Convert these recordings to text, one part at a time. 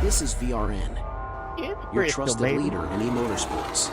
This is VRN, your trusted leader in e-motorsports.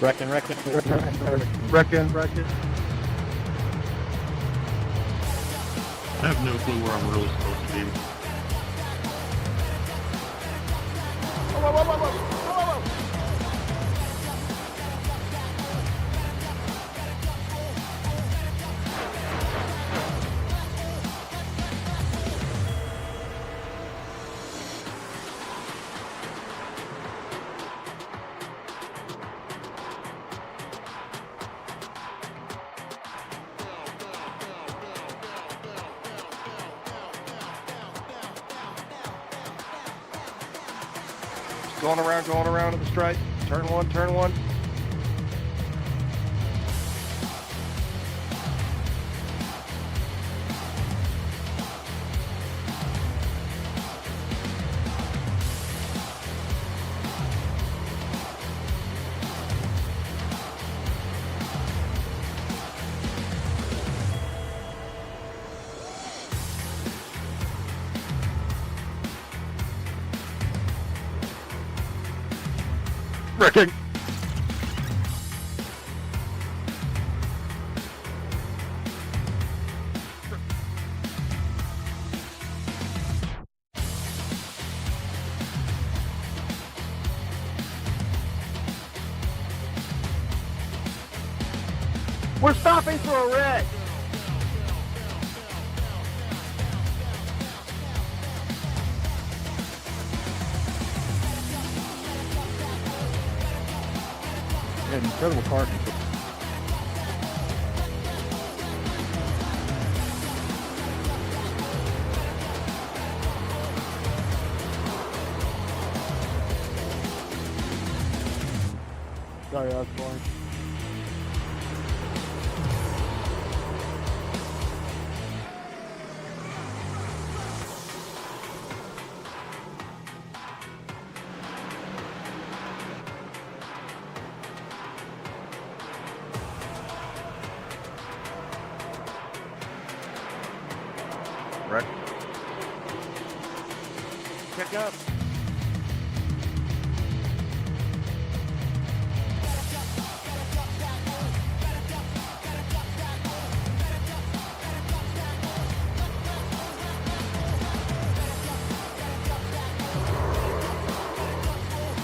Reckon. I have no clue where I'm really supposed to be. Going around to the stripe. Turn one. Wrecking! We're stopping for a red. Incredible parking. Sorry, I was blind. Wreck. Check up.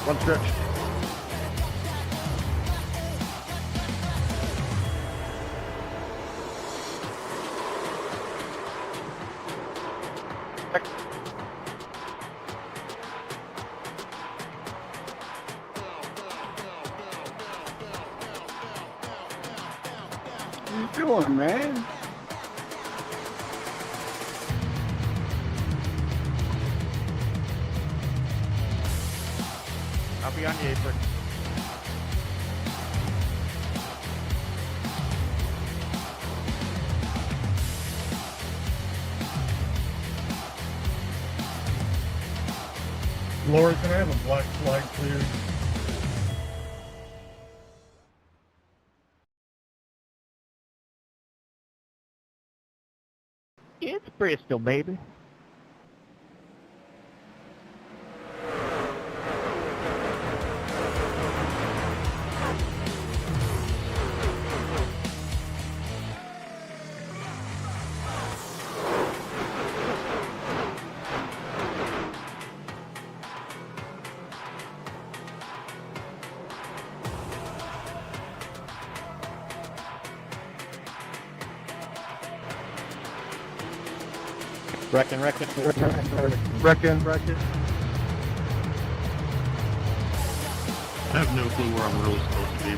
One stretch. What you doing, man? I'll be on the apron. Lori, can I have a black flag, please? It's Bristol, baby. Reckon. Wrecking. I have no clue where I'm really supposed to be.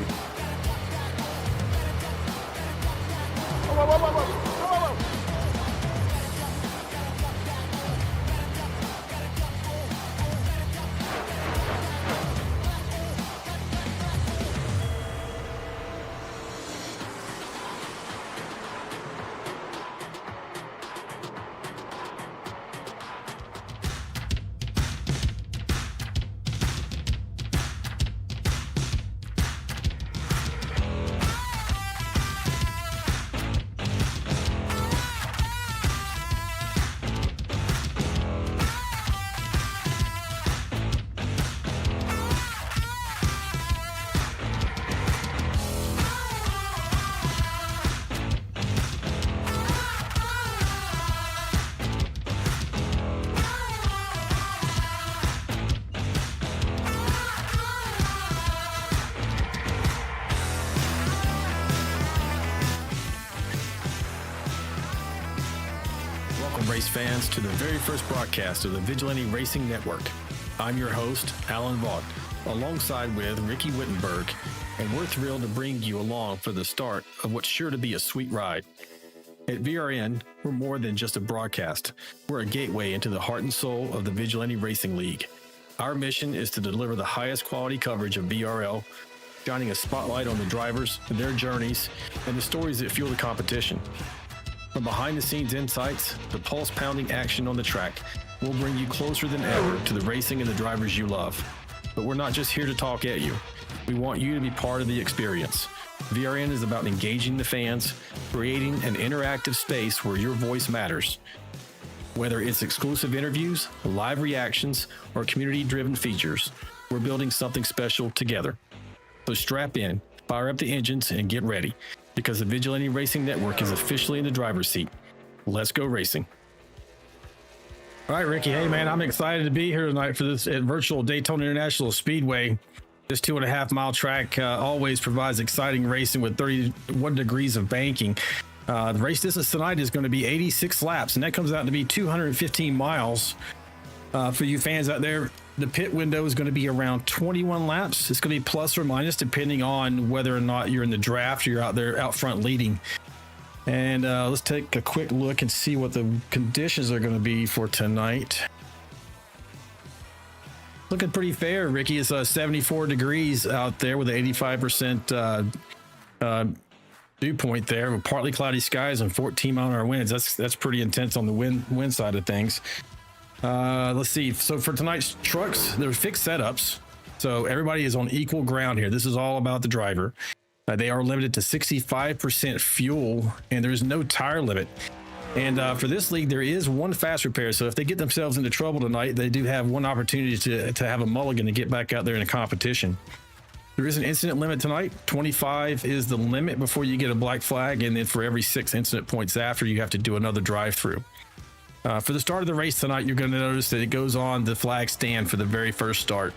fans, to the very first broadcast of the Vigilante Racing Network. I'm your host, Alan Vaught, alongside with Ricky Wittenberg, and we're thrilled to bring you along for the start of what's sure to be a sweet ride. At VRN, we're more than just a broadcast. We're a gateway into the heart and soul of the Vigilante Racing League. Our mission is to deliver the highest quality coverage of VRL, shining a spotlight on the drivers, their journeys, and the stories that fuel the competition. From behind-the-scenes insights to pulse-pounding action on the track, we'll bring you closer than ever to the racing and the drivers you love. But we're not just here to talk at you. We want you to be part of the experience. VRN is about engaging the fans, creating an interactive space where your voice matters. Whether it's exclusive interviews, live reactions, or community-driven features, we're building something special together. So strap in, fire up the engines, and get ready, because the Vigilante Racing Network is officially in the driver's seat. Let's go racing. All right, Ricky. Hey, man, I'm excited to be here tonight for this virtual Daytona International Speedway. This 2.5 mile track always provides exciting racing with 31 degrees of banking. The race distance tonight is going to be 86 laps, and that comes out to be 215 miles. For you fans out there, the pit window is going to be around 21 laps. It's going to be plus or minus depending on whether or not you're in the draft or you're out there out front leading. And let's take a quick look and see what the conditions are going to be for tonight. Looking pretty fair, Ricky. It's 74 degrees out there with an 85% dew point there, with partly cloudy skies and 14-mile-an-hour winds. That's pretty intense on the wind side of things. Let's see. So for tonight's trucks, they're fixed setups. So everybody is on equal ground here. This is all about the driver. They are limited to 65% fuel, and there's no tire limit. And for this league, there is one fast repair. So if they get themselves into trouble tonight, they do have one opportunity to have a mulligan to get back out there in a competition. There is an incident limit tonight. 25 is the limit before you get a black flag. And then for every 6 incident points after, you have to do another drive-through. For the start of the race tonight, you're going to notice that it goes on the flag stand for the very first start.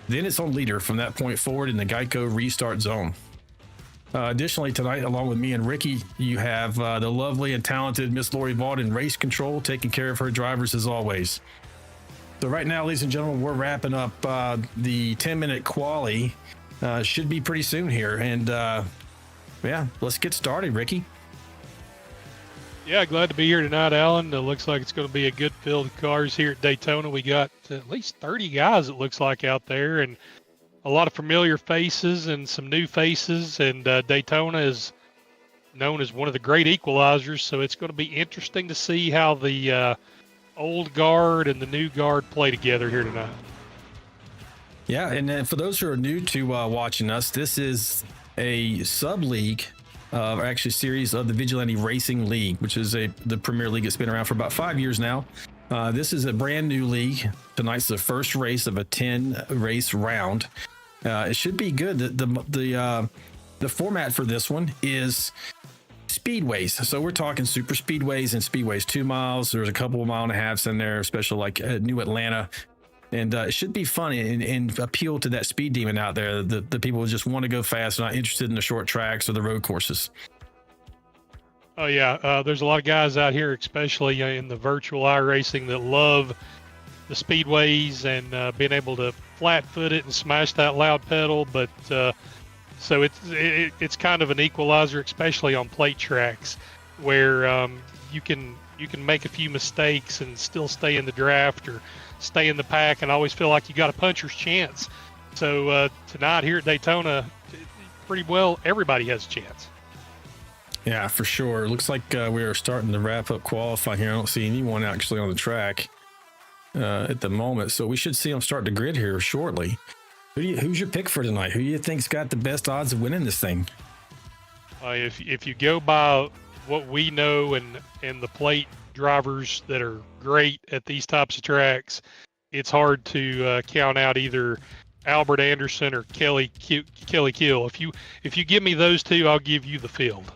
Then it's on leader from that point forward in the Geico restart zone. Additionally, tonight, along with me and Ricky, you have the lovely and talented Miss Lori Vaught in race control, taking care of her drivers as always. So right now, ladies and gentlemen, we're wrapping up the 10-minute quali. Should be pretty soon here. And yeah, let's get started, Ricky. Yeah, glad to be here tonight, Alan. It looks like it's going to be a good field of cars here at Daytona. We got at least 30 guys, it looks like, out there, and a lot of familiar faces and some new faces. And Daytona is known as one of the great equalizers, so it's going to be interesting to see how the old guard and the new guard play together here tonight. Yeah, and then for those who are new to watching us, this is a sub-league, actually series of the Vigilante Racing League, which is the Premier League that's been around for about 5 years now. This is a brand new league. Tonight's the first race of a 10-race round. It should be good. The format for this one is speedways. So we're talking super speedways and speedways 2 miles. There's a couple of 1.5 miles in there, especially like New Atlanta. And it should be fun and appeal to that speed demon out there. The people who just want to go fast, not interested in the short tracks or the road courses. Oh, yeah. There's a lot of guys out here, especially in the virtual iRacing, that love the speedways and being able to flat-foot it and smash that loud pedal. But so it's kind of an equalizer, especially on plate tracks, where you can make a few mistakes and still stay in the draft or stay in the pack and always feel like you got a puncher's chance. So tonight here at Daytona, pretty well everybody has a chance. Yeah, for sure. It looks like we are starting to wrap up qualifying here. I don't see anyone actually on the track at the moment, so we should see them start the grid here shortly. Who's your pick for tonight? Who do you think's got the best odds of winning this thing? If you go by what we know and the plate drivers that are great at these types of tracks, it's hard to count out either Albert Anderson or Kelly Kill. If you give me those two, I'll give you the field.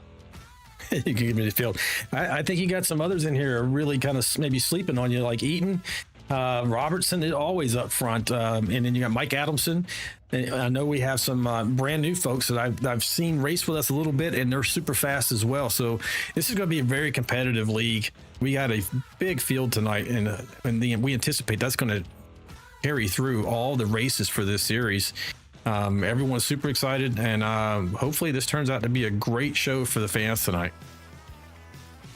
You can give me the field. I think you got some others in here are really kind of maybe sleeping on you, like Eaton Robertson is always up front. And then you got Mike Adamson. And I know we have some brand new folks that I've seen race with us a little bit, and they're super fast as well. So this is going to be a very competitive league. We got a big field tonight, and we anticipate that's going to carry through all the races for this series. Everyone's super excited, and hopefully this turns out to be a great show for the fans tonight.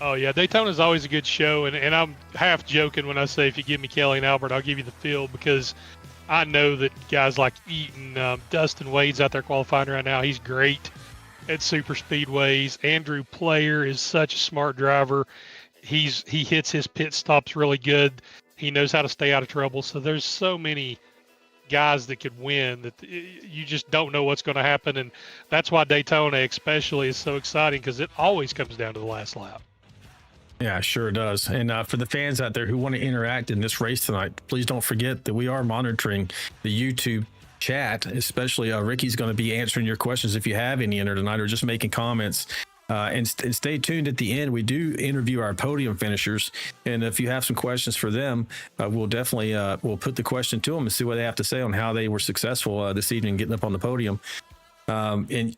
Oh, yeah, Daytona is always a good show, and I'm half joking when I say if you give me Kelly and Albert, I'll give you the field, because I know that guys like Eaton, Dustin Wade's out there qualifying right now. He's great at super speedways. Andrew Player is such a smart driver. He hits his pit stops really good. He knows how to stay out of trouble. So there's so many guys that could win that you just don't know what's going to happen, and that's why Daytona especially is so exciting, because it always comes down to the last lap. Yeah, sure does. And for the fans out there who want to interact in this race tonight, please don't forget that we are monitoring the YouTube chat. Especially Ricky's going to be answering your questions if you have any in there tonight, or just making comments. And stay tuned at the end. We do interview our podium finishers, and if you have some questions for them, we'll definitely we'll put the question to them and see what they have to say on how they were successful this evening getting up on the podium. And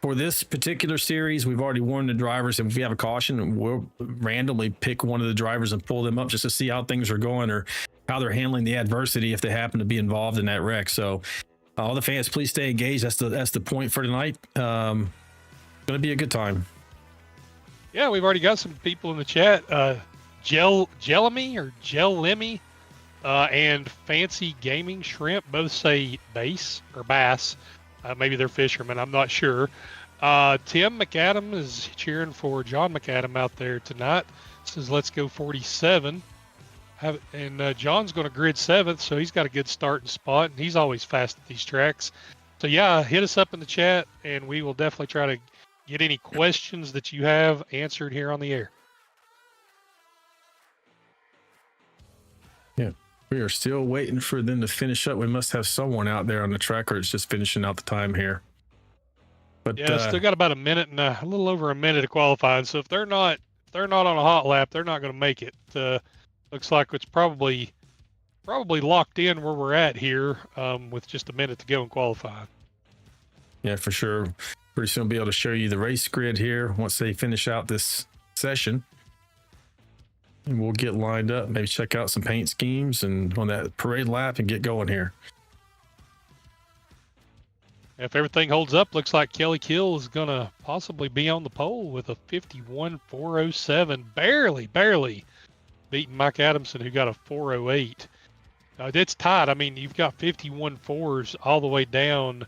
for this particular series, we've already warned the drivers, and if we have a caution, we'll randomly pick one of the drivers and pull them up just to see how things are going or how they're handling the adversity if they happen to be involved in that wreck. So all the fans, please stay engaged. That's the point for tonight. Going to be a good time. Yeah, we've already got some people in the chat. Jelemy and Fancy Gaming Shrimp both say bass or bass. Maybe they're fishermen. I'm not sure. Tim McAdam is cheering for John McAdam out there tonight. Says, let's go 47. And John's going to grid 7th, so he's got a good starting spot, and he's always fast at these tracks. So, yeah, hit us up in the chat, and we will definitely try to get any questions that you have answered here on the air. Yeah, we are still waiting for them to finish up. We must have someone out there on the track, or it's just finishing out the time here. But yeah, still got about a minute and a little over a minute of qualifying. So if they're not on a hot lap, they're not going to make it. Looks like it's probably locked in where we're at here, with just a minute to go in qualifying. Yeah, for sure. Pretty soon we'll be able to show you the race grid here once they finish out this session. And we'll get lined up, maybe check out some paint schemes and on that parade lap and get going here. If everything holds up, looks like Kelly Kill is going to possibly be on the pole with a 51.407. Barely beating Mike Adamson, who got a 408. It's tied. I mean, you've got 51.4s all the way down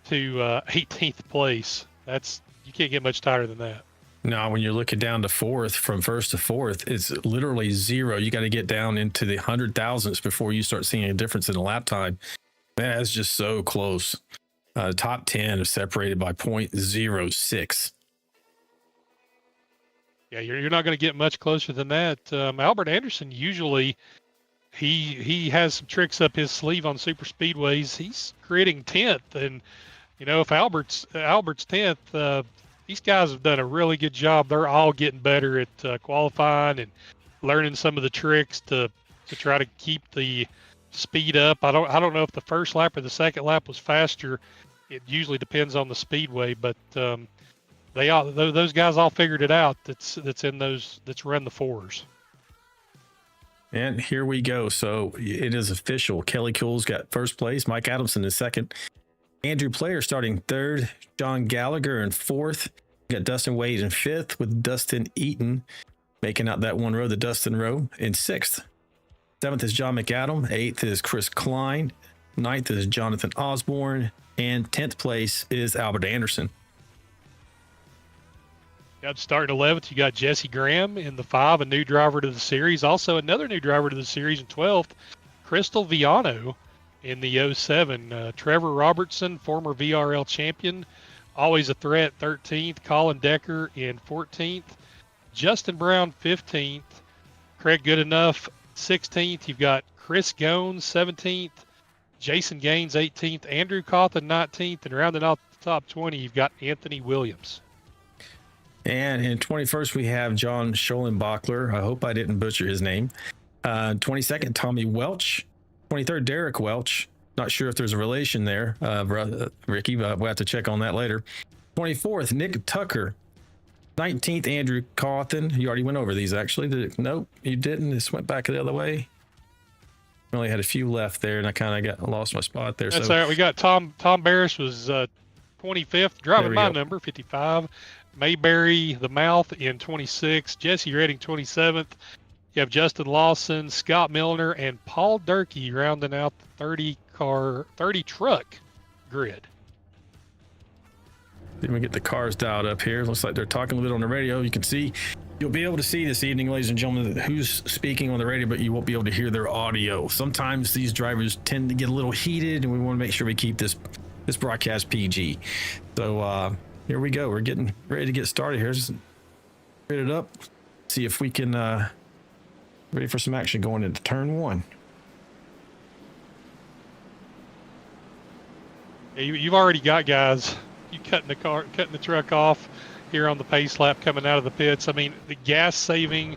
to 18th place. You can't get much tighter than that. Now, when you're looking down to fourth, from first to fourth, it's literally zero. You got to get down into the 100,000ths before you start seeing a difference in the lap time. That's just so close. Top 10 is separated by 0.06. Yeah, you're not going to get much closer than that. Albert Anderson usually he has some tricks up his sleeve on super speedways. He's creating 10th, and if Albert's 10th, these guys have done a really good job. They're all getting better at qualifying and learning some of the tricks to try to keep the speed up. I don't know if the first lap or the second lap was faster. It usually depends on the speedway, but those guys all figured it out. That's run the fours. And here we go. So it is official. Kelly Kuhl's got first place. Mike Adamson is second. Andrew Player starting third. John Gallagher in fourth. We got Dustin Wade in fifth, with Dustin Eaton making out that one row, the Dustin row, in sixth. Seventh is John McAdam. Eighth is Chris Klein. Ninth is Jonathan Osborne. And 10th place is Albert Anderson. Yep, starting 11th, you got Jesse Graham in the 5, a new driver to the series. Also another new driver to the series in 12th, Crystal Viano in the 07. Trevor Robertson, former VRL champion, always a threat, 13th. Colin Decker in 14th. Justin Brown, 15th. Craig Goodenough, 16th. You've got Chris Gones, 17th. Jason Gaines, 18th. Andrew Cawthon, 19th. And rounding out the top 20, you've got Anthony Williams. And in 21st, we have John Schoenbachler. I hope I didn't butcher his name. 22nd, Tommy Welch. 23rd, Derek Welch. Not sure if there's a relation there, Ricky, but we'll have to check on that later. 24th, Nick Tucker. 19th, Andrew Cawthon. You already went over these, actually. Nope, you didn't. This went back the other way. We only had a few left there, and I kind of lost my spot there. That's so, all right. We got Tom Barris was 25th, driving my number, 55. Mayberry, the Mouth, in 26. Jesse Redding, 27th. You have Justin Lawson, Scott Milner, and Paul Durkee rounding out the 30 truck grid. Then we get the cars dialed up here. Looks like they're talking a little bit on the radio. You can see, you'll be able to see this evening, ladies and gentlemen, who's speaking on the radio, but you won't be able to hear their audio. Sometimes these drivers tend to get a little heated, and we want to make sure we keep this broadcast PG. So here we go. We're getting ready to get started here. Just get it up. See if we can ready for some action going into turn one. Yeah, you've already got guys. You cutting the truck off here on the pace lap coming out of the pits. I mean, the gas saving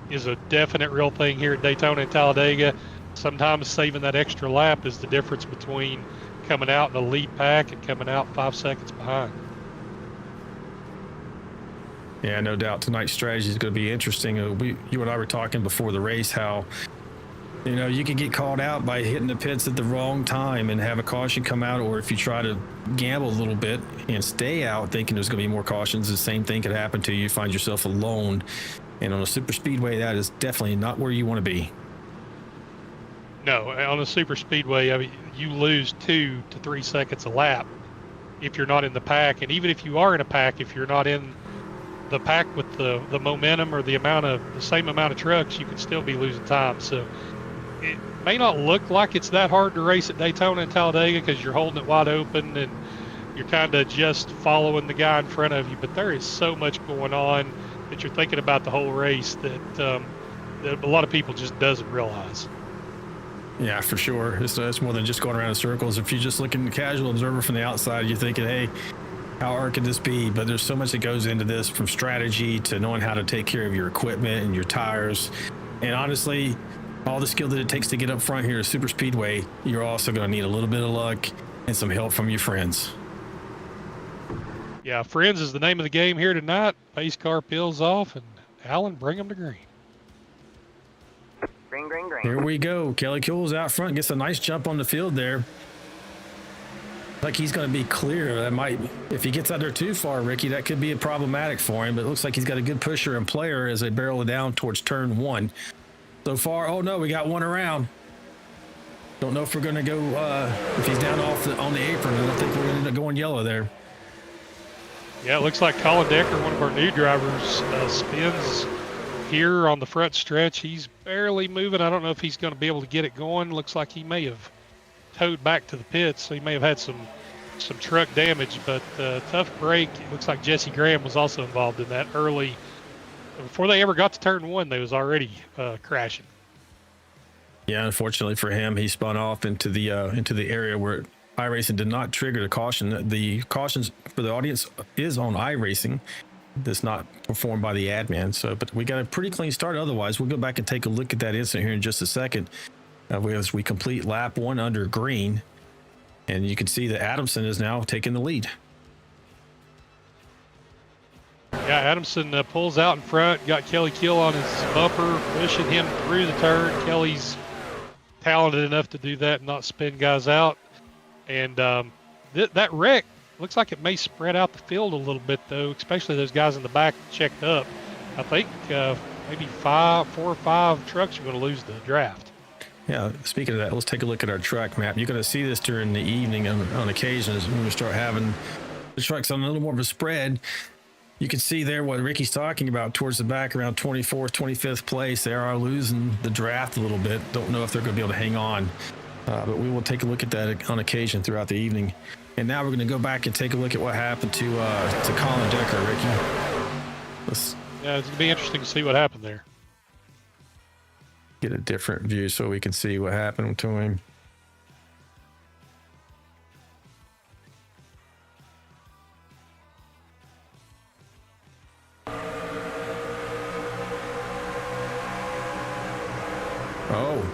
is a definite real thing here at Daytona and Talladega. Sometimes saving that extra lap is the difference between coming out in the lead pack and coming out 5 seconds behind. Yeah, no doubt tonight's strategy is going to be interesting. You and I were talking before the race how, you can get called out by hitting the pits at the wrong time and have a caution come out, or if you try to gamble a little bit and stay out thinking there's going to be more cautions, the same thing could happen to you. You find yourself alone. And on a super speedway, that is definitely not where you want to be. No, on a super speedway, I mean, you lose 2 to 3 seconds a lap if you're not in the pack. And even if you are in a pack, if you're not in the pack with the momentum or the same amount of trucks, you could still be losing time. So it may not look like it's that hard to race at Daytona and Talladega because you're holding it wide open and you're kind of just following the guy in front of you, but there is so much going on that you're thinking about the whole race that a lot of people just doesn't realize. Yeah, for sure. It's more than just going around in circles. If you're just looking at the casual observer from the outside, you're thinking, hey, how hard could this be? But there's so much that goes into this, from strategy to knowing how to take care of your equipment and your tires. And honestly, all the skill that it takes to get up front here at Super Speedway, you're also going to need a little bit of luck and some help from your friends. Yeah, friends is the name of the game here tonight. Pace car peels off, and Alan, bring them to green. Green, green, green. Here we go. Kelly Kuhl's out front, gets a nice jump on the field there. Like he's going to be clear. That might, if he gets out there too far, Ricky, that could be problematic for him. But it looks like he's got a good pusher and player as they barrel it down towards turn one. So far, oh no, we got one around. Don't know if we're going to go, if he's down on the apron. I don't think we're going to end up going yellow there. Yeah, it looks like Colin Decker, one of our new drivers, spins here on the front stretch. He's barely moving. I don't know if he's going to be able to get it going. Looks like he may have towed back to the pits, so he may have had some truck damage, but tough break. It looks like Jesse Graham was also involved in that early. Before they ever got to turn one, they was already crashing. Yeah, unfortunately for him, he spun off into the area where iRacing did not trigger the caution. The cautions for the audience is on iRacing. That's not performed by the admin. So, but we got a pretty clean start. Otherwise, we'll go back and take a look at that incident here in just a second. As we complete lap one under green, and you can see that Adamson is now taking the lead. Yeah, Adamson pulls out in front, got Kelly Kill on his bumper, pushing him through the turn. Kelly's talented enough to do that and not spin guys out. And that wreck looks like it may spread out the field a little bit, though, especially those guys in the back checked up. I think maybe 4 or 5 trucks are going to lose the draft. Yeah, speaking of that, let's take a look at our track map. You're going to see this during the evening on occasions when we start having the trucks on a little more of a spread. You can see there what Ricky's talking about towards the back, around 24th, 25th place. They are losing the draft a little bit. Don't know if they're going to be able to hang on, but we will take a look at that on occasion throughout the evening. And now we're going to go back and take a look at what happened to Colin Decker, Ricky. Yeah, it's going to be interesting to see what happened there. Get a different view so we can see what happened to him.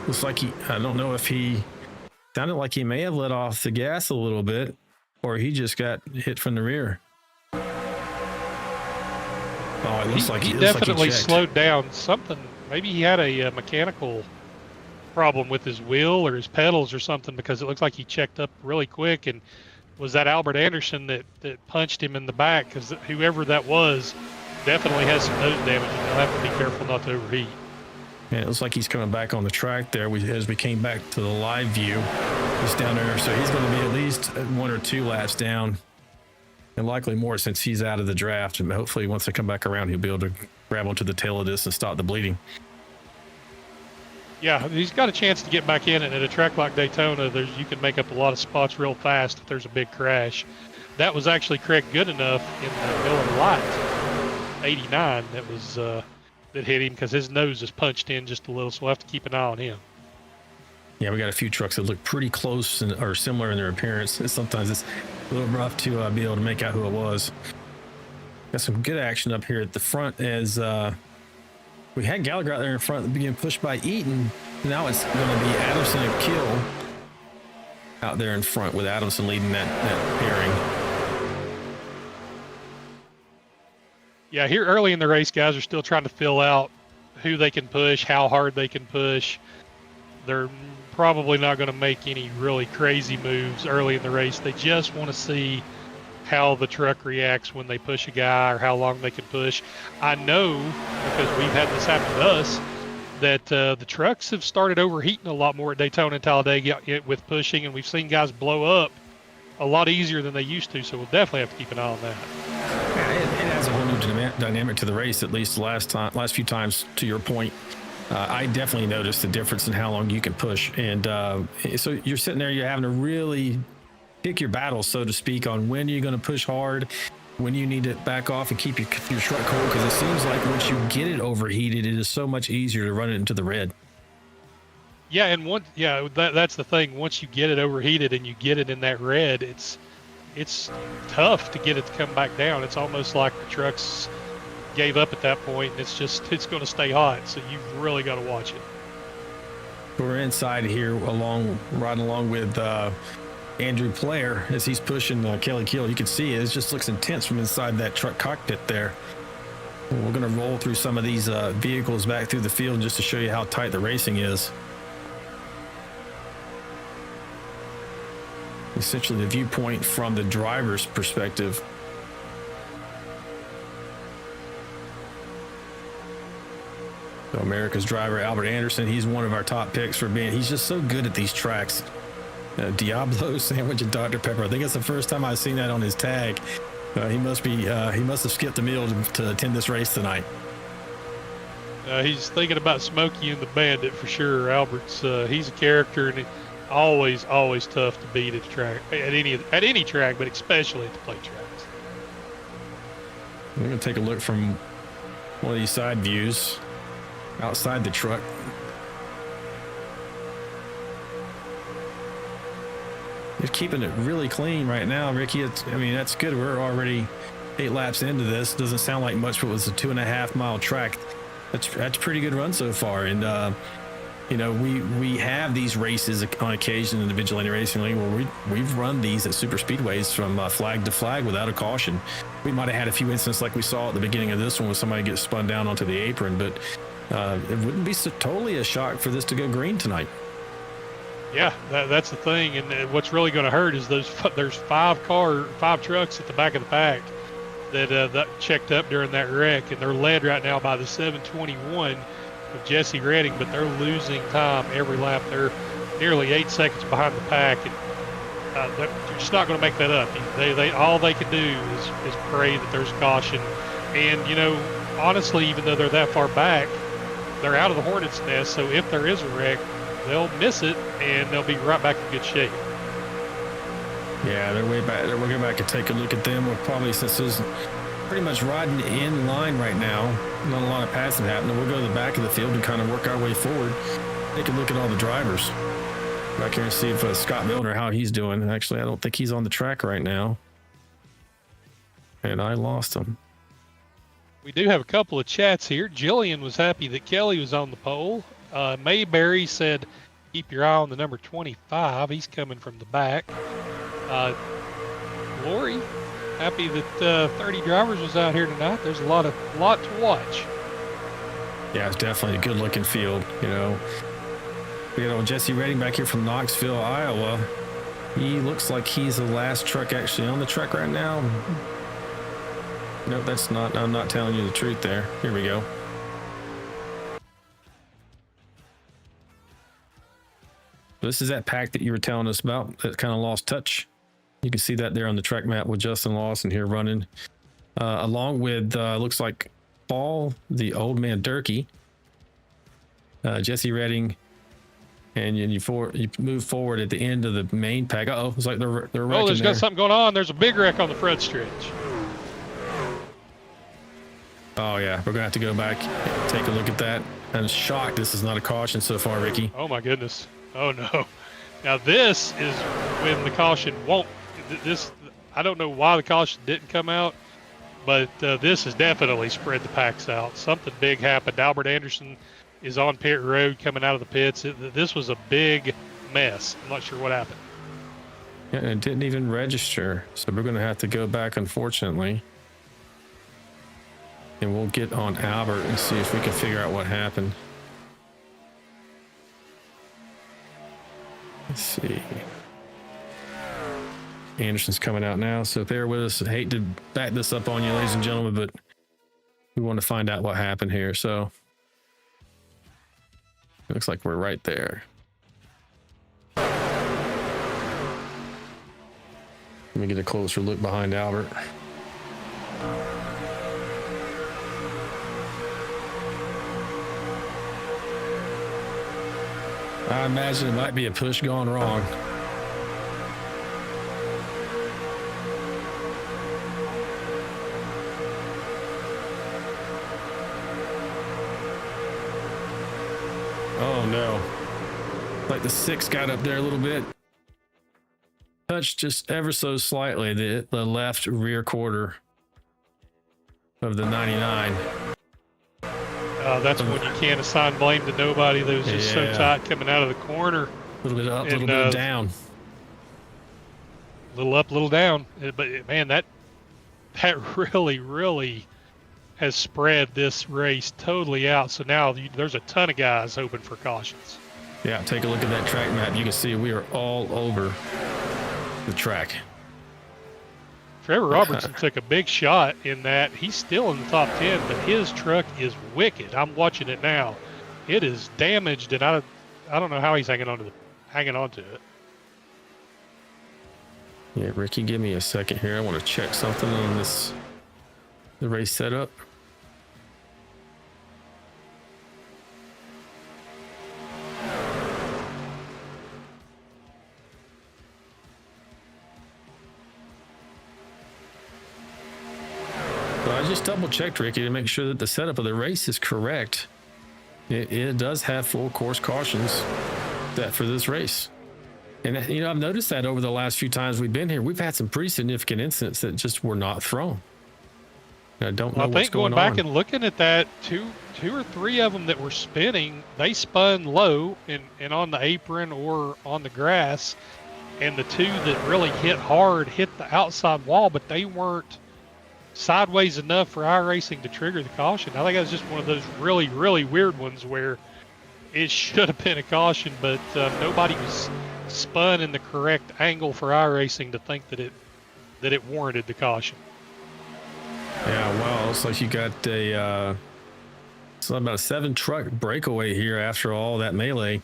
Looks like I don't know if he sounded like he may have let off the gas a little bit, or he just got hit from the rear. Oh, it looks he definitely slowed down. Something, maybe he had a mechanical problem with his wheel or his pedals or something, because it looks like he checked up really quick. And was that Albert Anderson that punched him in the back? Because whoever that was definitely has some nose damage, and they'll have to be careful not to overheat. Yeah, it looks like he's coming back on the track there. As we came back to the live view, he's down there, so he's going to be at least 1 or 2 laps down, and likely more since he's out of the draft. And hopefully once they come back around, he'll be able to grab onto the tail of this and stop the bleeding. Yeah, he's got a chance to get back in it. At a track like Daytona, you can make up a lot of spots real fast if there's a big crash. That was actually Craig Goodenough in the Miller Lite 89 that was that hit him, because his nose is punched in just a little, so we'll have to keep an eye on him. Yeah, we got a few trucks that look pretty close or similar in their appearance. Sometimes it's a little rough to be able to make out who it was. Got some good action up here at the front as we had Gallagher out there in front being pushed by Eaton. Now it's going to be Adamson and Kill out there in front, with Adamson leading that pairing. Yeah, here early in the race, guys are still trying to fill out who they can push, how hard they can push. They're probably not going to make any really crazy moves early in the race. They just want to see how the truck reacts when they push a guy, or how long they can push. I know, because we've had this happen to us, that the trucks have started overheating a lot more at Daytona and Talladega with pushing, and we've seen guys blow up a lot easier than they used to, so we'll definitely have to keep an eye on that. Yeah, it adds a whole new dynamic to the race, at least the last few times, to your point. I definitely noticed the difference in how long you can push. And so you're sitting there, you're having to really pick your battles, so to speak, on when you're going to push hard, when you need to back off and keep your truck cold, because it seems like once you get it overheated, it is so much easier to run it into the red. Yeah, and that's the thing. Once you get it overheated and you get it in that red, it's tough to get it to come back down. It's almost like the trucks gave up at that point, and it's going to stay hot. So you've really got to watch it. We're inside here, riding along with Andrew Player as he's pushing Kelly Keel. You can see it just looks intense from inside that truck cockpit there. We're going to roll through some of these vehicles back through the field just to show you how tight the racing is. Essentially the viewpoint from the driver's perspective. So America's driver, Albert Anderson, he's one of our top picks for he's just so good at these tracks. Diablo Sandwich and Dr. Pepper. I think it's the first time I've seen that on his tag. He must have skipped a meal to attend this race tonight. He's thinking about Smokey and the Bandit for sure. Albert's he's a character, and always tough to beat at the track, at any track, but especially at the plate tracks. We're going to take a look from one of these side views outside the truck. He's keeping it really clean right now, Ricky. That's good. We're already 8 laps into this. Doesn't sound like much, but it was a 2.5 mile track. That's a pretty good run so far. And we have these races on occasion in the Vigilante Racing League where we've run these at super speedways from flag to flag without a caution. We might have had a few incidents like we saw at the beginning of this one where somebody gets spun down onto the apron, but it wouldn't be totally a shock for this to go green tonight. Yeah, that's the thing, and what's really going to hurt is there's 5 trucks at the back of the pack that checked up during that wreck, and they're led right now by the 721 of Jesse Redding, but they're losing time every lap. They're nearly 8 seconds behind the pack, and they're just not going to make that up. They all they can do is pray that there's caution, and honestly, even though they're that far back, they're out of the hornet's nest. So if there is a wreck, they'll miss it, and they'll be right back in good shape. Yeah, they're way back. We'll go back and take a look at them. We'll probably, since there's pretty much riding in line right now, not a lot of passing happening, we'll go to the back of the field and kind of work our way forward. Take a look at all the drivers. Back here and see if Scott Milner, how he's doing. Actually, I don't think he's on the track right now. And I lost him. We do have a couple of chats here. Jillian was happy that Kelly was on the pole. Mayberry said, keep your eye on the number 25. He's coming from the back. Lori, happy that 30 drivers was out here tonight. There's a lot to watch. Yeah, it's definitely a good-looking field. Jesse Redding back here from Knoxville, Iowa. He looks like he's the last truck actually on the track right now. Nope, that's not. I'm not telling you the truth there. Here we go. This is that pack that you were telling us about that kind of lost touch. You can see that there on the track map with Justin Lawson here running, along with looks like Paul, the old man Durkee, Jesse Redding, and you move forward at the end of the main pack. It's like they're wrecking. Oh, there's got something going on. There's a big wreck on the front stretch. Oh yeah, we're gonna have to go back, take a look at that. I'm shocked this is not a caution so far, Ricky. Oh my goodness. Oh no. Now this is when the caution won't. This, I don't know why the caution didn't come out, but this has definitely spread the packs out. Something big happened. Albert Anderson is on pit road coming out of the pits. This was a big mess. I'm not sure what happened. Yeah, and it didn't even register, so we're gonna have to go back, unfortunately. And we'll get on Albert and see if we can figure out what happened. Let's see. Anderson's coming out now, so bear with us. I hate to back this up on you, ladies and gentlemen, but we want to find out what happened here. So it looks like we're right there. Let me get a closer look behind Albert. I imagine it might be a push gone wrong. Oh no. Like the 6 got up there a little bit. Touched just ever so slightly the left rear quarter of the 99. That's when you can't assign blame to nobody. That was just so tight coming out of the corner. A little bit up, a little bit down. A little up, a little down. But man, that really has spread this race totally out. So now there's a ton of guys hoping for cautions. Yeah, take a look at that track map. You can see we are all over the track. Trevor Robertson took a big shot in that. He's still in the top 10, but his truck is wicked. I'm watching it now. It is damaged, and I don't know how he's hanging on to it. Yeah, Ricky, give me a second here. I want to check something on the race setup. I just double checked, Ricky, to make sure that the setup of the race is correct. It does have full course cautions set for this race. And I've noticed that over the last few times we've been here, we've had some pretty significant incidents that just were not thrown. I don't know what's going on. I think going back and looking at that, two or three of them that were spinning, they spun low and on the apron or on the grass. And the two that really hit hard hit the outside wall, but they weren't sideways enough for iRacing to trigger the caution. I think that was just one of those really weird ones where it should have been a caution, but nobody was spun in the correct angle for iRacing to think that it warranted the caution. Yeah, well, it's like you got about a 7 truck breakaway here after all that melee.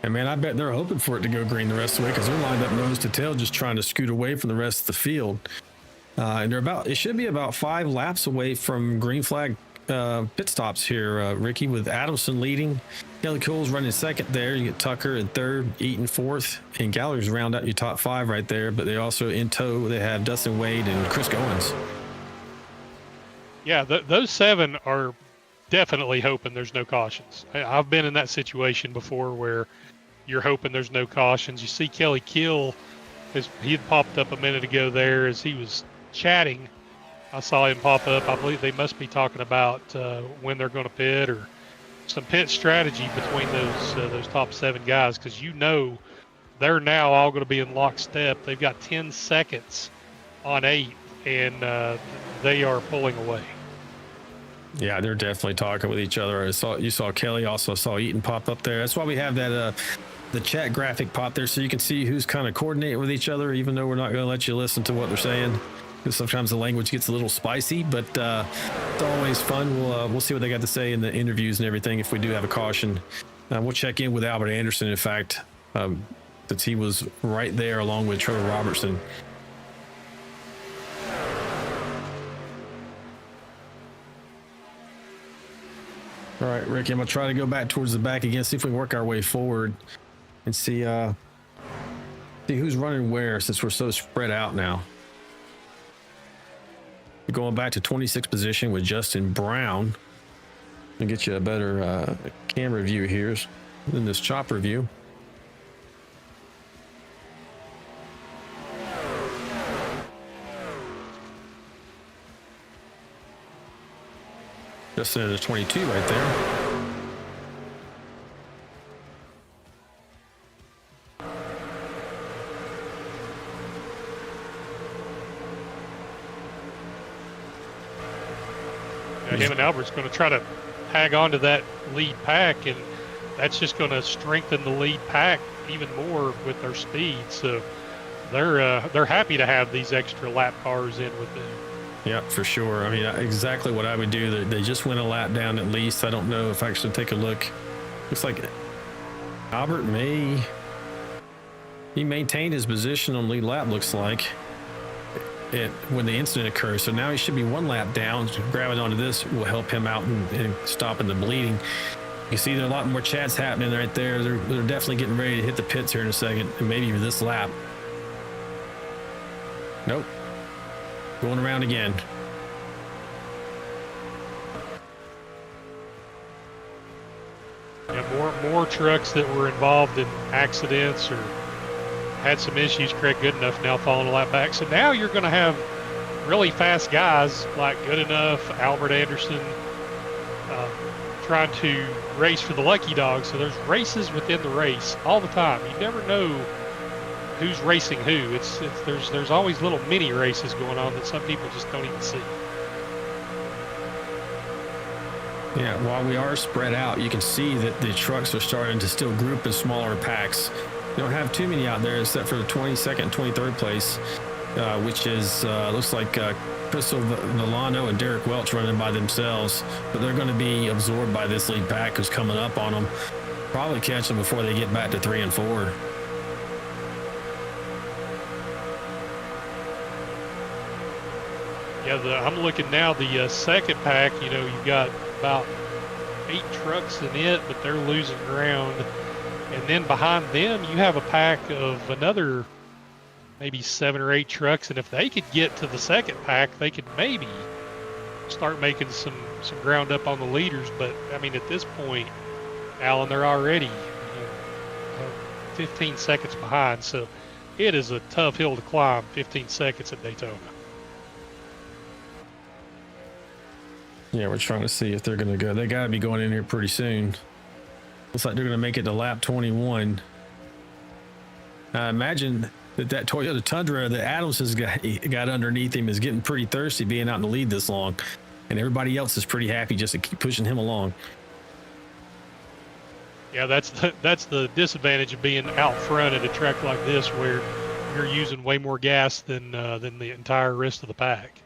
And man, I bet they're hoping for it to go green the rest of the way because they're lined up nose to tail, just trying to scoot away from the rest of the field. And it should be about 5 laps away from green flag pit stops here, Ricky, with Adamson leading. Kelly Cole's running second there. You get Tucker in third, Eaton fourth, and Gallagher's round out your top 5 right there. But they also in tow, they have Dustin Wade and Chris Goins. Yeah, those 7 are definitely hoping there's no cautions. I've been in that situation before where you're hoping there's no cautions. You see Kelly Kill, he had popped up a minute ago there as he was chatting. I saw him pop up. I believe they must be talking about when they're going to pit or some pit strategy between those top 7 guys, because they're now all going to be in lockstep. They've got 10 seconds on 8th, and they are pulling away. Yeah, they're definitely talking with each other. You saw Kelly, also saw Eaton pop up there. That's why we have that the chat graphic pop there, so you can see who's kind of coordinating with each other, even though we're not going to let you listen to what they're saying, because sometimes the language gets a little spicy, but it's always fun. We'll see what they got to say in the interviews and everything if we do have a caution. We'll check in with Albert Anderson, in fact, since he was right there along with Trevor Robertson. All right, Ricky, I'm going to try to go back towards the back again, see if we can work our way forward and see who's running where, since we're so spread out now. We're going back to 26th position with Justin Brown. I'll get you a better camera view here than this chopper view. Justin at a 22 right there. Him and Albert's going to try to hang on to that lead pack, and that's just going to strengthen the lead pack even more with their speed. So they're happy to have these extra lap cars in with them. Yeah, for sure. I mean, exactly what I would do. They just went a lap down at least. I don't know if I should take a look. Looks like Albert he maintained his position on lead lap, looks like, when the incident occurs. So now he should be 1 lap down. Grabbing onto this will help him out and stopping the bleeding. You see there are a lot more chats happening right there. They're definitely getting ready to hit the pits here in a second, and maybe even this lap. Nope. Going around again. Yeah, more trucks that were involved in accidents or had some issues. Craig Goodenough now falling a lap back. So now you're going to have really fast guys like Goodenough, Albert Anderson, trying to race for the lucky dog. So there's races within the race all the time. You never know who's racing who. There's always little mini races going on that some people just don't even see. Yeah, while we are spread out, you can see that the trucks are starting to still group in smaller packs. You don't have too many out there except for the 22nd and 23rd place, which is looks like Crystal Milano and Derek Welch running by themselves, but they're going to be absorbed by this lead pack who's coming up on them. Probably catch them before they get back to 3 and 4. Yeah, I'm looking now, the second pack, you've got about 8 trucks in it, but they're losing ground. And then behind them, you have a pack of another maybe 7 or 8 trucks. And if they could get to the second pack, they could maybe start making some ground up on the leaders. But, I mean, at this point, Alan, they're already 15 seconds behind. So it is a tough hill to climb, 15 seconds at Daytona. Yeah, we're trying to see if they're going to go. They got to be going in here pretty soon. Looks like they're going to make it to lap 21. I imagine that Toyota Tundra that Adams has got underneath him is getting pretty thirsty being out in the lead this long. And everybody else is pretty happy just to keep pushing him along. Yeah, that's the disadvantage of being out front at a track like this where you're using way more gas than the entire rest of the pack.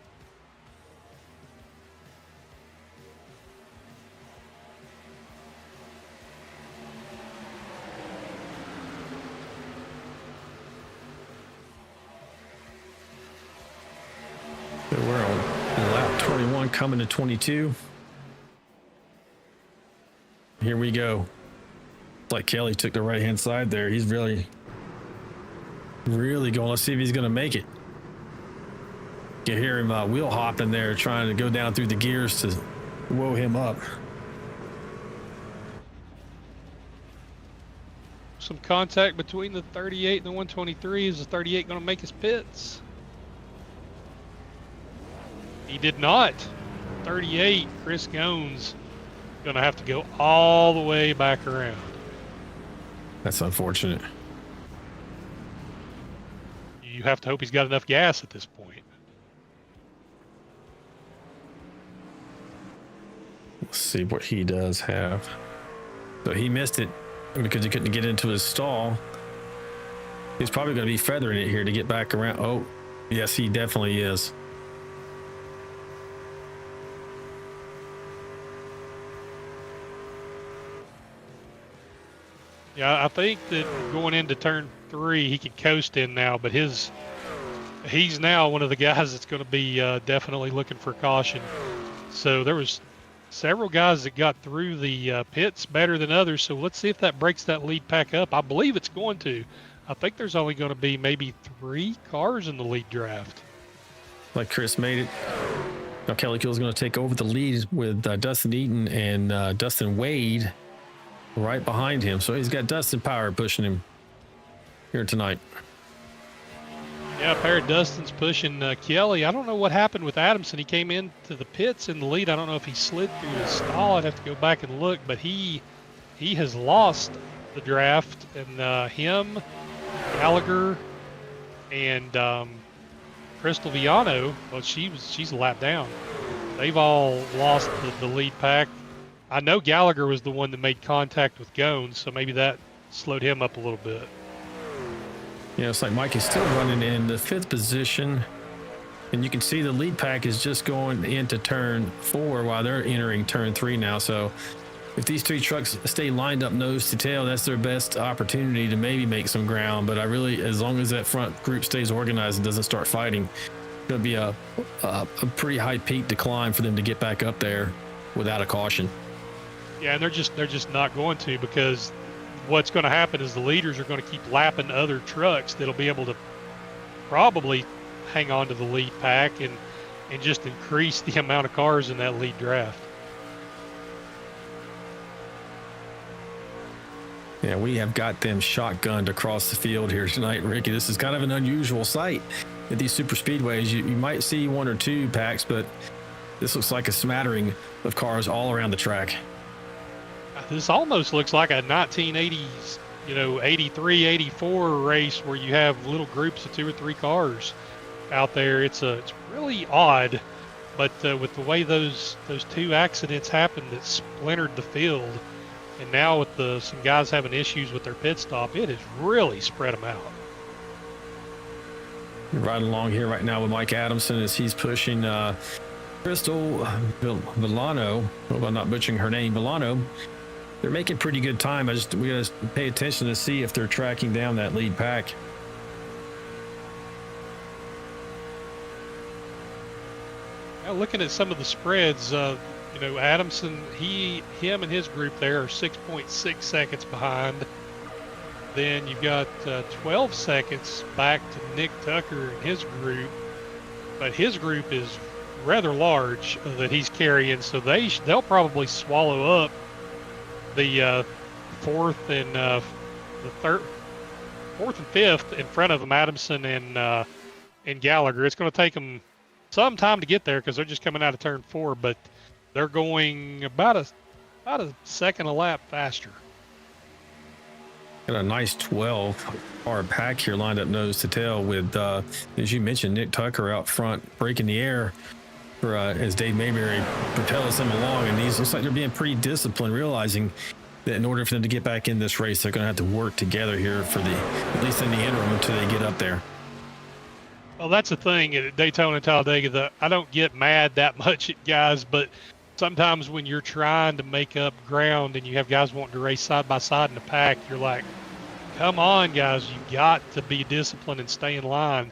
So we're on lap 21 coming to 22. Here we go. It's like Kelly took the right-hand side there. He's really going. Let's see if he's going to make it. You hear him wheel hopping there, trying to go down through the gears to woe him up. Some contact between the 38 and the 123. Is the 38 going to make his pits? He did not. 38, Chris Goins going to have to go all the way back around. That's unfortunate. You have to hope he's got enough gas at this point. Let's see what he does have. So he missed it because he couldn't get into his stall. He's probably going to be feathering it here to get back around. Oh, yes, he definitely is. Yeah, I think that going into turn 3, he can coast in now, but he's now one of the guys that's going to be definitely looking for caution. So there was several guys that got through the pits better than others. So let's see if that breaks that lead pack up. I believe it's going to. I think there's only going to be maybe 3 cars in the lead draft. Like Chris made it. Now Kelly Kill's going to take over the lead with Dustin Eaton and Dustin Wade right behind him. So he's got Dustin Power pushing him here tonight. Yeah, a pair of Dustin's pushing Kelly. I don't know what happened with Adamson. He came into the pits in the lead. I don't know if he slid through his stall. I'd have to go back and look, but he has lost the draft, and him, Gallagher, and Crystal Viano, well, she's a lap down. They've all lost the lead pack. I know Gallagher was the one that made contact with Gones, so maybe that slowed him up a little bit. Yeah, it's like Mike is still running in the 5th position, and you can see the lead pack is just going into turn 4 while they're entering turn 3 now. So if these 3 trucks stay lined up nose to tail, that's their best opportunity to maybe make some ground. But I really, as long as that front group stays organized and doesn't start fighting, it'll be a pretty high peak decline for them to get back up there without a caution. Yeah, and they're just not going to, because what's going to happen is the leaders are going to keep lapping other trucks that'll be able to probably hang on to the lead pack and just increase the amount of cars in that lead draft. Yeah, we have got them shotgunned across the field here tonight, Ricky. This is kind of an unusual sight at these super speedways. You might see 1 or 2 packs, but this looks like a smattering of cars all around the track. This almost looks like a 1980s, 83, 84 race where you have little groups of 2 or 3 cars out there. It's really odd, but with the way those 2 accidents happened that splintered the field, and now with some guys having issues with their pit stop, it has really spread them out. We're riding along here right now with Mike Adamson as he's pushing Crystal Villano. Hope I'm not butchering her name, Villano. They're making pretty good time. We got to pay attention to see if they're tracking down that lead pack. Now looking at some of the spreads, Adamson, him and his group there are 6.6 seconds behind. Then you've got 12 seconds back to Nick Tucker and his group, but his group is rather large that he's carrying, so they'll probably swallow up the 4th and the 4th and 5th in front of them, Adamson and Gallagher. It's going to take them some time to get there because they're just coming out of turn 4, but they're going about a second a lap faster. Got a nice 12-car pack here lined up nose to tail with, as you mentioned, Nick Tucker out front breaking the air for as Dave Mayberry propels them along. And these looks like they're being pretty disciplined, realizing that in order for them to get back in this race, they're going to have to work together here for at least in the interim until they get up there. Well, that's the thing at Daytona and Talladega. I don't get mad that much at guys, but sometimes when you're trying to make up ground and you have guys wanting to race side by side in the pack, you're like, come on, guys, you got to be disciplined and stay in line.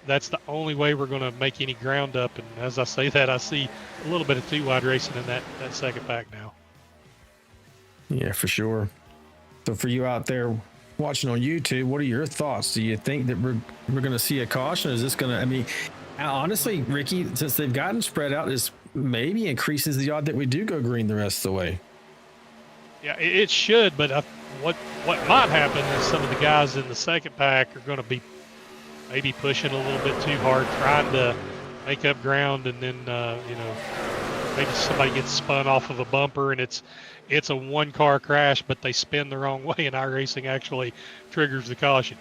That's the only way we're going to make any ground up. And as I say that, I see a little bit of 2-wide racing in that second pack now. Yeah, for sure. So for you out there watching on YouTube, what are your thoughts? Do you think that we're going to see a caution? Is this going to, honestly, Ricky, since they've gotten spread out, this maybe increases the odd that we do go green the rest of the way. Yeah, it should, but what might happen is some of the guys in the second pack are going to be maybe pushing a little bit too hard, trying to make up ground, and then maybe somebody gets spun off of a bumper and it's a one-car crash, but they spin the wrong way, and iRacing actually triggers the caution.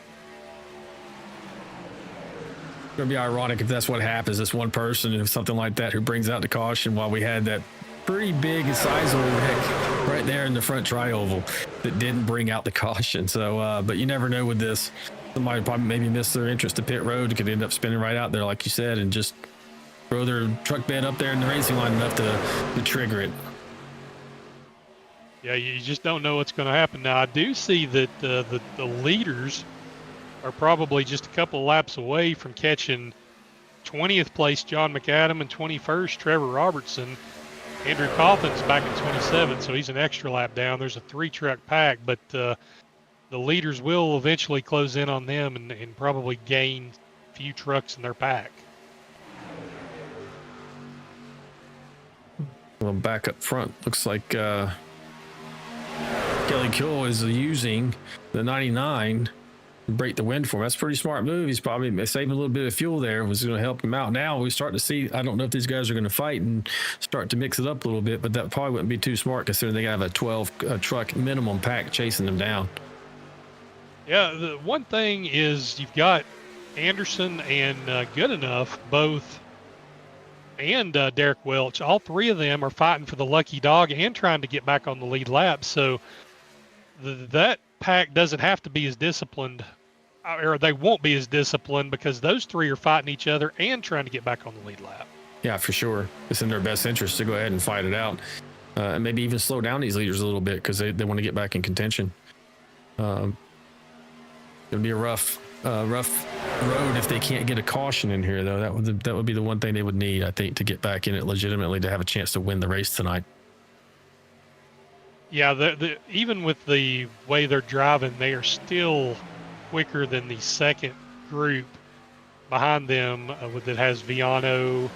It's going to be ironic if that's what happens. This one person, if something like that, who brings out the caution while we had that pretty big and sizable wreck right there in the front tri-oval that didn't bring out the caution. So, but you never know with this. Somebody probably maybe missed their entrance to pit road. Could end up spinning right out there, like you said, and just throw their truck bed up there in the racing line enough to trigger it. Yeah, you just don't know what's going to happen. Now, I do see that the leaders are probably just a couple laps away from catching 20th place John McAdam and 21st Trevor Robertson. Andrew Cawthon's back in 27, so he's an extra lap down. There's a 3-truck pack, but the leaders will eventually close in on them and probably gain a few trucks in their pack. Well, back up front, looks like Kelly Kill is using the 99 to break the wind for him. That's a pretty smart move. He's probably saving a little bit of fuel there. It was going to help him out. Now we start to see, I don't know if these guys are going to fight and start to mix it up a little bit, but that probably wouldn't be too smart considering they have a 12 truck minimum pack chasing them down. Yeah, the one thing is you've got Anderson and Good Enough both, and Derek Welch. All three of them are fighting for the lucky dog and trying to get back on the lead lap. So that pack doesn't have to be as disciplined, or they won't be as disciplined, because those three are fighting each other and trying to get back on the lead lap. Yeah, for sure. It's in their best interest to go ahead and fight it out, and maybe even slow down these leaders a little bit because they want to get back in contention. It'll be a rough road if they can't get a caution in here, though. That would be the one thing they would need, I think, to get back in it legitimately to have a chance to win the race tonight. Yeah, even with the way they're driving, they are still quicker than the second group behind them that has Viano,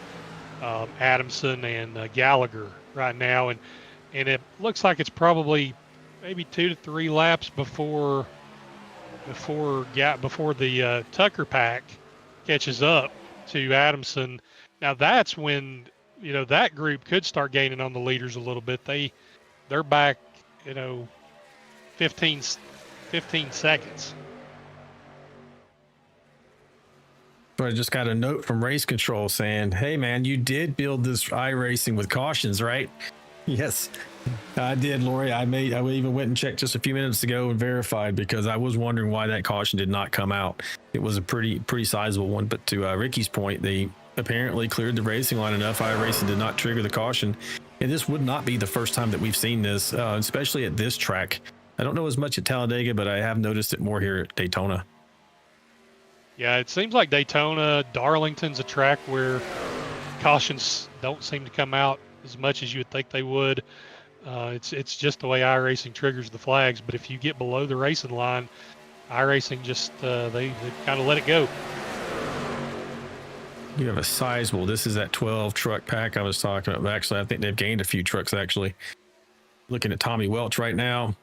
Adamson, and Gallagher right now, and it looks like it's probably maybe 2 to 3 laps before the Tucker pack catches up to Adamson. Now that's when that group could start gaining on the leaders a little bit. They're back 15 seconds. But I just got a note from race control saying, hey man, you did build this iRacing with cautions, right? Yes, I did, Lori. I even went and checked just a few minutes ago and verified, because I was wondering why that caution did not come out. It was a pretty sizable one, but to Ricky's point, they apparently cleared the racing line enough. iRacing did not trigger the caution, and this would not be the first time that we've seen this, especially at this track. I don't know as much at Talladega, but I have noticed it more here at Daytona. Yeah, it seems like Daytona, Darlington's a track where cautions don't seem to come out as much as you would think they would. It's just the way iRacing triggers the flags. But if you get below the racing line, iRacing just they kind of let it go. You have a sizable. This is that 12 truck pack I was talking about. Actually, I think they've gained a few trucks. Actually, looking at Tommy Welch right now,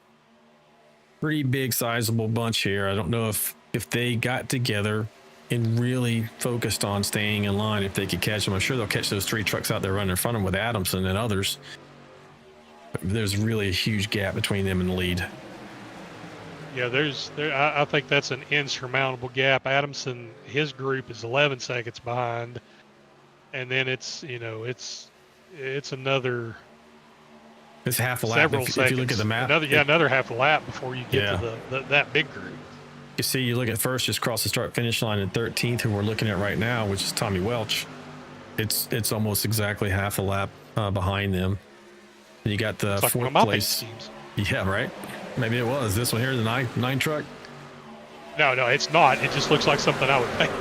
pretty big, sizable bunch here. I don't know if they got together and really focused on staying in line, if they could catch them. I'm sure they'll catch those 3 trucks out there running in front of them with Adamson and others. There's really a huge gap between them and the lead. Yeah, I think that's an insurmountable gap. Adamson, his group is 11 seconds behind, and then it's another. It's half a lap. Several if seconds. you look at the map, another half a lap before you get to that big group. You see, you look at first, just cross the start-finish line, and 13th, who we're looking at right now, which is Tommy Welch. It's almost exactly half a lap behind them. And you got the 4th place. Yeah, right. Maybe it was this one here, the 9 truck. No, it's not. It just looks like something I would paint.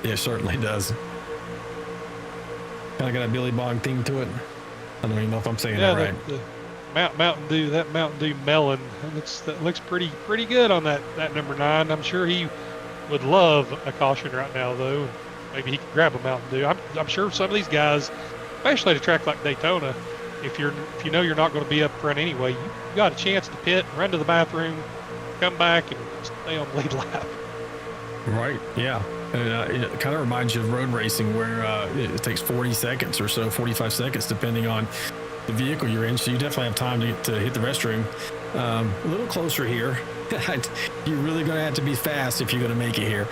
Yeah, it certainly does. Kind of got a Billy Bog theme to it. I don't even know if I'm saying that right. The Mountain Dew, that Mountain Dew melon, that looks pretty good on that number 9. I'm sure he would love a caution right now, though. Maybe he could grab a Mountain Dew. I'm sure some of these guys, especially at a track like Daytona, if you know you're not going to be up front anyway, you got a chance to pit, run to the bathroom, come back, and stay on the lead lap. Right. Yeah. And it kind of reminds you of road racing where it takes 40 seconds or so, 45 seconds, depending on the vehicle you're in. So you definitely have time to hit the restroom. A little closer here. You're really going to have to be fast if you're going to make it here.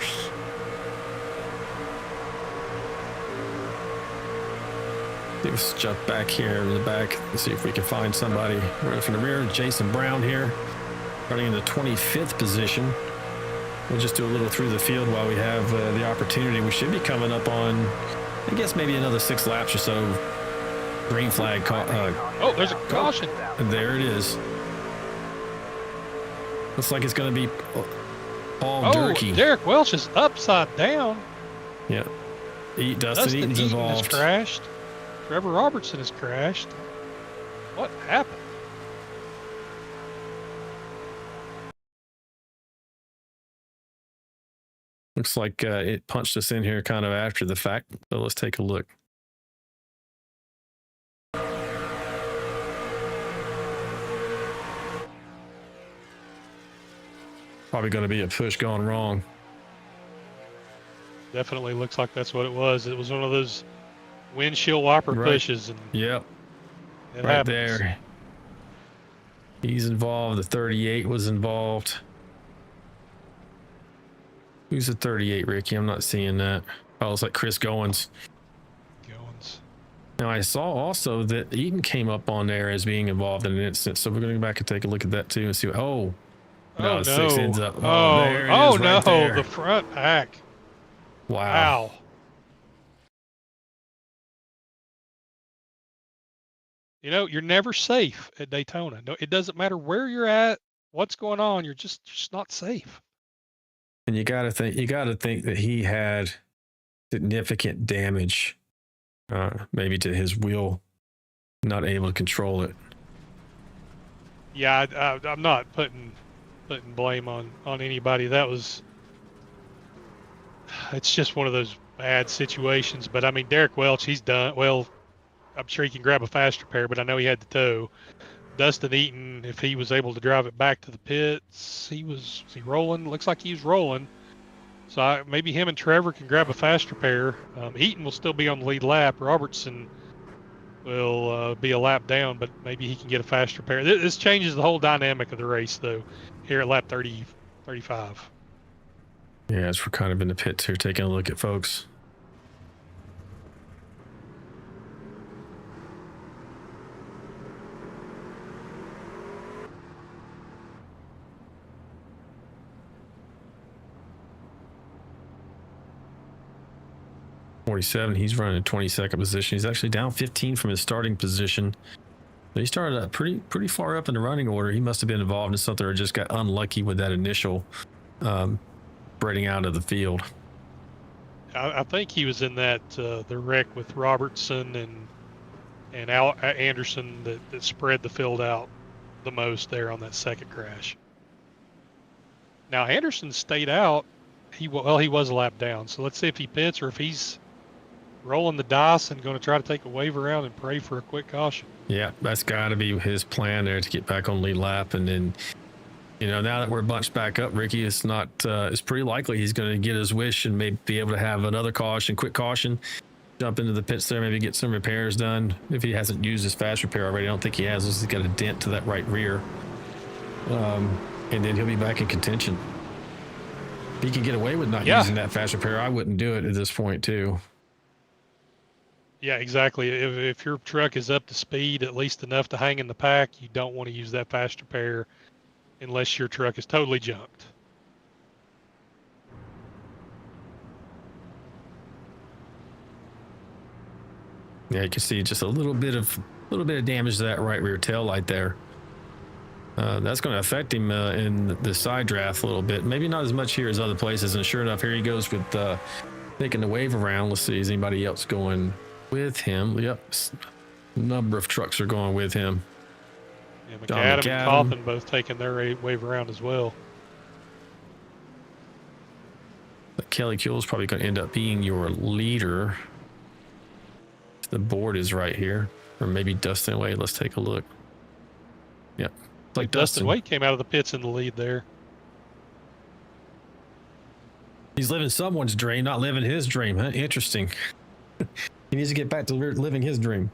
Let's jump back here in the back and see if we can find somebody running from the rear. Jason Brown here, running in the 25th position. We'll just do a little through the field while we have the opportunity. We should be coming up on, I guess, maybe another 6 laps or so. Green flag. Oh, there's a caution. There it is. Looks like it's going to be Paul Durkee. Derek Welch is upside down. Yeah. Dustin Eaton's involved. Has crashed. Trevor Robertson has crashed. What happened? Looks like it punched us in here kind of after the fact. So let's take a look. Probably going to be a push gone wrong. Definitely looks like that's what it was. It was one of those windshield wiper pushes. And yep. It right happens. There. He's involved. The 38 was involved. Who's the 38, Ricky? I'm not seeing that. Oh, it's like Chris Goins. Now, I saw also that Eaton came up on there as being involved in an incident, so we're going to go back and take a look at that too and see what, no, 6 ends up. There it is right there. The front pack. Wow. You know, you're never safe at Daytona. No, it doesn't matter where you're at, what's going on, you're just not safe. And you got to think that he had significant damage, maybe to his wheel, not able to control it. Yeah, I'm not putting blame on anybody. It's just one of those bad situations. But I mean, Derek Welch, he's done well. I'm sure he can grab a faster pair, but I know he had the tow. Dustin Eaton, if he was able to drive it back to the pits, was he rolling? Looks like he was rolling. So maybe him and Trevor can grab a faster pair. Eaton will still be on the lead lap. Robertson will be a lap down, but maybe he can get a faster pair. This changes the whole dynamic of the race, though, here at lap 35. Yeah, as we're kind of in the pits here, taking a look at folks. He's running in 22nd position. He's actually down 15 from his starting position. But he started pretty far up in the running order. He must have been involved in something or just got unlucky with that initial spreading out of the field. I think he was in that the wreck with Robertson and Anderson that spread the field out the most there on that second crash. Now Anderson stayed out. He was a lap down. So let's see if he pits or if he's rolling the dice and going to try to take a wave around and pray for a quick caution. Yeah, that's got to be his plan there to get back on lead lap. And then, now that we're bunched back up, Ricky, it's pretty likely he's going to get his wish and maybe be able to have another quick caution, jump into the pits there, maybe get some repairs done. If he hasn't used his fast repair already, I don't think he has. He's got a dent to that right rear. And then he'll be back in contention. If he can get away with not using that fast repair, I wouldn't do it at this point too. Yeah, exactly. If your truck is up to speed, at least enough to hang in the pack, you don't want to use that fast repair unless your truck is totally junked. Yeah, you can see just a little bit of damage to that right rear tail light there. That's going to affect him in the side draft a little bit. Maybe not as much here as other places. And sure enough, here he goes with making the wave around. Let's see, is anybody else going with him? Yep, number of trucks are going with him. Yeah, McAdam and Coffin both taking their wave around as well. But Kelly Kuehl is probably going to end up being your leader. The board is right here. Or maybe Dustin Wade. Let's take a look. Yep. Like Dustin Wade came out of the pits in the lead there. He's living someone's dream, not living his dream, huh? Interesting. He needs to get back to living his dream.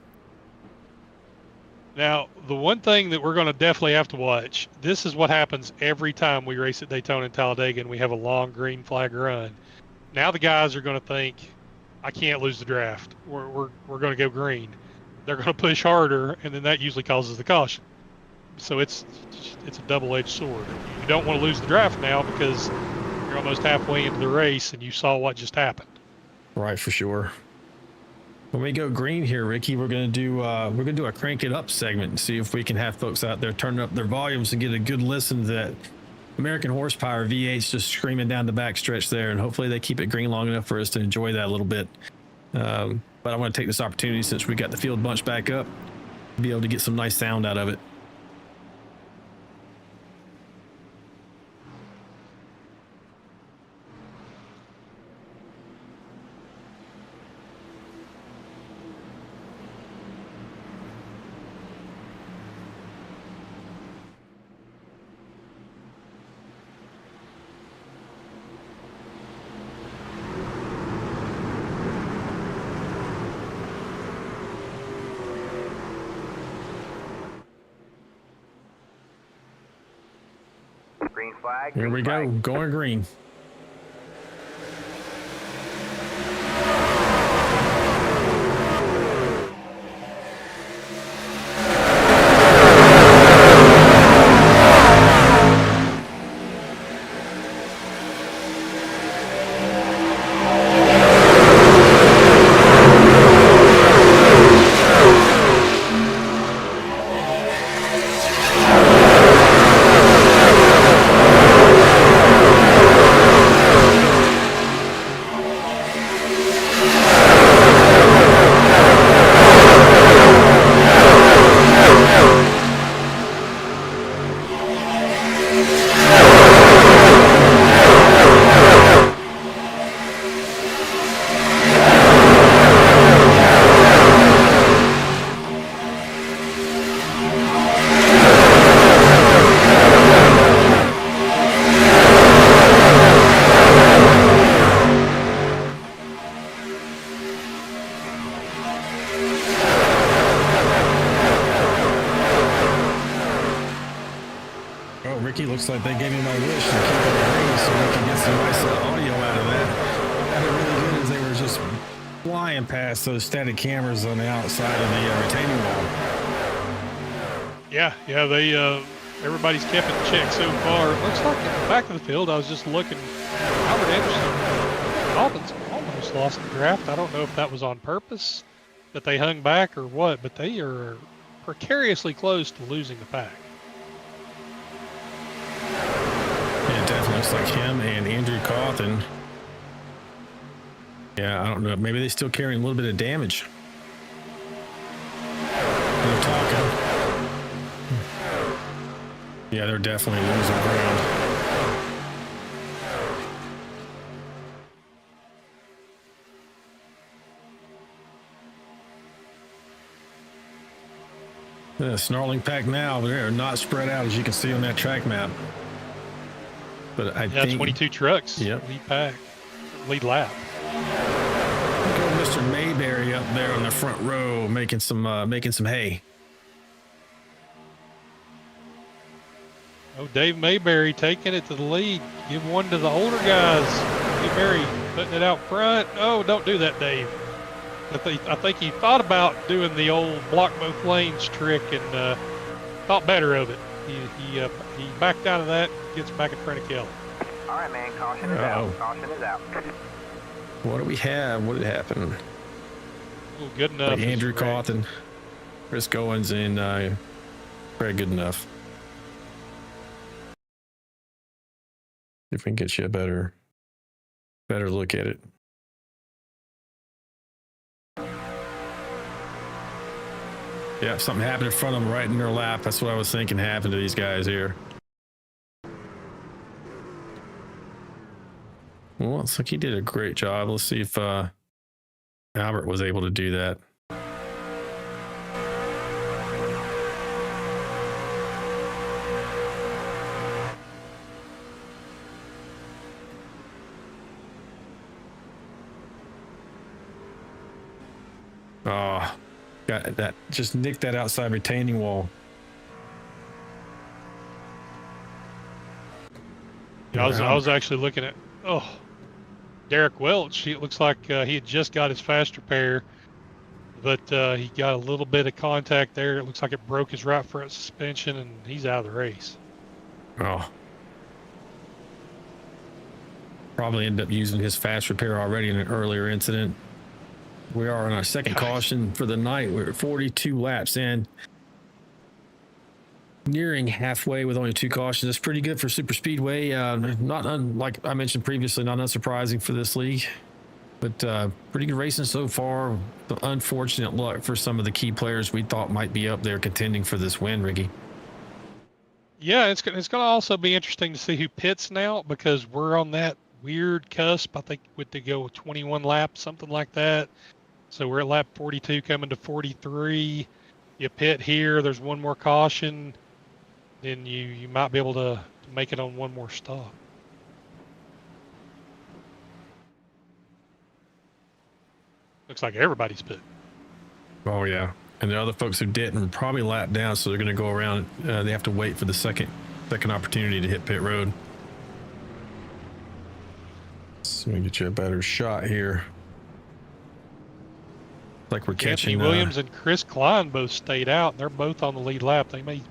Now, the one thing that we're going to definitely have to watch, this is what happens every time we race at Daytona and Talladega and we have a long green flag run. Now the guys are going to think, I can't lose the draft. We're going to go green. They're going to push harder, and then that usually causes the caution. So it's a double-edged sword. You don't want to lose the draft now because you're almost halfway into the race and you saw what just happened. Right, for sure. When we go green here, Ricky, we're gonna do a crank it up segment and see if we can have folks out there turning up their volumes and get a good listen to that American horsepower V8s just screaming down the back stretch there, and hopefully they keep it green long enough for us to enjoy that a little bit. But I want to take this opportunity, since we got the field bunch back up, to be able to get some nice sound out of it. Green flag. Here we go, going green. Looks like they gave me my wish to keep it green so we can get some nice audio out of that. What really good is they were just flying past those static cameras on the outside of the retaining wall. Yeah, they everybody's kept it in check so far. It looks like at the back of the field, I was just looking, Albert Anderson, Albans almost lost the draft. I don't know if that was on purpose, that they hung back or what, but they are precariously close to losing the pack. It definitely looks like him and Andrew Cawthon. Yeah, I don't know. Maybe they're still carrying a little bit of damage. They're talking. Yeah, they're definitely losing ground. Snarling pack now, but they're not spread out, as you can see on that track map. But I think 22 trucks. Yep. Lead pack, lead lap. Go Mr. Mayberry up there on the front row, making some hay. Oh, Dave Mayberry taking it to the lead. Give one to the older guys. Mayberry putting it out front. Oh, don't do that, Dave. I think he thought about doing the old block both lanes trick and thought better of it. He backed out of that, gets back in front of Kelly. All right, man. Caution is out. Caution is out. What do we have? What did happen? Ooh, good enough. Like Andrew Cawthon, Chris Goins, and Craig Goodenough. If we can get you a better look at it. Yeah, something happened in front of them right in their lap. That's what I was thinking happened to these guys here. Well, looks like he did a great job. Let's see if Albert was able to do that. Oh, got that. Just nicked that outside retaining wall. Yeah, I was actually looking at, Derek Welch. It looks like he had just got his fast repair, but he got a little bit of contact there. It looks like it broke his right front suspension, and he's out of the race. Oh. Probably ended up using his fast repair already in an earlier incident. We are on our second caution for the night. We're at 42 laps in. Nearing halfway with only 2 cautions. That's pretty good for super speedway. Like I mentioned previously, not unsurprising for this league, but pretty good racing so far. Unfortunate luck for some of the key players we thought might be up there contending for this win, Ricky. Yeah, it's going to also be interesting to see who pits now, because we're on that weird cusp. I think with to go 21 laps, something like that. So we're at lap 42 coming to 43. You pit here, there's one more caution. Then you might be able to make it on one more stop. Looks like everybody's pit. Oh, yeah. And the other folks who didn't probably lap down, so they're going to go around. They have to wait for the second opportunity to hit pit road. So we get you a better shot here. Like we're catching Anthony Williams and Chris Klein both stayed out. They're both on the lead lap. They may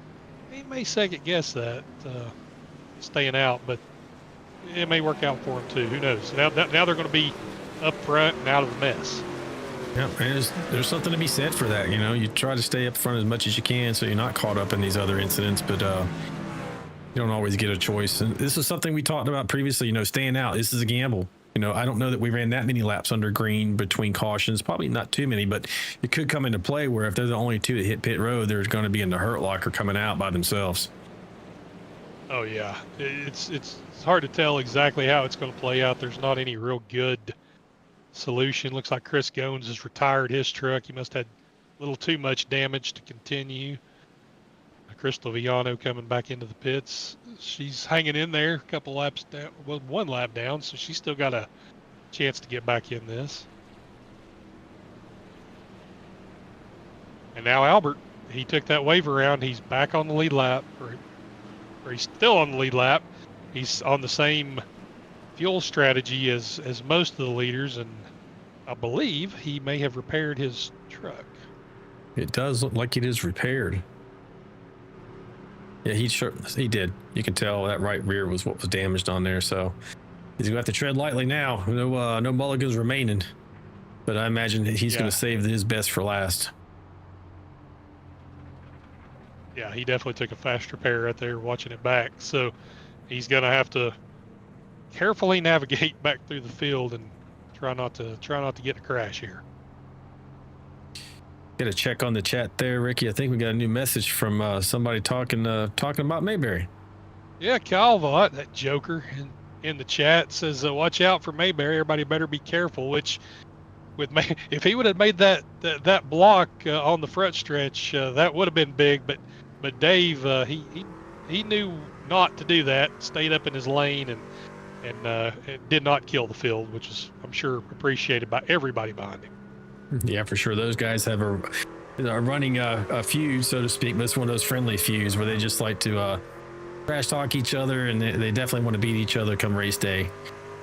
second guess that staying out, but it may work out for them too. Who knows? Now they're going to be up front and out of the mess. Yeah, and there's something to be said for that. You know, you try to stay up front as much as you can so you're not caught up in these other incidents, but you don't always get a choice. And this is something we talked about previously, you know, staying out. This is a gamble. You know, I don't know that we ran that many laps under green between cautions, probably not too many, but it could come into play where if they're the only 2 that hit pit road, they're going to be in the hurt locker coming out by themselves. Oh yeah, it's hard to tell exactly how it's going to play out. There's not any real good solution. Looks like Chris Goins has retired his truck. He must have had a little too much damage to continue. Crystal Villano coming back into the pits. She's hanging in there, a couple laps down, well, 1 lap down, so she's still got a chance to get back in this. And now Albert, he took that wave around. He's back on the lead lap, or he's still on the lead lap. He's on the same fuel strategy as most of the leaders, and I believe he may have repaired his truck. It does look like it is repaired. Yeah, he did. You can tell that right rear was what was damaged on there, so he's going to have to tread lightly now. No mulligans remaining, but I imagine he's going to save his best for last. Yeah, he definitely took a fast repair right there watching it back, so he's going to have to carefully navigate back through the field and try not to get a crash here. Get a check on the chat there, Ricky. I think we got a new message from somebody talking about Mayberry. Yeah, Kyle Vaught, that joker in the chat, says, watch out for Mayberry. Everybody better be careful, which if he would have made that block on the front stretch, that would have been big, but Dave, he knew not to do that, stayed up in his lane and did not kill the field, which is, I'm sure, appreciated by everybody behind him. Yeah, for sure. Those guys have are running a feud, so to speak, but it's one of those friendly feuds where they just like to trash talk each other, and they definitely want to beat each other come race day.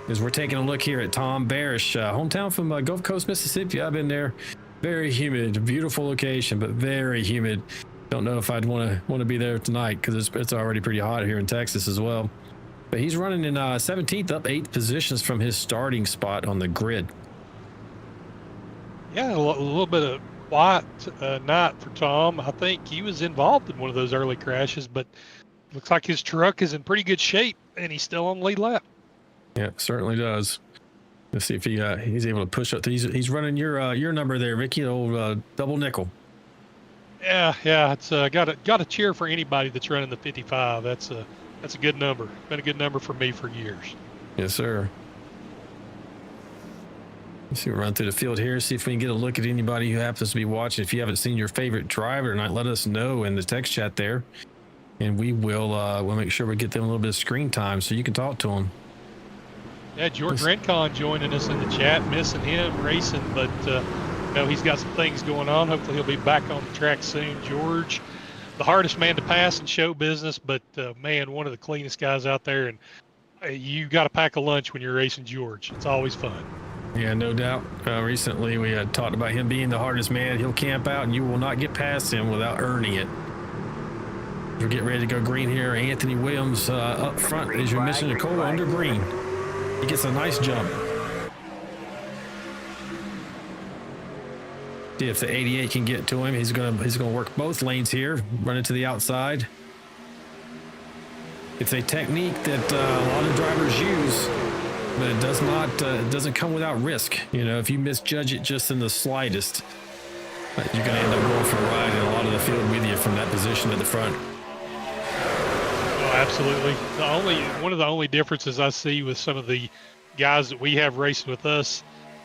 As we're taking a look here at Tom Barish, hometown from Gulf Coast, Mississippi. I've been there. Very humid, beautiful location, but very humid. Don't know if I'd want to be there tonight because it's already pretty hot here in Texas as well. But he's running in 17th, up 8 positions from his starting spot on the grid. Yeah, a little bit of quiet night for Tom. I think he was involved in one of those early crashes, but looks like his truck is in pretty good shape, and he's still on the lead lap. Yeah, certainly does. Let's see if he's able to push up. He's running your number there, Ricky, the old double nickel. Yeah, it's got to cheer for anybody that's running the 55. That's a good number. Been a good number for me for years. Yes, sir. Let's see, we'll run through the field here, see if we can get a look at anybody who happens to be watching. If you haven't seen your favorite driver tonight, let us know in the text chat there, and we'll make sure we get them a little bit of screen time so you can talk to them. Yeah, George Rincon joining us in the chat, missing him racing, but know he's got some things going on. Hopefully he'll be back on the track soon. George, the hardest man to pass in show business, but man, one of the cleanest guys out there. And you got to pack a lunch when you're racing George. It's always fun. Yeah, no doubt. Recently, we had talked about him being the hardest man. He'll camp out, and you will not get past him without earning it. We're getting ready to go green here. Anthony Williams up front, as you mentioned, Nicole under green. He gets a nice jump. See if the 88 can get to him. He's gonna work both lanes here, run it to the outside. It's a technique that a lot of drivers use, but it does not doesn't come without risk. You know, if you misjudge it just in the slightest, you're going to end up going for a ride in a lot of the field with you from that position at the front. Oh, absolutely. One of the only differences I see with some of the guys that we have racing with us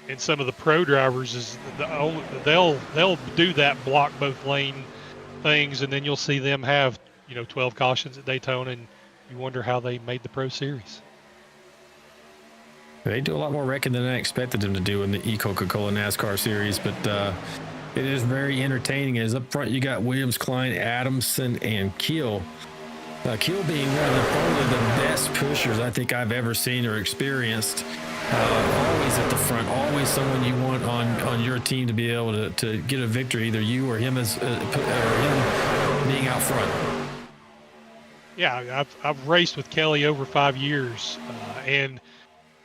and some of the pro drivers is they'll do that block both lane things, and then you'll see them have 12 cautions at Daytona, and you wonder how they made the pro series. They do a lot more wrecking than I expected them to do in the Coca-Cola NASCAR series, but it is very entertaining. As up front, you got Williams, Klein, Adamson, and Keel. Keel being probably the best pushers I think I've ever seen or experienced. Always at the front, always someone you want on your team to be able to get a victory, either you or him or him being out front. Yeah, I've raced with Kelly over 5 years, and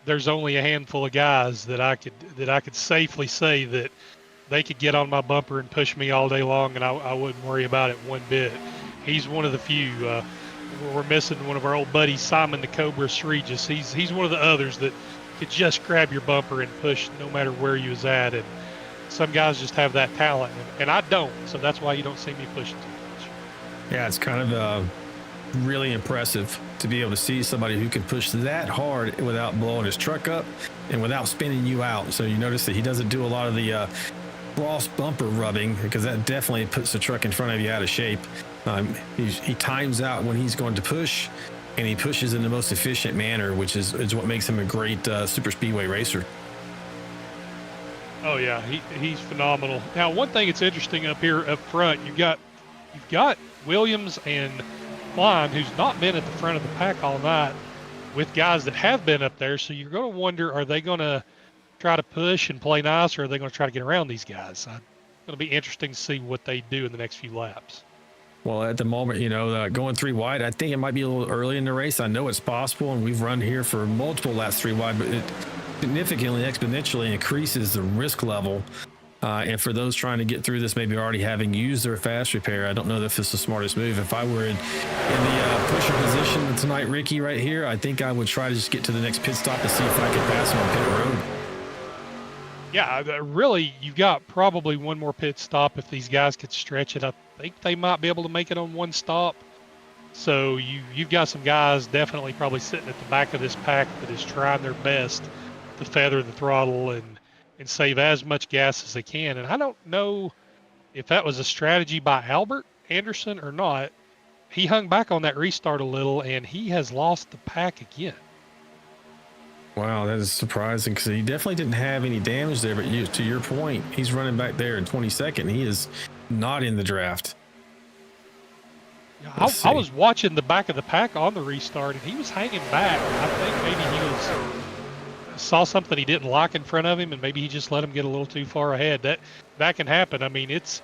there's only a handful of guys that I could safely say that they could get on my bumper and push me all day long, and I wouldn't worry about it one bit. He's one of the few. We're missing one of our old buddies, Simon the Cobra Regis. He's one of the others that could just grab your bumper and push no matter where you was at. And some guys just have that talent, and I don't. So that's why you don't see me pushing too much. Yeah, it's kind of really impressive to be able to see somebody who can push that hard without blowing his truck up and without spinning you out. So you notice that he doesn't do a lot of the cross bumper rubbing, because that definitely puts the truck in front of you out of shape. He times out when he's going to push, and he pushes in the most efficient manner, which is what makes him a great super speedway racer. Oh yeah, he's phenomenal. Now, one thing that's interesting up here up front, you've got Williams and Klein, who's not been at the front of the pack all night, with guys that have been up there. So you're going to wonder, are they going to try to push and play nice, or are they going to try to get around these guys? It's going to be interesting to see what they do in the next few laps. Well, at the moment, going 3 wide, I think it might be a little early in the race. I know it's possible, and we've run here for multiple laps 3 wide, but it significantly, exponentially increases the risk level. And for those trying to get through this, maybe already having used their fast repair, I don't know if it's the smartest move. If I were in the pusher position tonight, Ricky, right here, I think I would try to just get to the next pit stop and see if I could pass him on pit road. Yeah, really, you've got probably one more pit stop if these guys could stretch it. I think they might be able to make it on one stop. So you've got some guys definitely probably sitting at the back of this pack that is trying their best to feather the throttle and save as much gas as they can. And I don't know if that was a strategy by Albert Anderson or not. He hung back on that restart a little, and he has lost the pack again. Wow, that is surprising, because he definitely didn't have any damage there. But to your point, he's running back there in 22nd. He is not in the draft. I was watching the back of the pack on the restart, and he was hanging back. I think maybe he saw something he didn't like in front of him, and maybe he just let him get a little too far ahead. That can happen. I mean, it's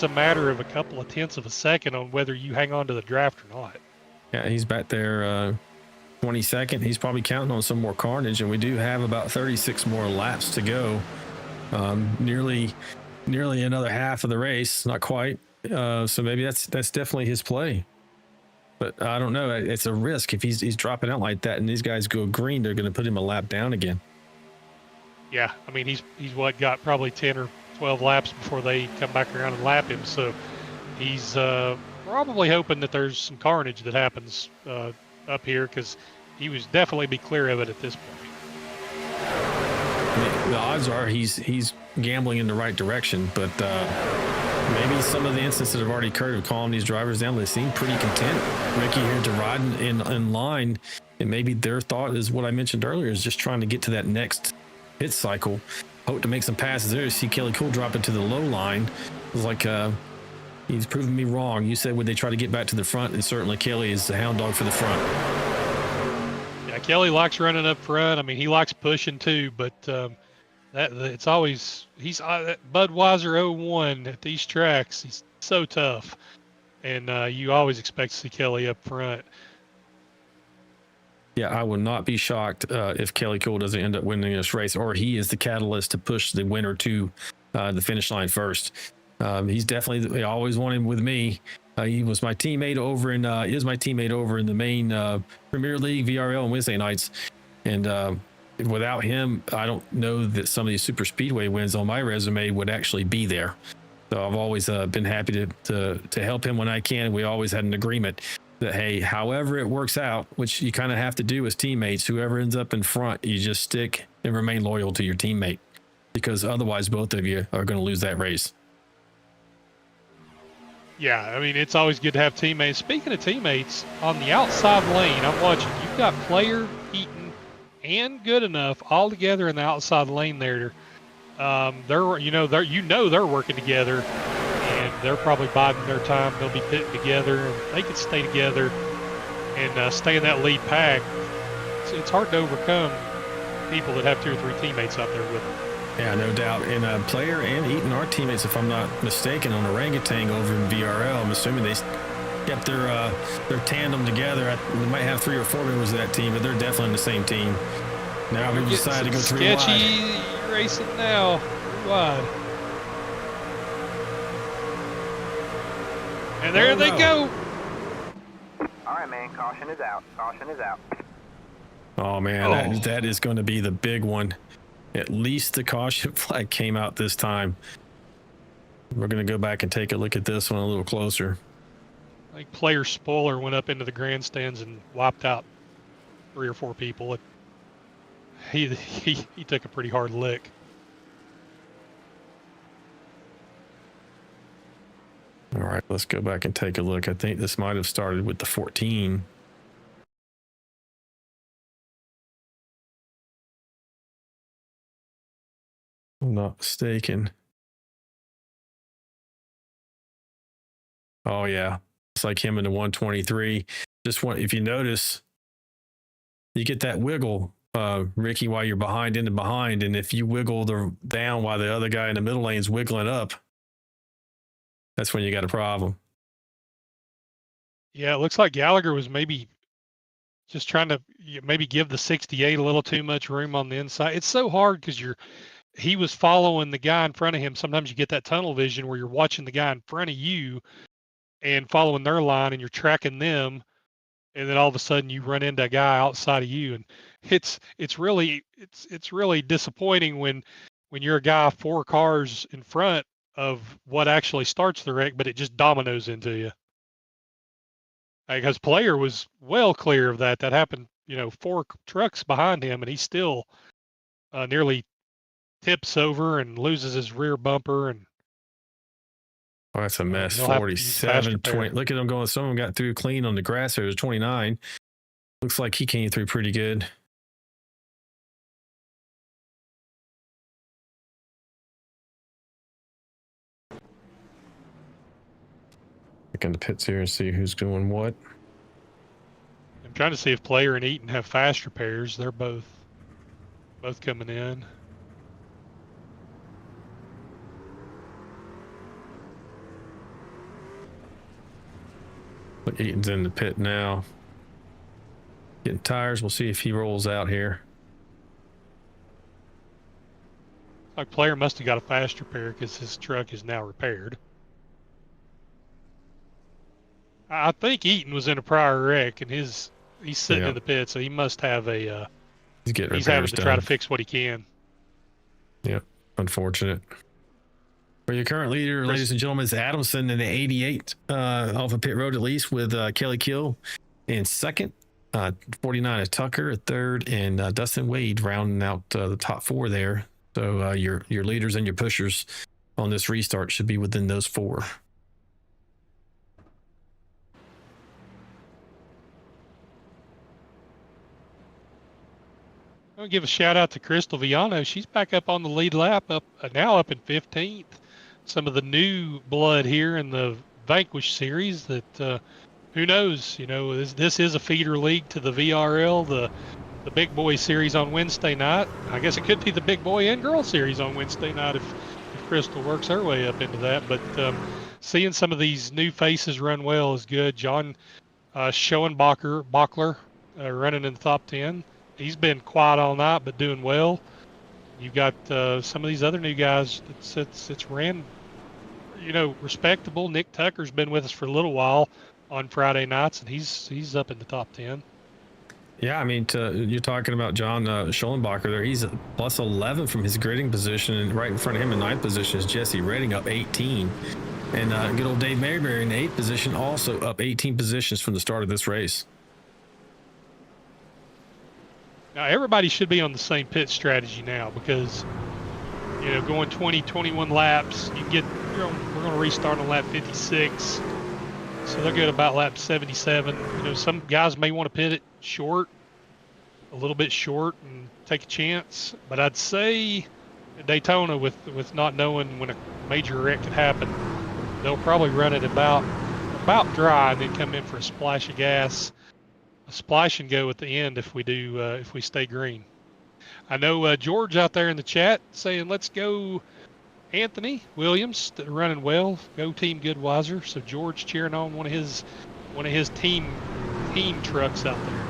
a matter of a couple of tenths of a second on whether you hang on to the draft or not. Yeah, he's back there 22nd. He's probably counting on some more carnage, and we do have about 36 more laps to go. Nearly another half of the race, not quite. So maybe that's definitely his play. But I don't know. It's a risk if he's dropping out like that, and these guys go green. They're going to put him a lap down again. Yeah, I mean he's got probably 10 or 12 laps before they come back around and lap him. So he's probably hoping that there's some carnage that happens up here, because he was definitely be clear of it at this point. I mean, the odds are he's gambling in the right direction, but maybe some of the instances that have already occurred of calming these drivers down. They seem pretty content, Ricky, here to ride in line, and maybe their thought is what I mentioned earlier, is just trying to get to that next pit cycle hope to make some passes there. See Kelly Cool drop it to the low line. It was like he's proven me wrong. You said would they try to get back to the front, and certainly Kelly is the hound dog for the front. Yeah, Kelly likes running up front. I mean, he likes pushing too, but it's always he's Budweiser 01 at these tracks. He's so tough, and you always expect to see Kelly up front. Yeah, I will not be shocked if Kelly Cool doesn't end up winning this race, or he is the catalyst to push the winner to the finish line first. He's definitely always wanted with me. He was my teammate over in is my teammate over in the main Premier League VRL on Wednesday nights, and without him, I don't know that some of these super speedway wins on my resume would actually be there. So I've always been happy to help him when I can. We always had an agreement that, hey, however it works out, which you kind of have to do as teammates, whoever ends up in front, you just stick and remain loyal to your teammate, because otherwise both of you are going to lose that race. Yeah, I mean, it's always good to have teammates. Speaking of teammates, on the outside lane, I'm watching. You've got Player, Eaton, and Good Enough all together in the outside lane there. They're working together, and they're probably biding their time. They'll be pitting together, and they can stay together and stay in that lead pack. It's hard to overcome people that have 2 or 3 teammates out there with them. Yeah, no doubt. And Player and Eaton are teammates, if I'm not mistaken, on Orangutan over in VRL. I'm assuming they kept their tandem together. They might have 3 or 4 members of that team, but they're definitely in the same team. Now we decided to go 3 wide. Sketchy racing now, 3 wide. And there they go. All right, man. Caution is out. Caution is out. Oh, man, that is going to be the big one. At least the caution flag came out this time. We're going to go back and take a look at this one a little closer. I think Player Spoiler went up into the grandstands and wiped out 3 or 4 people. He took a pretty hard lick. All right, let's go back and take a look. I think this might have started with the 14. I'm not mistaken. Oh yeah, it's like him in the 123. If you notice, you get that wiggle, Ricky, while you're behind, and if you wiggle down while the other guy in the middle lane's wiggling up, that's when you got a problem. Yeah, it looks like Gallagher was maybe just trying to maybe give the 68 a little too much room on the inside. It's so hard because he was following the guy in front of him. Sometimes you get that tunnel vision where you're watching the guy in front of you and following their line, and you're tracking them, and then all of a sudden you run into a guy outside of you, and it's really disappointing when you're a guy 4 cars in front of what actually starts the wreck, but it just dominoes into you. Because Player was well clear of that. That happened, 4 trucks behind him, and he still nearly tips over and loses his rear bumper. And that's a mess. 47, 20. Look at him going. Someone got through clean on the grass. There was 29. Looks like he came through pretty good. Look in the pits here and see who's doing what. I'm trying to see if Player and Eaton have fast repairs. They're both coming in. But Eaton's in the pit now. Getting tires. We'll see if he rolls out here. Like Player must have got a fast repair because his truck is now repaired. I think Eaton was in a prior wreck, and he's sitting in the pit, so he must have a. He's having to try to fix what he can. Yep, unfortunate. For your current leader, ladies and gentlemen, is Adamson in the 88 off of pit road at least, with Kelly Kill in second. 49 is Tucker at third, and Dustin Wade rounding out the top 4 there. So your leaders and your pushers on this restart should be within those 4. I'll give a shout out to Crystal Viano. She's back up on the lead lap, now up in 15th. Some of the new blood here in the Vanquish series that who knows? You know, this is a feeder league to the VRL, the big boy series on Wednesday night. I guess it could be the big boy and girl series on Wednesday night if Crystal works her way up into that. But seeing some of these new faces run well is good. John Schoenbacher running in the top 10. He's been quiet all night, but doing well. You've got some of these other new guys. It's ran, you know, respectable. Nick Tucker's been with us for a little while on Friday nights, and he's up in the top 10. Yeah, I mean, you're talking about John Schollenbacher there. He's plus 11 from his gridding position, and right in front of him in 9th position is Jesse Redding up 18. And good old Dave Mayberry in the 8th position, also up 18 positions from the start of this race. Now, everybody should be on the same pit strategy now because, you know, going 20, 21 laps, we're going to restart on lap 56. So they'll get about lap 77. You know, some guys may want to pit it short, a little bit short, and take a chance. But I'd say at Daytona, with not knowing when a major wreck could happen, they'll probably run it about dry and then come in for a splash of gas. A splash and go at the end if we stay green. I know George out there in the chat saying, let's go Anthony Williams, running well. Go Team Goodweiser. So George cheering on one of his team trucks out there.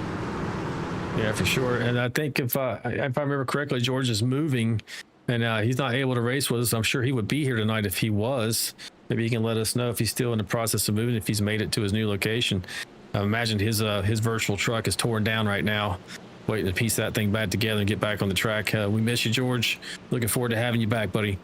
Yeah, for sure. And I think if I remember correctly, George is moving, and he's not able to race with us. I'm sure he would be here tonight if he was. Maybe he can let us know if he's still in the process of moving, if he's made it to his new location. I imagine his virtual truck is torn down right now, waiting to piece that thing back together and get back on the track. We miss you, George. Looking forward to having you back, buddy.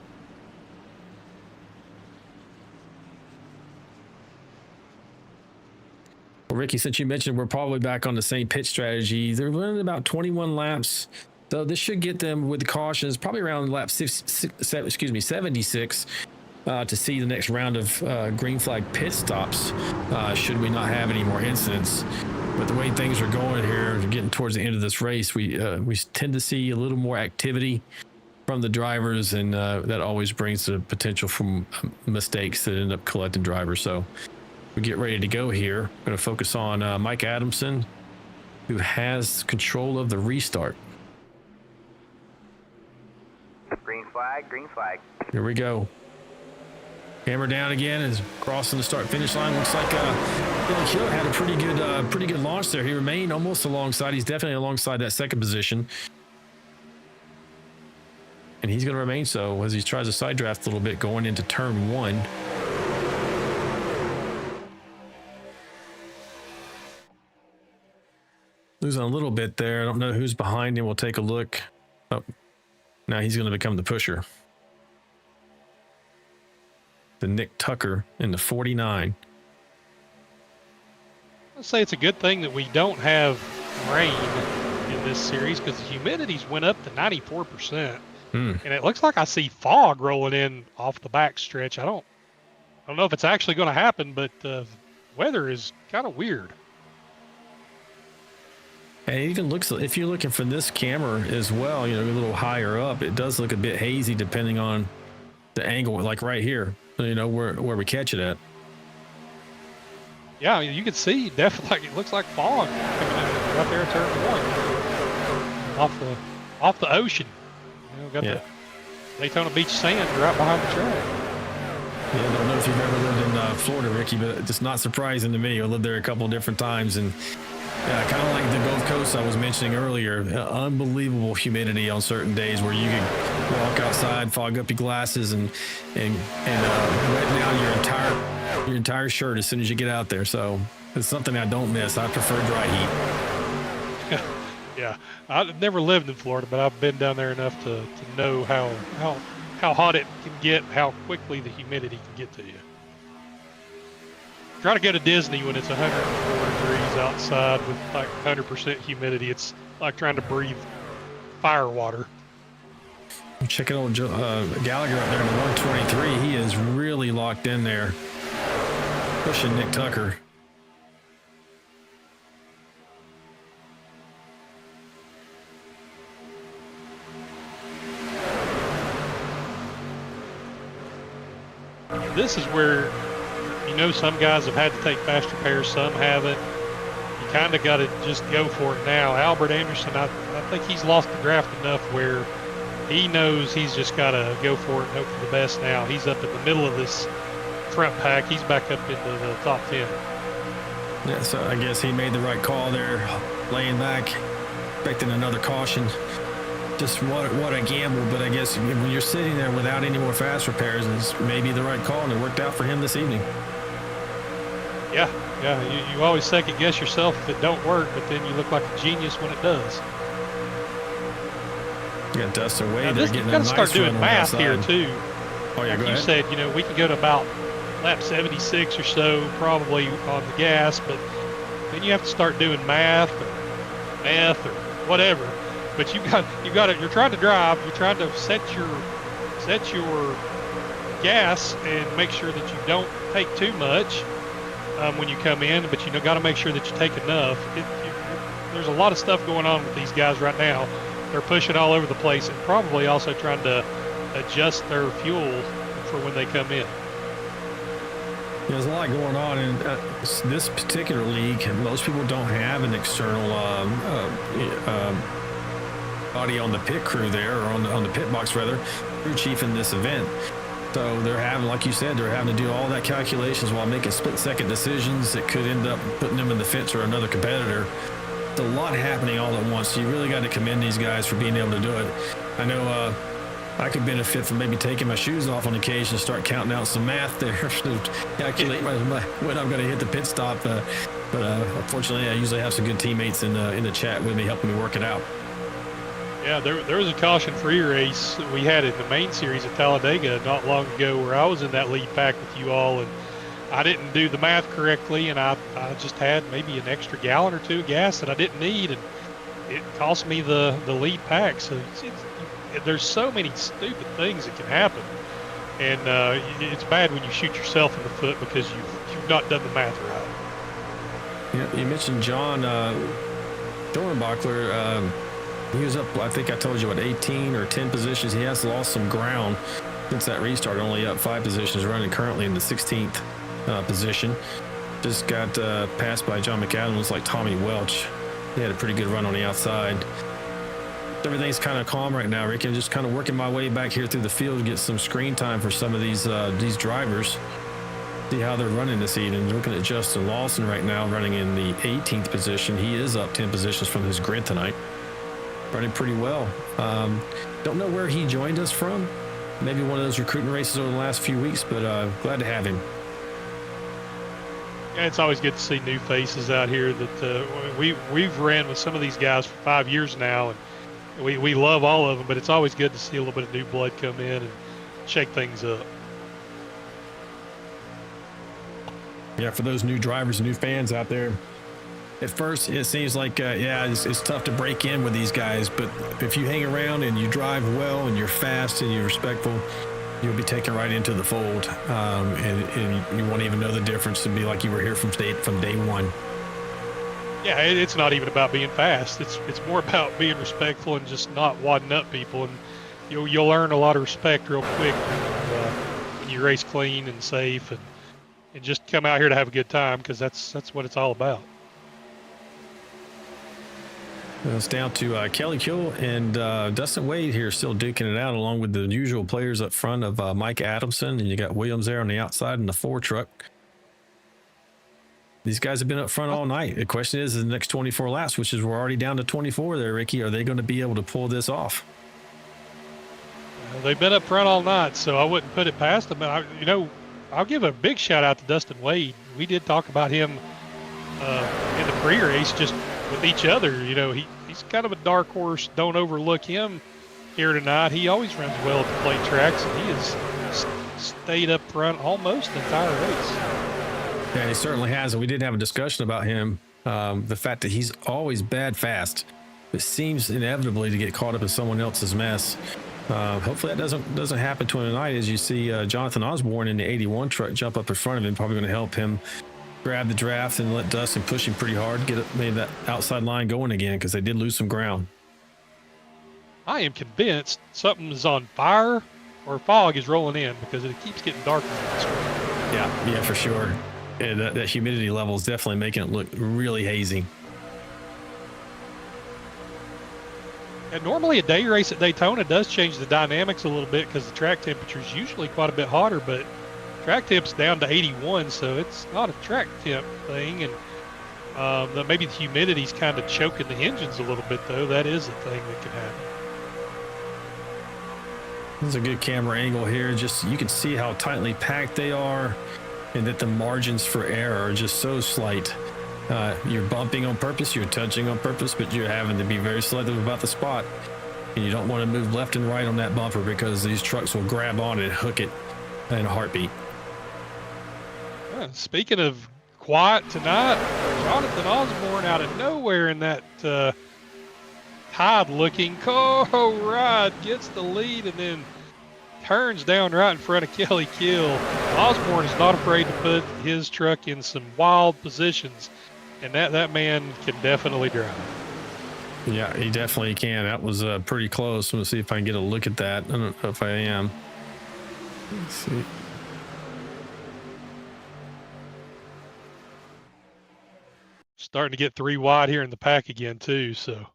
Well, Ricky, since you mentioned we're probably back on the same pit strategy, they're running about 21 laps. So this should get them with the cautions probably around lap 76 to see the next round of green flag pit stops should we not have any more incidents. But the way things are going here, getting towards the end of this race, we tend to see a little more activity from the drivers, and that always brings the potential for mistakes that end up collecting drivers. So we get ready to go here. We're going to focus on Mike Adamson, who has control of the restart. Green flag, green flag. Here we go. Hammer down again is crossing the start-finish line. Looks like Billy Kill had a pretty good launch there. He remained almost alongside. He's definitely alongside that second position, and he's going to remain so as he tries to side draft a little bit going into turn 1. Losing a little bit there. I don't know who's behind him. We'll take a look. Oh, now he's going to become the pusher. The Nick Tucker in the 49. I'll say it's a good thing that we don't have rain in this series because the humidity's went up to 94%. And it looks like I see fog rolling in off the back stretch. I don't know if it's actually going to happen, but the weather is kind of weird. And it even looks, if you're looking from this camera as well, you know, a little higher up, it does look a bit hazy depending on the angle, like right here, you know, where we catch it at. Yeah, you can see definitely, it looks like fog coming in right there at turn 1 off the ocean. You know, got the Daytona Beach sand right behind the track. Yeah, I don't know if you've ever lived in Florida, Ricky, but it's not surprising to me. I lived there a couple of different times, and yeah, kind of like the Gulf Coast I was mentioning earlier, unbelievable humidity on certain days where you can walk outside, fog up your glasses, and wet down your entire shirt as soon as you get out there. So it's something I don't miss. I prefer dry heat. Yeah, I've never lived in Florida, but I've been down there enough to know how hot it can get, how quickly the humidity can get to you. Try to go to Disney when it's 104 degrees outside with like 100% humidity. It's like trying to breathe fire water. Check out old Gallagher up there in the 123. He is really locked in there, pushing Nick Tucker. this is where, some guys have had to take fast repairs, some haven't. You kind of got to just go for it now. Albert Anderson, I think he's lost the draft enough where he knows he's just got to go for it and hope for the best now. He's up in the middle of this front pack. He's back up into the top 10. Yeah, so I guess he made the right call there, laying back, expecting another caution. Just what a gamble, but I guess when you're sitting there without any more fast repairs, it's maybe the right call, and it worked out for him this evening. Yeah, you always second guess yourself if it don't work, but then you look like a genius when it does. Yeah, Dustin Wade, Now they're getting you got a to nice start doing run on math that here side. too. Oh yeah, Like go you ahead. said, we can go to about lap 76 or so probably on the gas, but then you have to start doing math or meth or whatever. But you're trying to drive, you're trying to set your gas and make sure that you don't take too much when you come in, but got to make sure that you take enough. There's a lot of stuff going on with these guys right now. They're pushing all over the place and probably also trying to adjust their fuel for when they come in. There's a lot going on in this particular league. Most people don't have an external body on the pit crew there, or on the pit box rather, crew chief in this event. So they're having, like you said, they're having to do all that calculations while making split-second decisions that could end up putting them in the fence or another competitor. It's a lot happening all at once. So you really got to commend these guys for being able to do it. I know I could benefit from maybe taking my shoes off on occasion and start counting out some math there to calculate when I'm going to hit the pit stop. But unfortunately, I usually have some good teammates in the chat with me helping me work it out. Yeah, there was a caution-free race that we had in the main series at Talladega not long ago where I was in that lead pack with you all, and I didn't do the math correctly, and I just had maybe an extra gallon or two of gas that I didn't need, and it cost me the lead pack. So there's so many stupid things that can happen, and it's bad when you shoot yourself in the foot because you've not done the math right. Yeah, you mentioned John Dornbachler. He was up, I think I told you, 18 or 10 positions. He has lost some ground since that restart, only up 5 positions, running currently in the 16th position. Just got passed by John McAdams like Tommy Welch. He had a pretty good run on the outside. Everything's kind of calm right now, Ricky. I'm just kind of working my way back here through the field to get some screen time for some of these drivers. See how they're running this evening. Looking at Justin Lawson right now, running in the 18th position. He is up 10 positions from his grid tonight. Running pretty well. Don't know where he joined us from. Maybe one of those recruiting races over the last few weeks, but glad to have him. Yeah, it's always good to see new faces out here that we've ran with some of these guys for 5 years now, and we love all of them, but it's always good to see a little bit of new blood come in and shake things up. Yeah, for those new drivers and new fans out there, at first it seems like, it's tough to break in with these guys, but if you hang around and you drive well and you're fast and you're respectful, you'll be taken right into the fold, and you won't even know the difference and be like you were here from day one. Yeah, it's not even about being fast. It's more about being respectful and just not wadding up people, and you'll earn a lot of respect real quick when you race clean and safe and just come out here to have a good time, because that's what it's all about. It's down to Kelly Kill and Dustin Wade here still duking it out, along with the usual players up front of Mike Adamson, and you got Williams there on the outside in the 4 truck. These guys have been up front all night. The question is the next 24 laps, which is we're already down to 24 there, Ricky, are they going to be able to pull this off? They've been up front all night, so I wouldn't put it past them. I'll give a big shout out to Dustin Wade. We did talk about him in the pre-race just with each other. He's kind of a dark horse. Don't overlook him here tonight. He always runs well at the plate tracks, and he has stayed up front almost the entire race. Yeah, he certainly has, and we did have a discussion about him. The fact that he's always bad fast, but seems inevitably to get caught up in someone else's mess. Hopefully that doesn't happen to him tonight, as you see Jonathan Osborne in the 81 truck jump up in front of him, probably going to help him grab the draft and let Dustin push him pretty hard, get maybe that outside line going again, because they did lose some ground. I am convinced something's on fire or fog is rolling in because it keeps getting darker. Yeah, for sure. And that humidity level is definitely making it look really hazy. And normally a day race at Daytona does change the dynamics a little bit because the track temperature is usually quite a bit hotter, but track temp's down to 81, so it's not a track temp thing. And maybe the humidity's kind of choking the engines a little bit, though. That is a thing that can happen. This is a good camera angle here. Just you can see how tightly packed they are, and that the margins for error are just so slight. You're bumping on purpose, you're touching on purpose, but you're having to be very selective about the spot. And you don't want to move left and right on that bumper because these trucks will grab on it and hook it in a heartbeat. Speaking of quiet tonight, Jonathan Osborne out of nowhere in that Tide-looking ride gets the lead and then turns down right in front of Kelly Kill. Osborne is not afraid to put his truck in some wild positions, and that man can definitely drive. Yeah, he definitely can. That was pretty close. I'm gonna see if I can get a look at that. I don't know if I am. Let's see. Starting to get 3 wide here in the pack again too, so.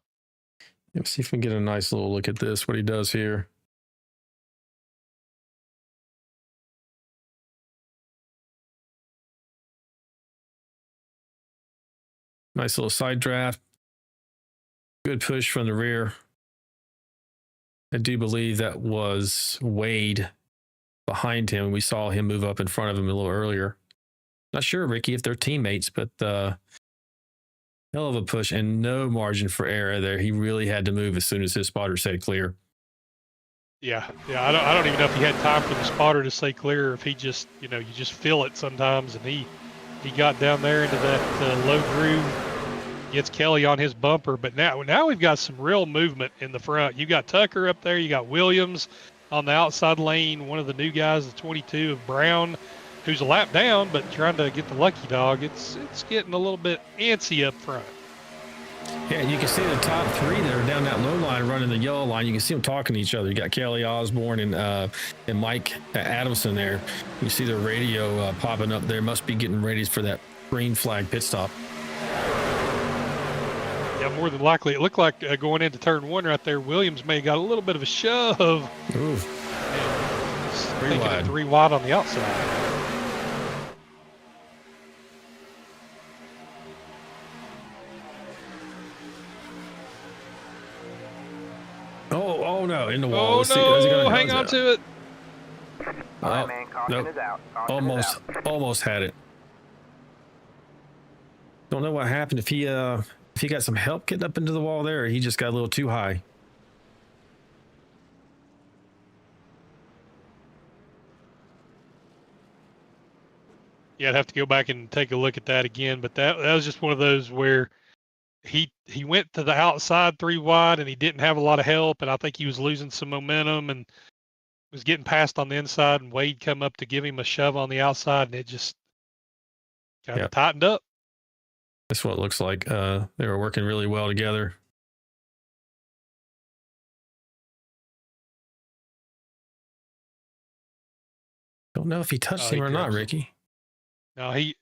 Let's see if we can get a nice little look at this, what he does here. Nice little side draft. Good push from the rear. I do believe that was Wade behind him. We saw him move up in front of him a little earlier. Not sure, Ricky, if they're teammates, but hell of a push and no margin for error there. He really had to move as soon as his spotter said clear. Yeah. I don't even know if he had time for the spotter to say clear, or if he just, you just feel it sometimes. And he got down there into that low groove, gets Kelly on his bumper. But now we've got some real movement in the front. You got Tucker up there. You got Williams on the outside lane. One of the new guys, the 22 of Brown, who's a lap down, but trying to get the lucky dog. It's getting a little bit antsy up front. Yeah, you can see the top 3 that are down that low line running the yellow line. You can see them talking to each other. You got Kelly Osborne and Mike Adamson there. You see their radio popping up there. Must be getting ready for that green flag pit stop. Yeah, more than likely. It looked like going into turn 1 right there, Williams may have got a little bit of a shove. Ooh. Three wide. 3 wide on the outside. Oh no, in the wall. Oh no, hang on to it. Alright, man, caution is out. Caution is out. Almost had it. Don't know what happened, if he got some help getting up into the wall there, or he just got a little too high. Yeah, I'd have to go back and take a look at that again, but that was just one of those where he went to the outside 3 wide and he didn't have a lot of help, and I think he was losing some momentum and was getting passed on the inside, and Wade come up to give him a shove on the outside, and it just kind of tightened up. That's what it looks like. They were working really well together. Don't know if he touched him or not, Ricky. No, he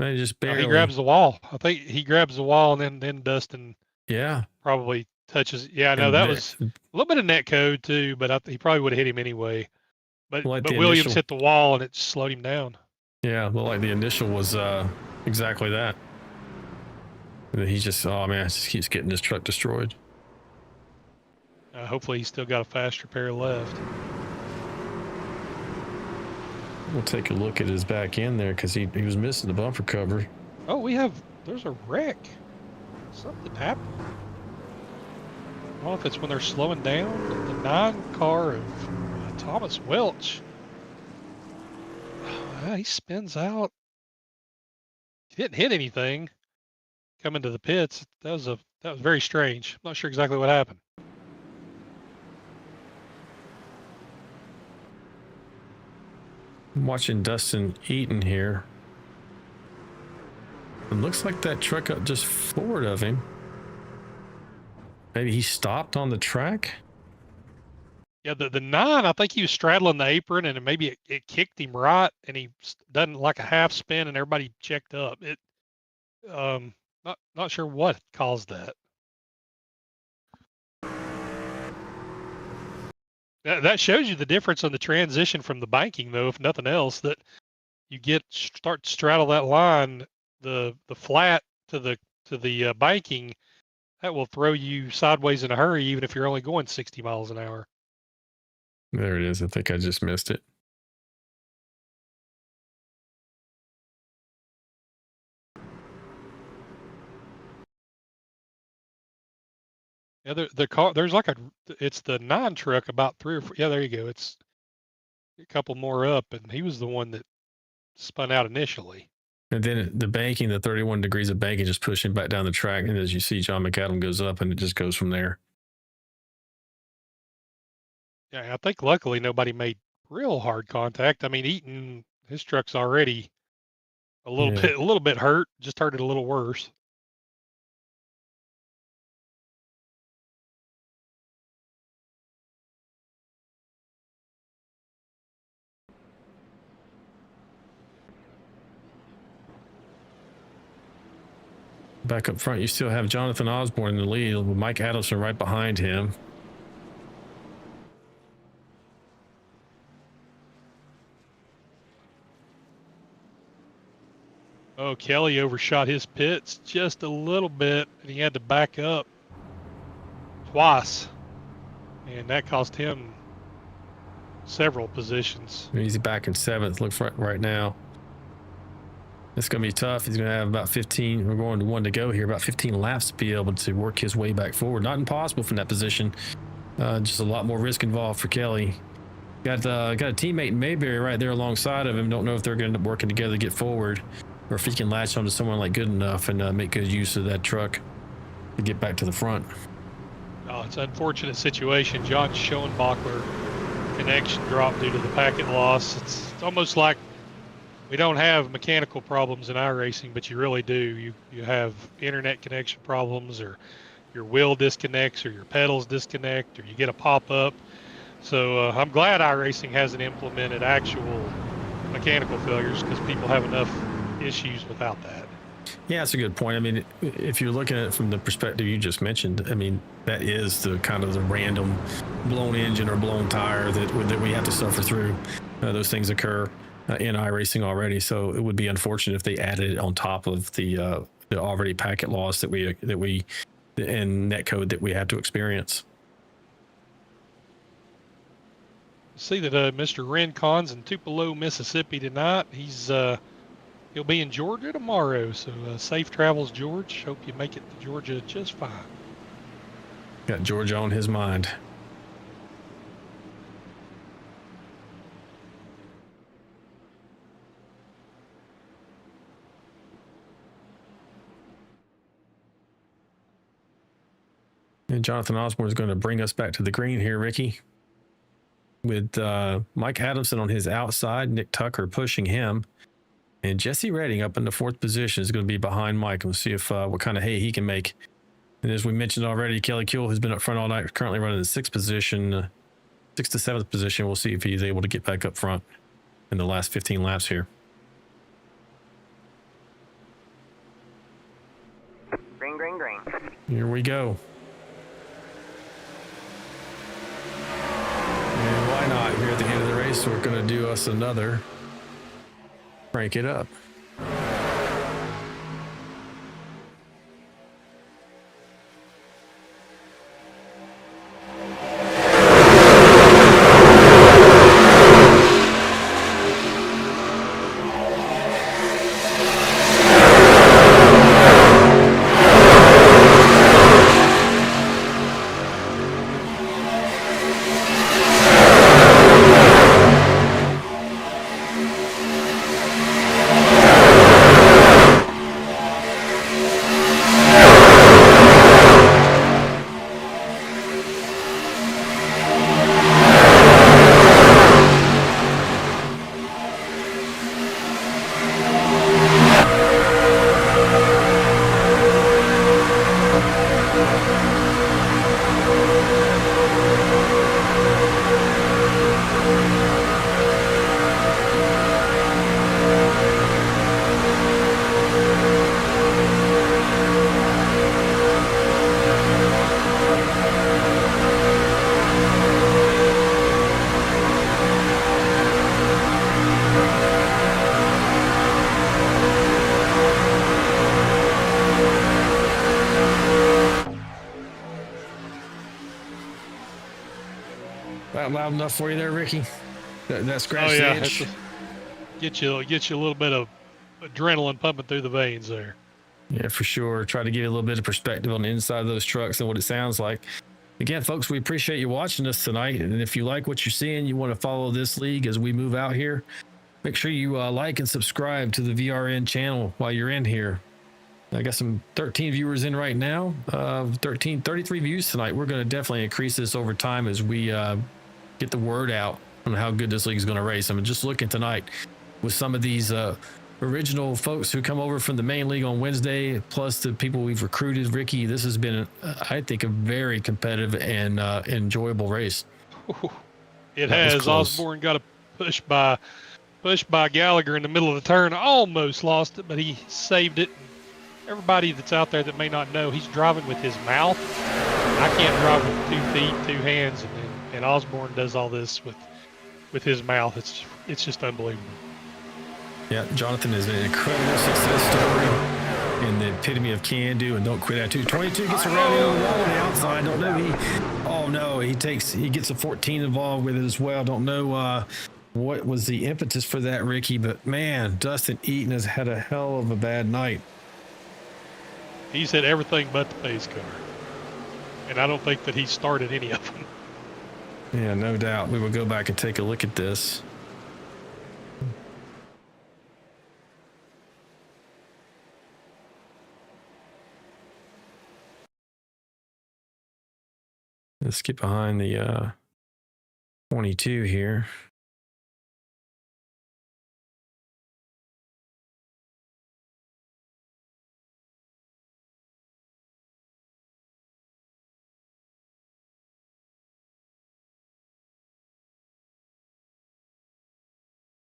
just barely. He grabs the wall. I think he grabs the wall, and then Dustin probably touches. Yeah, no, that was a little bit of net code too, but he probably would have hit him anyway. But Williams hit the wall, and it slowed him down. Yeah, looked like the initial was exactly that. And he just, just keeps getting his truck destroyed. Hopefully he's still got a fast repair left. We'll take a look at his back end there, because he was missing the bumper cover. Oh, there's a wreck. Something happened. I don't know if it's when they're slowing down. The 9 car of Thomas Welch. He spins out. He didn't hit anything coming to the pits. That was very strange. I'm not sure exactly what happened. I'm watching Dustin Eaton here. It looks like that truck up just forward of him. Maybe he stopped on the track. Yeah, the 9, I think he was straddling the apron, and maybe it kicked him right, and he done like a half spin, and everybody checked up. It not sure what caused that. That shows you the difference on the transition from the banking, though, if nothing else, that you start to straddle that line, the flat to the banking, that will throw you sideways in a hurry, even if you're only going 60 miles an hour. There it is. I think I just missed it. Yeah, the car, there's like it's the 9 truck about 3 or 4. Yeah, there you go. It's a couple more up, and he was the one that spun out initially. And then the banking, the 31 degrees of banking, just pushing back down the track. And as you see, John McAdam goes up, and it just goes from there. Yeah, I think luckily nobody made real hard contact. I mean, Eaton, his truck's already a little bit hurt. Just hurt it a little worse. Back up front, you still have Jonathan Osborne in the lead with Mike Adamson right behind him. Oh, Kelly overshot his pits just a little bit, and he had to back up twice, and that cost him several positions. He's back in 7th. Looks right now. It's going to be tough. He's going to have about 15. We're going to 1 to go here. About 15 laps to be able to work his way back forward. Not impossible from that position. Just a lot more risk involved for Kelly. Got a teammate in Mayberry right there alongside of him. Don't know if they're going to end up working together to get forward, or if he can latch onto someone like good enough and make good use of that truck to get back to the front. Oh, it's an unfortunate situation. John Schoenbachler connection dropped due to the packet loss. It's almost like we don't have mechanical problems in iRacing, but you really do. You have internet connection problems, or your wheel disconnects, or your pedals disconnect, or you get a pop-up. So I'm glad iRacing hasn't implemented actual mechanical failures, because people have enough issues without that. Yeah, that's a good point. I mean, if you're looking at it from the perspective you just mentioned, I mean, that is the kind of the random blown engine or blown tire that we have to suffer through. Those things occur in iRacing already, so it would be unfortunate if they added it on top of the already packet loss that we and netcode that we have to experience. See that Mr. Rencon's in Tupelo, Mississippi tonight. He'll be in Georgia tomorrow, so safe travels, George. Hope you make it to Georgia just fine. Got Georgia on his mind. And Jonathan Osborne is going to bring us back to the green here, Ricky, with Mike Adamson on his outside, Nick Tucker pushing him, and Jesse Redding up in the 4th position is going to be behind Mike. We'll see if what kind of hay he can make. And as we mentioned already, Kelly Kuehl has been up front all night, currently running the 6th position, 6th to 7th position. We'll see if he's able to get back up front in the last 15 laps here. Green, green, green. Here we go. And why not? Here at the end of the race, we're going to do us another crank it up. That loud enough for you there, Ricky? That scratch Oh yeah, the itch? get you a little bit of adrenaline pumping through the veins there. Yeah, for sure. Try to give you a little bit of perspective on the inside of those trucks and what it sounds like. Again, folks, we appreciate you watching us tonight. And if you like what you're seeing, you want to follow this league as we move out here, make sure you like and subscribe to the VRN channel while you're in here. I got some 13 viewers in right now, 33 views tonight. We're going to definitely increase this over time as we get the word out on how good this league is going to race. I'm just looking tonight with some of these original folks who come over from the main league on Wednesday, plus the people we've recruited. Ricky, this has been, I think, a very competitive and enjoyable race. It has. Osborne got a push by Gallagher in the middle of the turn. Almost lost it, but he saved it. Everybody that's out there that may not know, he's driving with his mouth. I can't drive with 2 feet, 2 hands, and Osborne does all this with his mouth. It's just unbelievable. Yeah, Jonathan is an incredible success story and the epitome of can do and don't quit attitude. 22 gets around the wall on the outside. Don't know he gets a 14 involved with it as well. Don't know what was the impetus for that, Ricky, but man, Dustin Eaton has had a hell of a bad night. He's hit everything but the pace car, and I don't think that he started any of them. Yeah, no doubt. We will go back and take a look at this. Let's get behind the 22 here.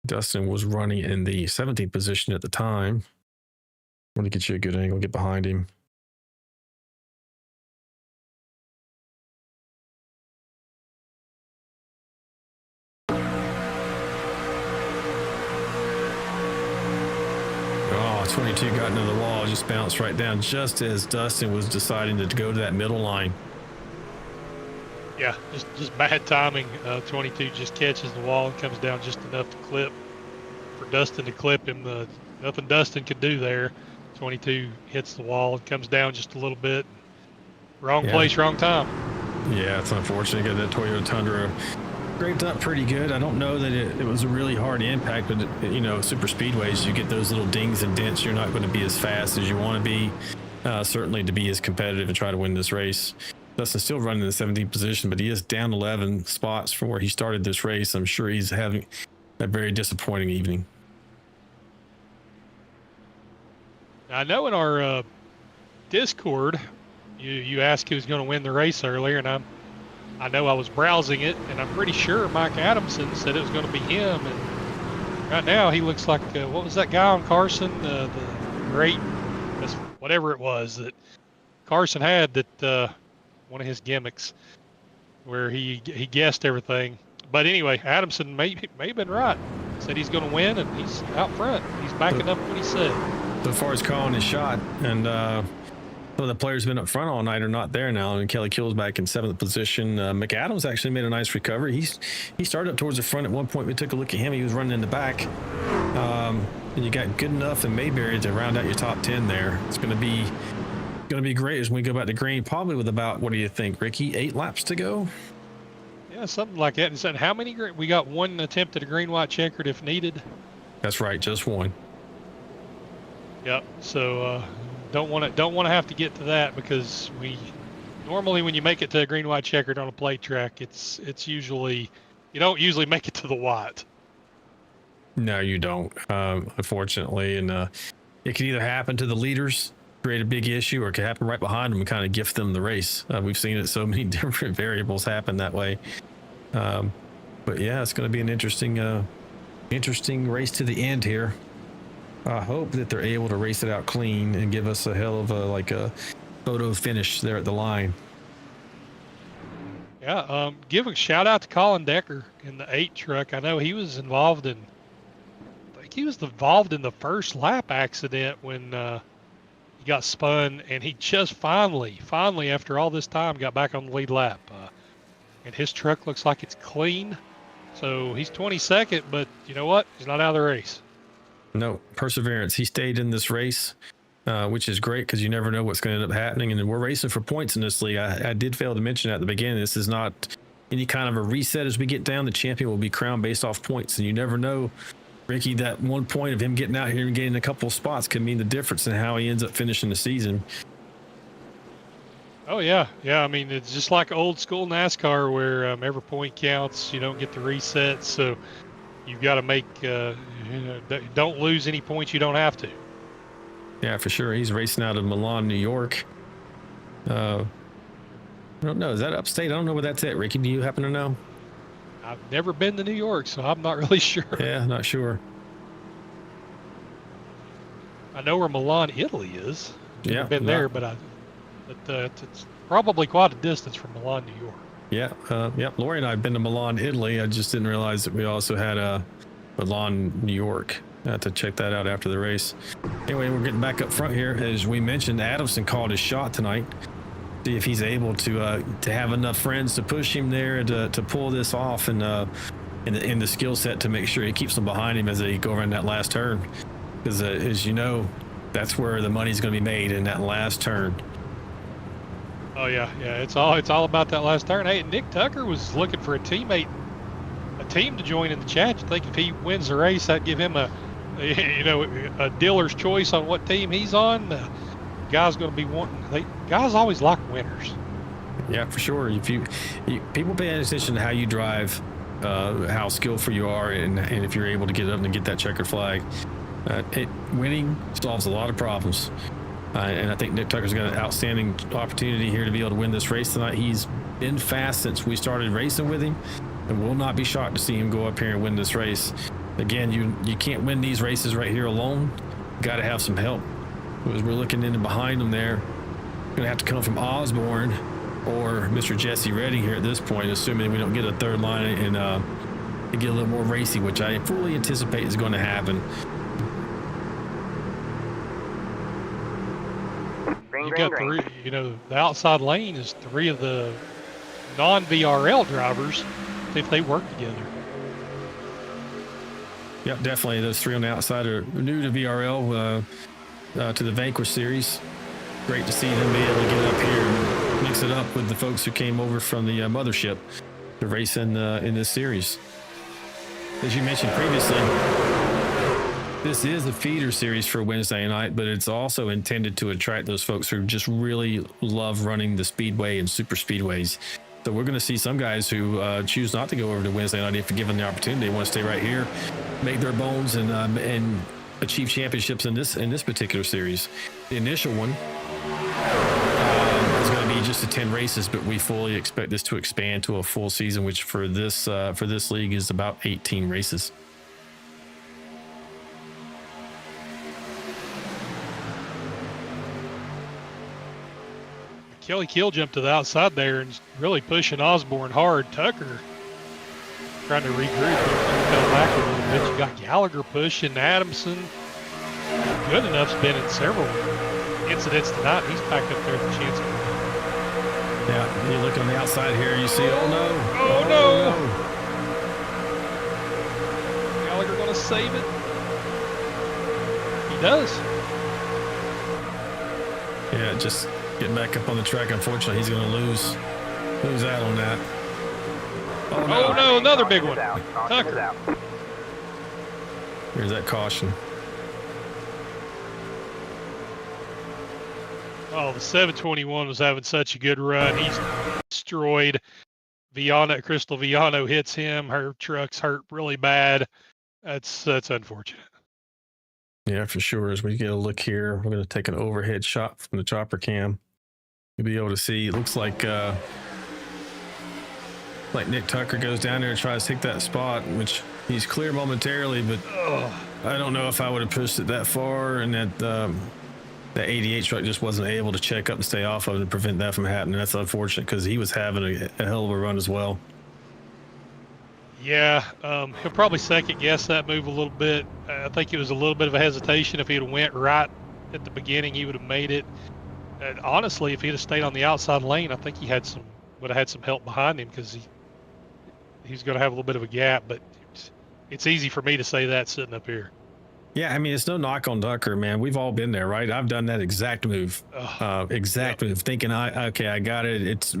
Dustin was running in the 17th position at the time. I want to get you a good angle, get behind him. Oh, 22 got into the wall, just bounced right down just as Dustin was deciding to go to that middle line. Yeah, just bad timing. 22 just catches the wall and comes down just enough to clip for Dustin to clip him. Nothing Dustin could do there. 22 hits the wall and comes down just a little bit. Wrong place, wrong time. Yeah, it's unfortunate. Got that Toyota Tundra scraped up pretty good. I don't know that it was a really hard impact, but you know, super speedways, you get those little dings and dents. You're not going to be as fast as you want to be. Certainly to be as competitive and try to win this race. Dustin's still running in the 17th position, but he is down 11 spots from where he started this race. I'm sure he's having a very disappointing evening. I know in our Discord, you asked who's going to win the race earlier, and I know I was browsing it, and I'm pretty sure Mike Adamson said it was going to be him. And right now he looks like what was that guy on Carson? The great, whatever it was that Carson had that. One of his gimmicks where he guessed everything. But anyway, Adamson may have been right. Said he's going to win, and he's out front. He's backing up what he said. So far as calling his shot, and some of the players who've been up front all night are not there now. And Kelly Kill's back in 7th position. McAdams actually made a nice recovery. He started up towards the front at one point. We took a look at him. He was running in the back. And you got good enough in Mayberry to round out your top 10 there. It's going to be great as we go back to green, probably with about, what do you think, Ricky, 8 laps to go? Yeah, something like that. And said how many we got? One attempt at a green white checkered if needed. That's right, just one. Yep. So don't want to have to get to that, because normally when you make it to a green white checkered on a plate track, it's usually, you don't usually make it to the white. No, you don't, unfortunately. And it can either happen to the leaders, create a big issue, or it could happen right behind them and kind of gift them the race. We've seen it, so many different variables happen that way. But yeah, it's going to be an interesting race to the end here. I hope that they're able to race it out clean and give us a hell of a photo finish there at the line. Yeah, give a shout out to Colin Decker in the 8 truck. I know he was involved in the first lap accident when he got spun, and he just finally after all this time got back on the lead lap. and his truck looks like it's clean. So he's 22nd, but you know what? He's not out of the race. No, perseverance. He stayed in this race, which is great because you never know what's going to end up happening. And we're racing for points in this league. I did fail to mention at the beginning, this is not any kind of a reset as we get down. The champion will be crowned based off points, and you never know, Ricky, that 1 point of him getting out here and getting a couple of spots could mean the difference in how he ends up finishing the season. Oh, yeah. Yeah, I mean, it's just like old school NASCAR where every point counts. You don't get the resets, so you've got to make, don't lose any points you don't have to. Yeah, for sure. He's racing out of Milan, New York. I don't know. Is that upstate? I don't know where that's at, Ricky. Do you happen to know? I've never been to New York, so I'm not really sure. Yeah, not sure. I know where Milan, Italy is. Yeah, been there, but it's probably quite a distance from Milan, New York. Yeah, Lori and I have been to Milan, Italy. I just didn't realize that we also had Milan, New York. I have to check that out after the race. Anyway, we're getting back up front here. As we mentioned, Adamson called his shot tonight. See if he's able to have enough friends to push him there to pull this off and in the skill set to make sure he keeps them behind him as they go around that last turn. Because as you know, that's where the money's going to be made, in that last turn. Oh yeah, it's all about that last turn. Hey, Nick Tucker was looking for a team to join in the chat. You think if he wins the race, that'd give him a dealer's choice on what team he's on? Guys going to be wanting. Guys always like winners. Yeah, for sure. If you people pay attention to how you drive, how skillful you are, and if you're able to get up and get that checkered flag, winning solves a lot of problems. And I think Nick Tucker's got an outstanding opportunity here to be able to win this race tonight. He's been fast since we started racing with him, and will not be shocked to see him go up here and win this race. Again, you can't win these races right here alone. Got to have some help. As we're looking in and behind him there, gonna have to come from Osborne or Mr. Jesse Redding here at this point, assuming we don't get a third line and get a little more racy, which I fully anticipate is going to happen. You got three, the outside lane is three of the non-VRL drivers if they work together. Yep, definitely. Those three on the outside are new to VRL, to the Vanquish Series. Great to see them be able to get up here and mix it up with the folks who came over from the mothership to race in this series. As you mentioned previously, this is a feeder series for Wednesday night, but it's also intended to attract those folks who just really love running the speedway and super speedways. So we're going to see some guys who choose not to go over to Wednesday night if given the opportunity. They want to stay right here, make their bones, and achieve championships in this particular series. The initial one is going to be just 10 races, but we fully expect this to expand to a full season, which for this league is about 18 races. Kelly Kill jumped to the outside there and really pushing Osborne hard. Tucker trying to regroup, fell back a little bit. You got Gallagher pushing, Adamson. Good enough's been in several incidents tonight. He's back up there with a chance. Yeah, you look on the outside here, you see, oh no. Gallagher gonna save it. He does. Yeah, just getting back up on the track. Unfortunately, he's going to lose out on that. Oh no, another big one. Tucker. Here's that caution. Oh, the 721 was having such a good run. He's destroyed. Crystal Viano hits him. Her truck's hurt really bad. That's unfortunate. Yeah, for sure. As we get a look here, we're going to take an overhead shot from the chopper cam. You'll be able to see, it looks like Nick Tucker goes down there and tries to take that spot, which he's clear momentarily, but I don't know if I would have pushed it that far, and that 88 truck just wasn't able to check up and stay off of it to prevent that from happening. That's unfortunate because he was having a hell of a run as well. Yeah, he'll probably second guess that move a little bit. I think it was a little bit of a hesitation. If he'd have went right at the beginning, he would have made it. Honestly, if he'd have stayed on the outside lane, I think he would have had some help behind him because he's going to have a little bit of a gap, but it's easy for me to say that sitting up here. Yeah, I mean, it's no knock on Tucker, man. We've all been there, right? I've done that exact move, move, thinking, I got it.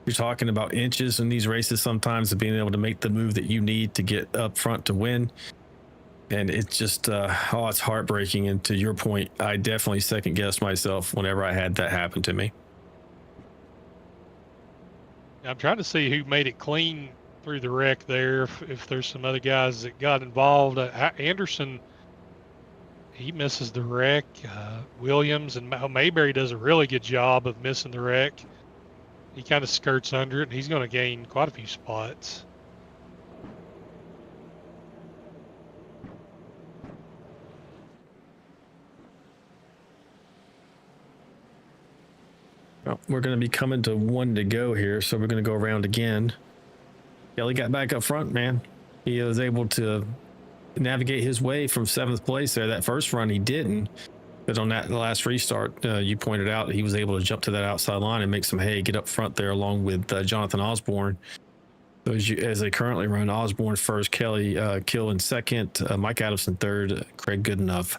You're talking about inches in these races sometimes of being able to make the move that you need to get up front to win. And it's just, it's heartbreaking. And to your point, I definitely second guessed myself whenever I had that happen to me. I'm trying to see who made it clean through the wreck there. If there's some other guys that got involved, Anderson, he misses the wreck. Williams and Mayberry does a really good job of missing the wreck. He kind of skirts under it, and he's going to gain quite a few spots. Well, we're going to be coming to 1 to go here, so we're going to go around again. Kelly got back up front, man. He was able to navigate his way from 7th place there. That first run he didn't, but on that last restart, you pointed out he was able to jump to that outside line and make some hay, get up front there along with Jonathan Osborne. So as they currently run, Osborne first, Kelly Kill in second, Mike Adamson third, Craig Goodenough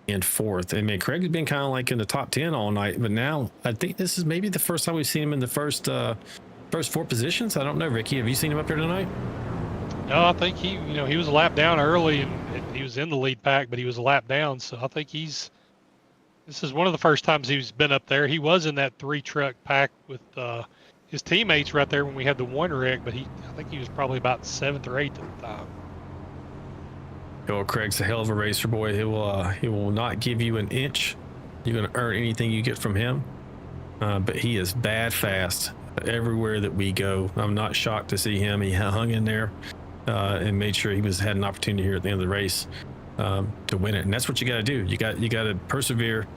in fourth. And man, Craig has been kind of like in the top 10 all night, but now I think this is maybe the first time we've seen him in the first 4 positions. I don't know, Ricky, have you seen him up here tonight? No, I think he was a lap down early, and he was in the lead pack, but he was a lap down. So I think this is one of the first times he's been up there. He was in that 3-truck pack with his teammates right there when we had the 1 wreck, but I think he was probably about 7th or 8th at the time. Oh, Craig's a hell of a racer, boy. He will not give you an inch. You're going to earn anything you get from him. But he is bad fast everywhere that we go. I'm not shocked to see him. He hung in there and made sure he had an opportunity here at the end of the race to win it. And that's what you got to do. You got to persevere,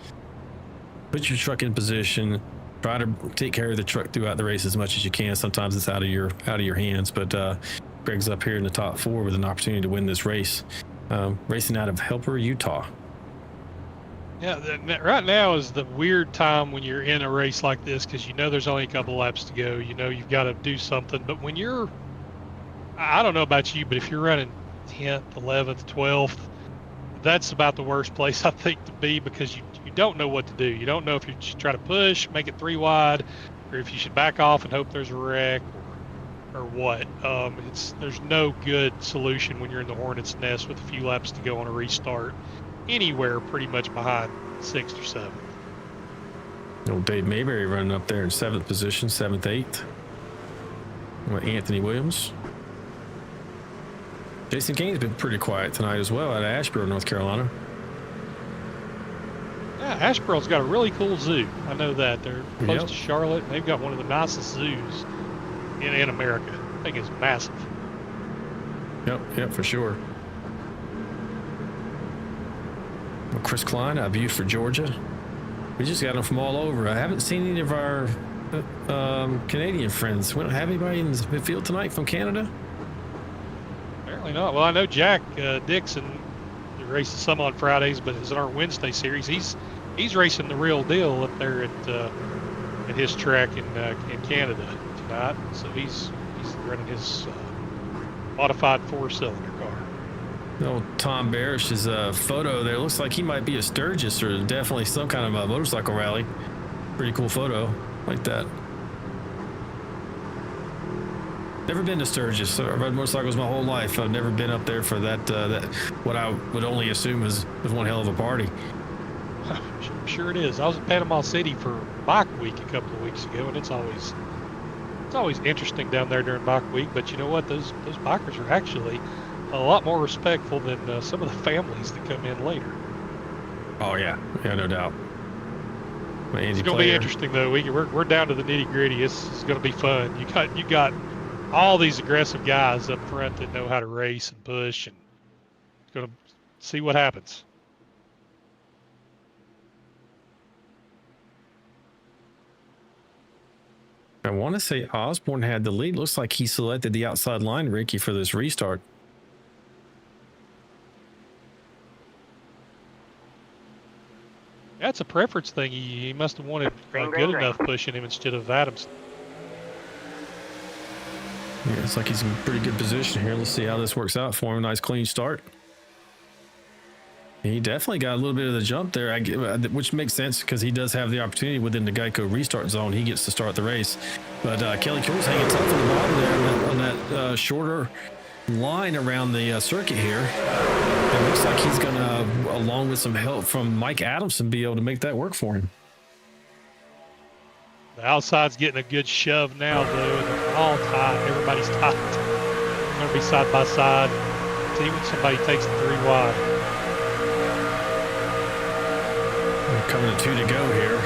put your truck in position, try to take care of the truck throughout the race as much as you can. Sometimes it's out of your hands, but Greg's up here in the top 4 with an opportunity to win this race, racing out of Helper, Utah. Yeah, right now is the weird time when you're in a race like this, because there's only a couple laps to go. You've got to do something. But when I don't know about you, but if you're running 10th, 11th, 12th, that's about the worst place I think to be, because you don't know what to do. You don't know if you should try to push, make it 3 wide, or if you should back off and hope there's a wreck, or what. There's no good solution when you're in the hornet's nest with a few laps to go on a restart, anywhere pretty much behind 6th or 7th. Old Dave Mayberry running up there in 7th position, 7th, 8th. With Anthony Williams. Jason Kane's been pretty quiet tonight as well out of Asheboro, North Carolina. Yeah, Asheboro's got a really cool zoo. I know that. They're close to Charlotte, and they've got one of the nicest zoos in America. I think it's massive. Yep, for sure. Well, Chris Klein, I view for Georgia. We just got them from all over. I haven't seen any of our Canadian friends. We don't have anybody in the field tonight from Canada? Apparently not. Well, I know Jack Dixon races some on Fridays, but it's in our Wednesday series. He's racing the real deal up there at his track in Canada tonight. So he's running his modified 4-cylinder car. Old Tom Barish's photo there looks like he might be a Sturgis or definitely some kind of a motorcycle rally. Pretty cool photo like that. Never been to Sturgis. I've rode motorcycles my whole life. I've never been up there for that what I would only assume was one hell of a party. I'm sure it is. I was in Panama City for Bike Week a couple of weeks ago, and it's always interesting down there during Bike Week. But you know what? Those bikers are actually a lot more respectful than some of the families that come in later. Oh yeah, no doubt. It's going to be interesting though. We're down to the nitty gritty. It's going to be fun. You got all these aggressive guys up front that know how to race and push, and going to see what happens. I want to say Osborne had the lead. Looks like he selected the outside line, Ricky, for this restart. That's a preference thing. He must have wanted good enough pushing him instead of Adams. Yeah, it's like he's in pretty good position here. Let's see how this works out for him. Nice clean start. He definitely got a little bit of the jump there, which makes sense because he does have the opportunity within the Geico restart zone. He gets to start the race. But Kelly Kuhl's hanging tough on the bottom there on that shorter line around the circuit here. It looks like he's going to, along with some help from Mike Adamson, be able to make that work for him. The outside's getting a good shove now, though, and they're all tight. Everybody's tight. They're going to be side by side. See when somebody takes the 3 wide. We're coming to 2 to go here.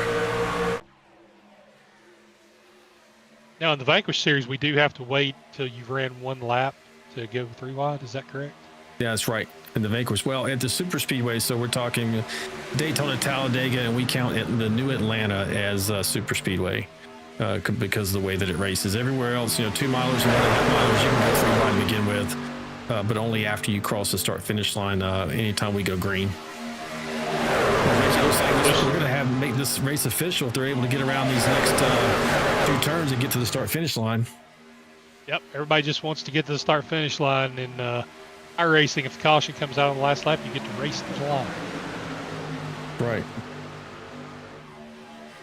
Now, in the Vanquish Series, we do have to wait till you've ran 1 lap to go 3 wide. Is that correct? Yeah, that's right. In the Vanquish. Well, at the super speedway, so we're talking Daytona, Talladega, and we count the New Atlanta as super speedway because of the way that it races. Everywhere else, 2 milers and 1.5 milers, you can go 3 wide to begin with, but only after you cross the start-finish line. Anytime we go green. We're going to make this race official if they're able to get around these next 2 turns and get to the start-finish line. Yep, everybody just wants to get to the start-finish line, and iRacing, if the caution comes out on the last lap, you get to race to the line. Right.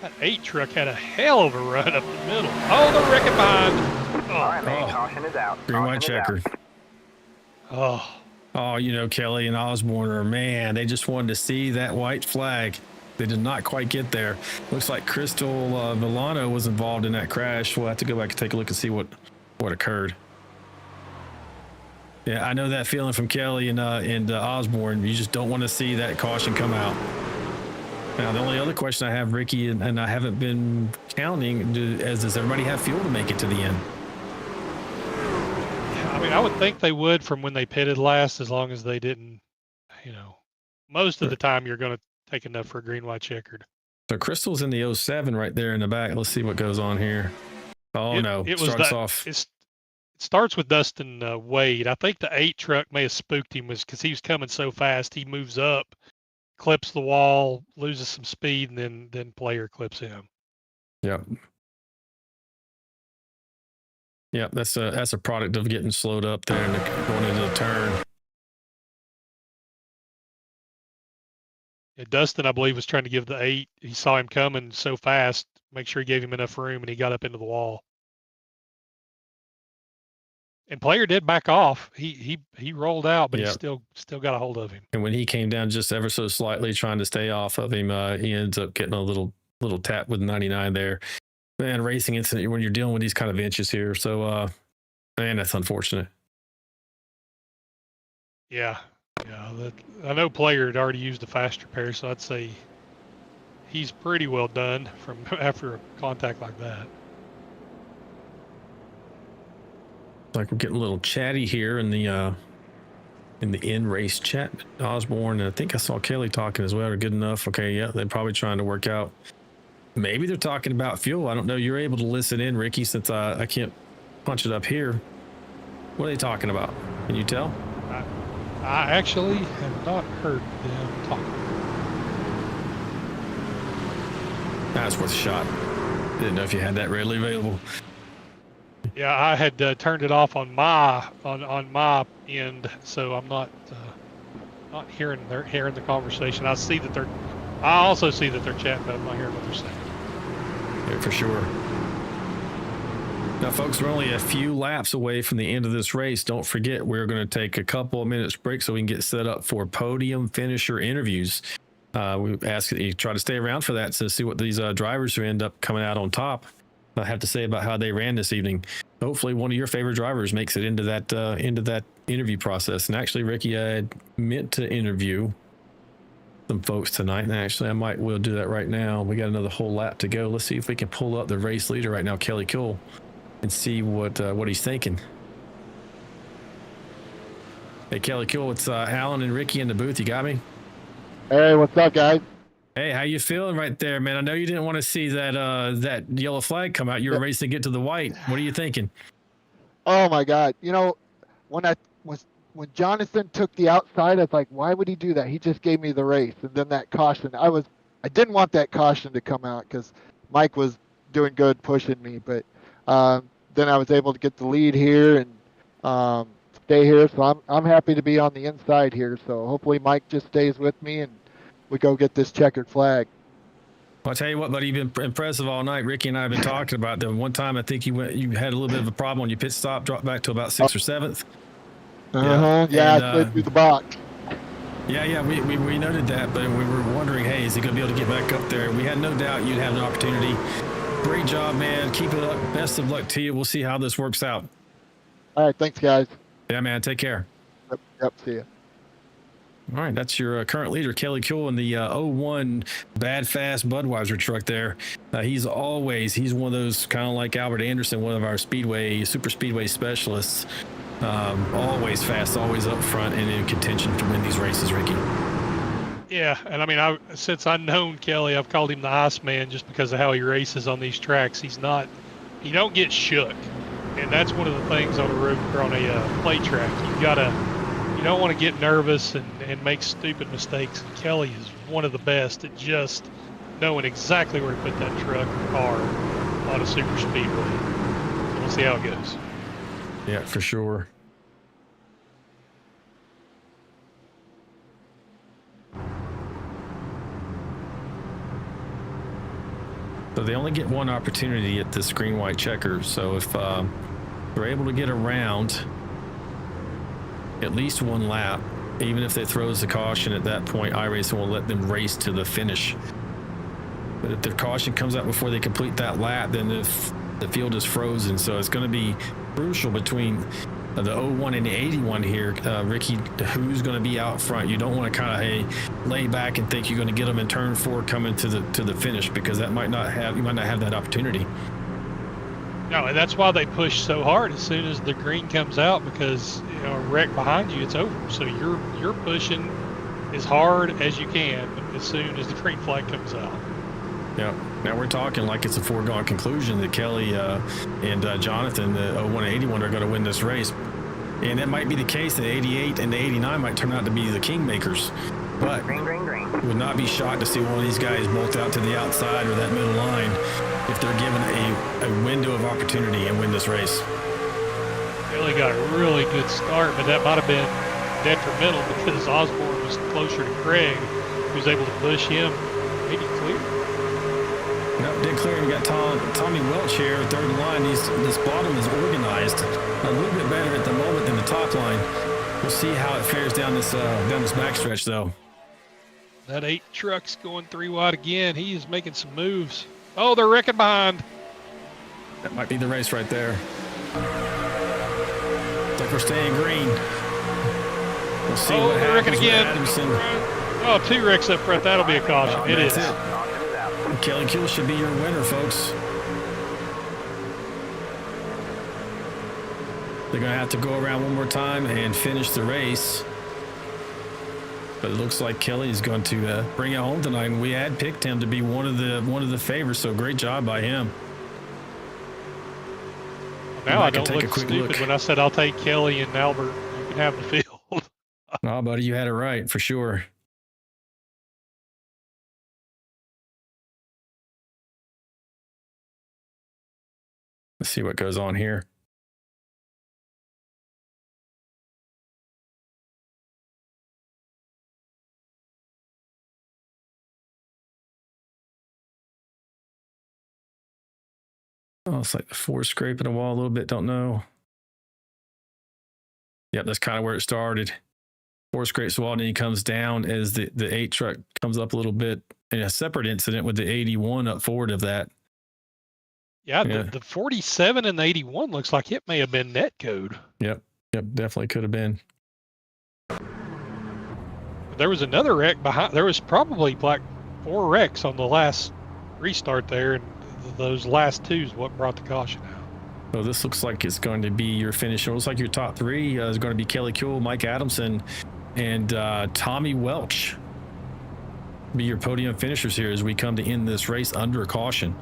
That 8 truck had a hell of a run up the middle. Oh, the wrecking behind. All right, man, caution is out. Green, white, checker. Oh. Oh, Kelly and Osborne man, they just wanted to see that white flag. They did not quite get there. Looks like Crystal Milano was involved in that crash. We'll have to go back and take a look and see what occurred. Yeah, I know that feeling from Kelly and Osborne. You just don't want to see that caution come out. Now, the only other question I have, Ricky, and I haven't been counting, does everybody have fuel to make it to the end? I mean, I would think they would from when they pitted last, as long as they didn't, most of the time you're going to take enough for a green, white, checkered. So Crystal's in the 07 right there in the back. Let's see what goes on here. Oh, it starts off. It starts with Dustin Wade. I think the 8 truck may have spooked him because he was coming so fast. He moves up, clips the wall, loses some speed, and then player clips him. Yep. Yep, that's a product of getting slowed up there and going into the turn. Yeah, Dustin, I believe, was trying to give the 8. He saw him coming so fast, make sure he gave him enough room, and he got up into the wall. And player did back off. He rolled out, but he still got a hold of him. And when he came down just ever so slightly, trying to stay off of him, he ends up getting a little tap with 99 there. Man, racing incident when you're dealing with these kind of inches here. So, man, that's unfortunate. Yeah. I know player had already used a fast repair, so I'd say he's pretty well done from after a contact like that. Like we're getting a little chatty here in the in-race chat. Osborne, and I think I saw Kelly talking as well. Are good enough? Okay, yeah, they're probably trying to work out. Maybe they're talking about fuel. I don't know. You're able to listen in, Ricky, since I can't punch it up here. What are they talking about? Can you tell? I actually have not heard them talk. That's worth a shot. Didn't know if you had that readily available. Yeah, I had turned it off on my end, so I'm not hearing the conversation. I also see that they're chatting, but I'm not hearing what they're saying. Yeah, for sure. Now, folks, we're only a few laps away from the end of this race. Don't forget, we're going to take a couple of minutes break so we can get set up for podium finisher interviews. We ask that you try to stay around for that to see what these drivers who end up coming out on top have to say about how they ran this evening. Hopefully, one of your favorite drivers makes it into that interview process. And actually, Ricky, I had meant to interview some folks tonight, and actually, we'll do that right now. We got another whole lap to go. Let's see if we can pull up the race leader right now, Kelly Kuhl, and see what he's thinking. Hey, Kelly Kuhl, it's Alan and Ricky in the booth. You got me? Hey, what's up, guys? Hey, how you feeling right there, man? I know you didn't want to see that yellow flag come out. You were racing to get to the white. What are you thinking? Oh my God! When Jonathan took the outside, I was like, why would he do that? He just gave me the race, and then that caution. I didn't want that caution to come out because Mike was doing good pushing me, but then I was able to get the lead here and stay here. So I'm happy to be on the inside here. So hopefully Mike just stays with me and we go get this checkered flag. Well, I'll tell you what, buddy, you've been impressive all night. Ricky and I have been talking about the one time I think you had a little bit of a problem on your pit stop, dropped back to about 6th or 7th. Yeah, I slid through the box. Yeah, we noted that, but we were wondering, hey, is he going to be able to get back up there? We had no doubt you'd have an opportunity. Great job, man. Keep it up. Best of luck to you. We'll see how this works out. All right, thanks, guys. Yeah, man, take care. Yep, see ya. All right, that's your current leader, Kelly Kuehl, in the 01 Bad Fast Budweiser truck there. He's one of those kind of like Albert Anderson, one of our super speedway specialists. Always fast, always up front and in contention to win these races, Ricky. Yeah, and I mean, since I've known Kelly, I've called him the Iceman just because of how he races on these tracks. He don't get shook, and that's one of the things on a road or on a play track. You don't want to get nervous and make stupid mistakes. Kelly is one of the best at just knowing exactly where to put that truck or car on a super speedway. So we'll see how it goes. Yeah, for sure. So they only get one opportunity at this green white checker. So if they're able to get around at least one lap, even if they throws the caution at that point, iRacing will let them race to the finish. But if their caution comes out before they complete that lap, then the field is frozen. So it's going to be crucial between the 01 and the 81 here, Ricky, who's going to be out front. You don't want to kind of lay back and think you're going to get them in turn 4 coming to the finish, because you might not have that opportunity. No, and that's why they push so hard as soon as the green comes out, because a wreck behind you, it's over. So you're pushing as hard as you can as soon as the green flag comes out. Yeah. Now we're talking like it's a foregone conclusion that Kelly and Jonathan, the 01 and 81, are going to win this race. And that might be the case. The 88 and the 89 might turn out to be the kingmakers. But would not be shocked to see one of these guys bolt out to the outside or that middle line if they're given a window of opportunity and win this race. Kelly got a really good start, but that might have been detrimental because Osborne was closer to Craig, who was able to push him, maybe clear. No, did clear. We got Tommy Welch here, third line. This bottom is organized a little bit better at the moment than the top line. We'll see how it fares down this backstretch, though. That 8 truck's going 3 wide again. He is making some moves. Oh, they're wrecking behind. That might be the race right there. Looks like we're staying green. We'll see what happens with Adamson. Oh, 2 wrecks up front. That'll be a caution. It is. Kelly Kuehl should be your winner, folks. They're going to have to go around one more time and finish the race. But it looks like Kelly is going to bring it home tonight, and we had picked him to be one of the favorites. So great job by him. Now I don't look stupid when I said I'll take Kelly and Albert. You can have the field. No, buddy, you had it right for sure. Let's see what goes on here. Oh, it's like the 4 scraping the wall a little bit. Don't know. Yep, that's kind of where it started. 4 scrapes the wall, and then he comes down as the 8 truck comes up a little bit. And a separate incident with the 81 up forward of that. Yeah, the 47 and the 81 looks like it may have been net code. Yep, definitely could have been. There was another wreck behind. There was probably like 4 wrecks on the last restart there, and those last 2 is what brought the caution out. So this looks like it's going to be your finish. It looks like your top 3 is going to be Kelly Kuehl, Mike Adamson, and Tommy Welch. Be your podium finishers here as we come to end this race under a caution.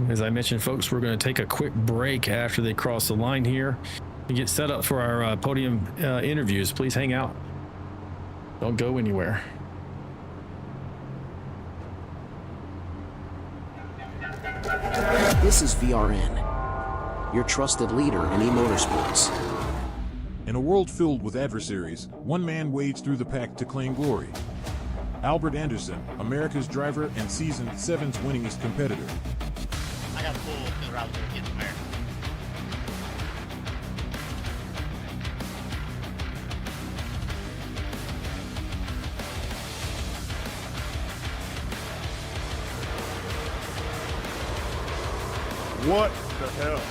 As I mentioned, folks, we're going to take a quick break after they cross the line here to get set up for our podium interviews. Please hang out. Don't go anywhere. This is VRN, your trusted leader in e-motorsports. In a world filled with adversaries, one man wades through the pack to claim glory. Albert Anderson, America's driver and Season 7's winningest competitor. I got full to the route to get to America. What the hell?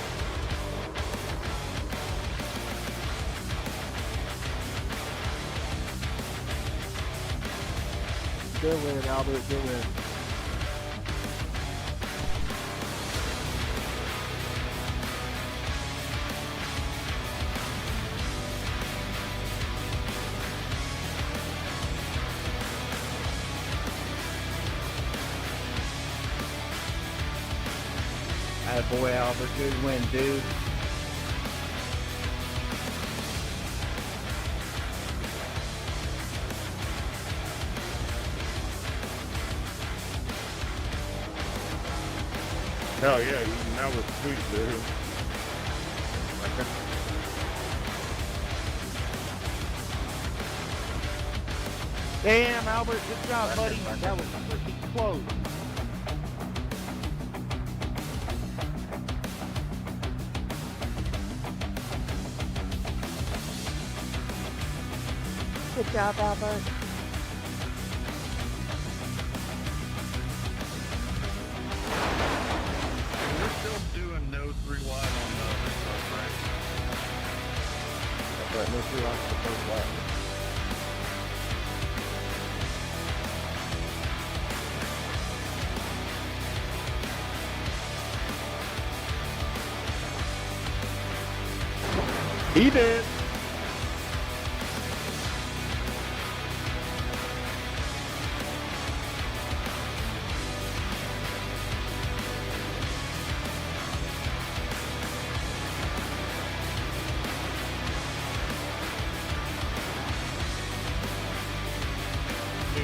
Good win, Albert. Good win. Boy, Albert, good win, dude. Hell yeah, that was sweet, dude. Damn, Albert, good job, buddy. That was freaking close. Good job, Albert. We're still doing no 3 wide on the restart, right? That's right, no 3 laps for the first lap. He did.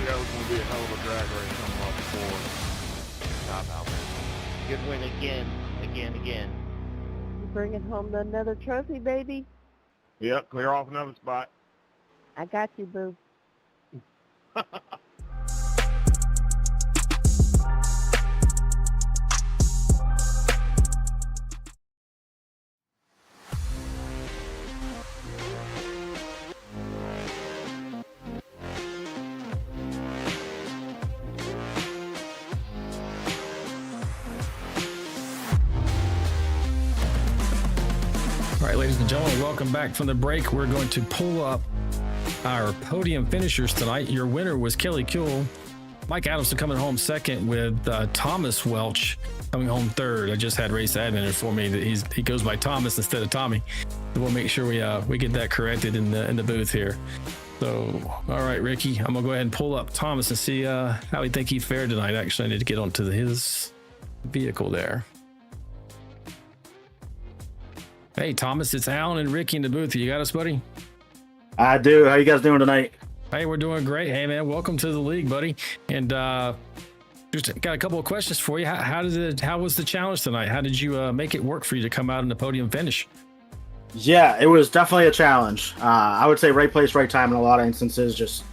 That was going to be a hell of a drag race coming off before. Good job, Albert. Good win again. You bringing home another trophy, baby? Yep, clear off another spot. I got you, boo. All right, ladies and gentlemen, welcome back from the break. We're going to pull up our podium finishers tonight. Your winner was Kelly Kuehl. Mike Adamson coming home second, with Thomas Welch coming home third. I just had race admin inform me that he goes by Thomas instead of Tommy. So we'll make sure we get that corrected in the booth here. So, all right, Ricky, I'm gonna go ahead and pull up Thomas and see how we think he fared tonight. Actually, I need to get onto his vehicle there. Hey, Thomas, it's Alan and Ricky in the booth. You got us, buddy? I do. How you guys doing tonight? Hey, we're doing great. Hey, man, welcome to the league, buddy. And just got a couple of questions for you. How was the challenge tonight? How did you make it work for you to come out in the podium finish? Yeah, it was definitely a challenge. I would say right place, right time in a lot of instances. Just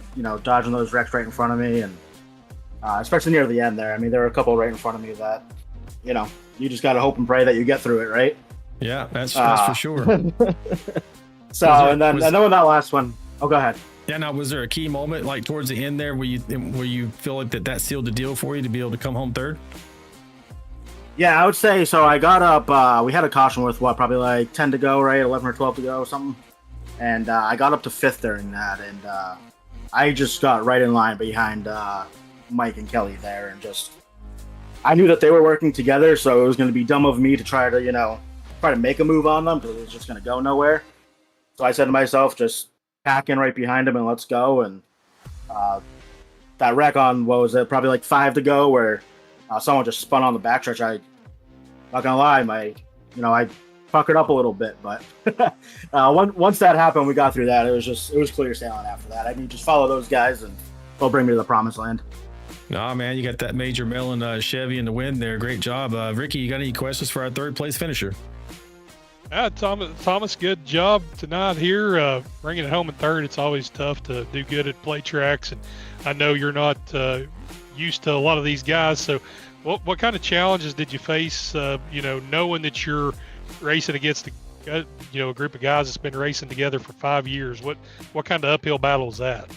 dodging those wrecks right in front of me, and especially near the end there. I mean, there were a couple right in front of me that you just got to hope and pray that you get through it, right? Yeah, that's for sure. And then with that last one, oh, go ahead. Yeah, now was there a key moment like towards the end there where you feel like that sealed the deal for you to be able to come home third? Yeah, I would say so. I got up. We had a caution with probably like 10 to go, right? 11 or 12 to go, something. And I got up to fifth during that, and I just got right in line behind Mike and Kelly there, and just I knew that they were working together, so it was going to be dumb of me to try to make a move on them because it was just going to go nowhere. So I said to myself, just pack in right behind him and let's go. And that wreck on, what was it, probably like 5 to go, where someone just spun on the backstretch. Not gonna lie, I puckered up a little bit, but once that happened, we got through that. It was clear sailing after that. I mean, just follow those guys and they'll bring me to the promised land. Nah, man, you got that Major Mellon Chevy in the wind there. Great job. Ricky, you got any questions for our third place finisher? Thomas, good job tonight here. Bringing it home in third. It's always tough to do good at play tracks, and I know you're not used to a lot of these guys. So, what kind of challenges did you face? Knowing that you're racing against a group of guys that's been racing together for 5 years. What kind of uphill battle is that?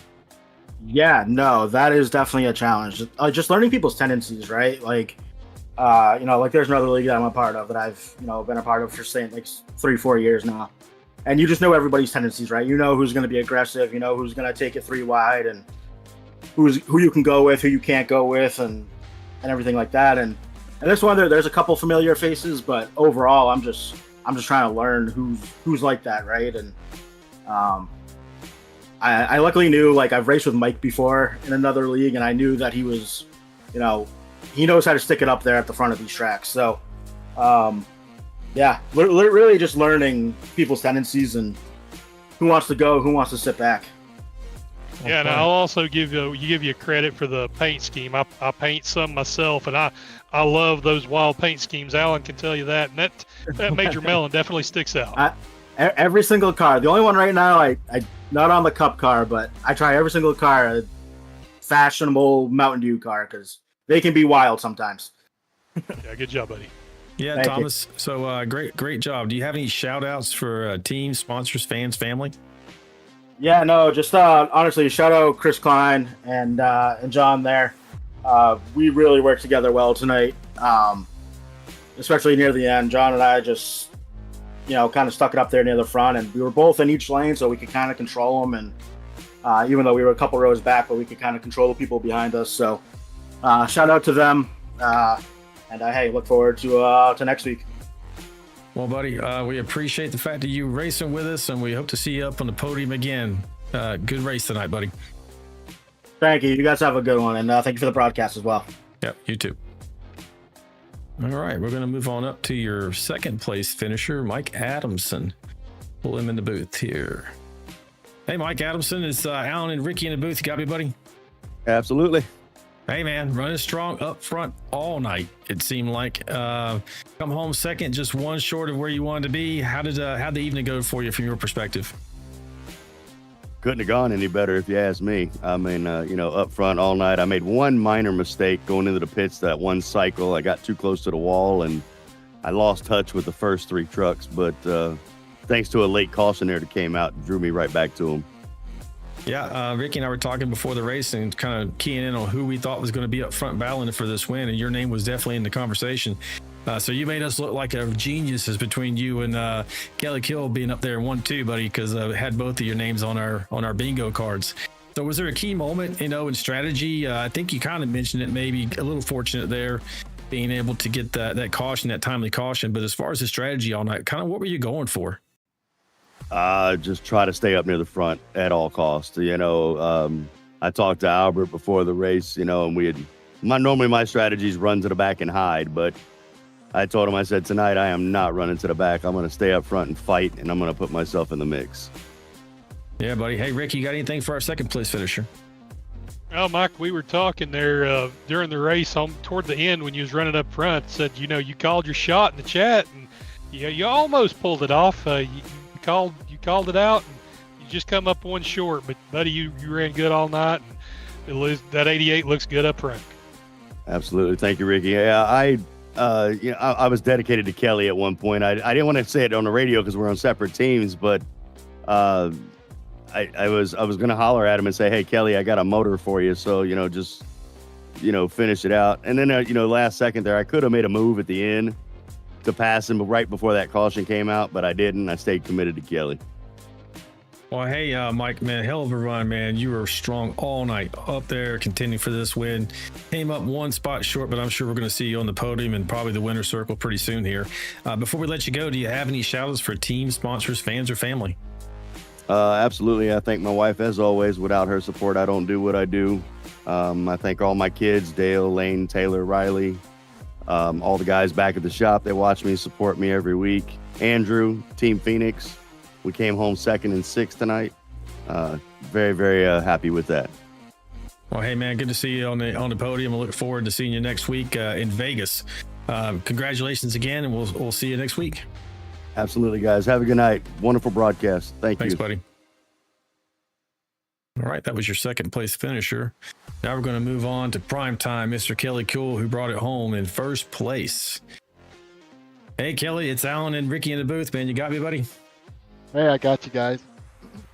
Yeah, no, that is definitely a challenge. Just learning people's tendencies, right? Like, there's another league that I'm a part of that I've, been a part of for say like 3-4 years now. And you just know everybody's tendencies, right? You know who's going to be aggressive, you know who's going to take it 3 wide, and who you can go with, who you can't go with, and everything like that. And this one there's a couple familiar faces, but overall I'm just trying to learn who's like that, right? And I luckily knew, like, I've raced with Mike before in another league, and I knew that he was, he knows how to stick it up there at the front of these tracks. So, really just learning people's tendencies and who wants to go, who wants to sit back. Yeah, and I'll also give you credit for the paint scheme. I paint some myself, and I love those wild paint schemes. Alan can tell you that, and that Major Mellon definitely sticks out. Every single car. The only one right now, I not on the Cup car, but I try every single car, a fashionable Mountain Dew car, because they can be wild sometimes. Yeah, good job, buddy. Yeah, Thank Thomas. You. So great job. Do you have any shout outs for teams, sponsors, fans, family? Yeah, no, just honestly, shout out Chris Klein and John there. We really worked together well tonight, especially near the end. John and I just, kind of stuck it up there near the front, and we were both in each lane, so we could kind of control them. And even though we were a couple rows back, but we could kind of control the people behind us. So shout out to them, and hey, look forward to next week. Well, buddy, we appreciate the fact that you racing with us, and we hope to see you up on the podium again. Good race tonight, buddy. Thank you. You guys have a good one, and thank you for the broadcast as well. Yep, you too. All right, we're going to move on up to your second place finisher, Mike Adamson. Pull him in the booth here. Hey, Mike Adamson, it's Alan and Ricky in the booth. You got me, buddy? Absolutely. Hey, man, running strong up front all night, it seemed like. Come home second, just one short of where you wanted to be. How'd the evening go for you from your perspective? Couldn't have gone any better if you ask me. I mean, up front all night. I made one minor mistake going into the pits that one cycle. I got too close to the wall, and I lost touch with the first 3 trucks. But thanks to a late caution there that came out, drew me right back to them. Yeah, Ricky and I were talking before the race and kind of keying in on who we thought was going to be up front battling for this win, and your name was definitely in the conversation. So you made us look like geniuses between you and Kelly Kill being up there 1-2, buddy, because I had both of your names on our bingo cards. So was there a key moment, in strategy? I think you kind of mentioned it, maybe a little fortunate there, being able to get that caution, that timely caution. But as far as the strategy all night, kind of what were you going for? Just try to stay up near the front at all costs. I talked to Albert before the race, and normally my strategy is run to the back and hide, but I told him, I said, tonight I am not running to the back. I'm going to stay up front and fight, and I'm going to put myself in the mix. Yeah, buddy. Hey, Rick, you got anything for our second place finisher? Well, Mike, we were talking there during the race toward the end when you was running up front. Said, you called your shot in the chat, and you almost pulled it off. You called it out, and you just come up one short. But, buddy, you ran good all night, and that 88 looks good up front. Absolutely. Thank you, Ricky. Yeah, I was dedicated to Kelly at one point. I didn't want to say it on the radio because we're on separate teams, but I was going to holler at him and say, hey, Kelly, I got a motor for you. So, just finish it out. And then, last second there, I could have made a move at the end to pass him right before that caution came out, but I didn't. I stayed committed to Kelly. Well, hey, Mike, man, hell of a run, man. You were strong all night up there, contending for this win. Came up one spot short, but I'm sure we're going to see you on the podium and probably the winner's circle pretty soon here. Before we let you go, do you have any shout-outs for teams, sponsors, fans, or family? Absolutely. I thank my wife, as always. Without her support, I don't do what I do. I thank all my kids, Dale, Lane, Taylor, Riley, all the guys back at the shop. They watch me, support me every week. Andrew, Team Phoenix. We came home 2nd and 6th tonight. Very, very happy with that. Well, hey man, good to see you on the podium. I look forward to seeing you next week in Vegas. Congratulations again, and we'll see you next week. Absolutely, guys. Have a good night. Wonderful broadcast. Thanks, you. Thanks, buddy. All right, that was your second place finisher. Now we're going to move on to prime time, Mr. Kelly Cool, who brought it home in first place. Hey, Kelly, it's Alan and Ricky in the booth, man. You got me, buddy? Hey, I got you guys.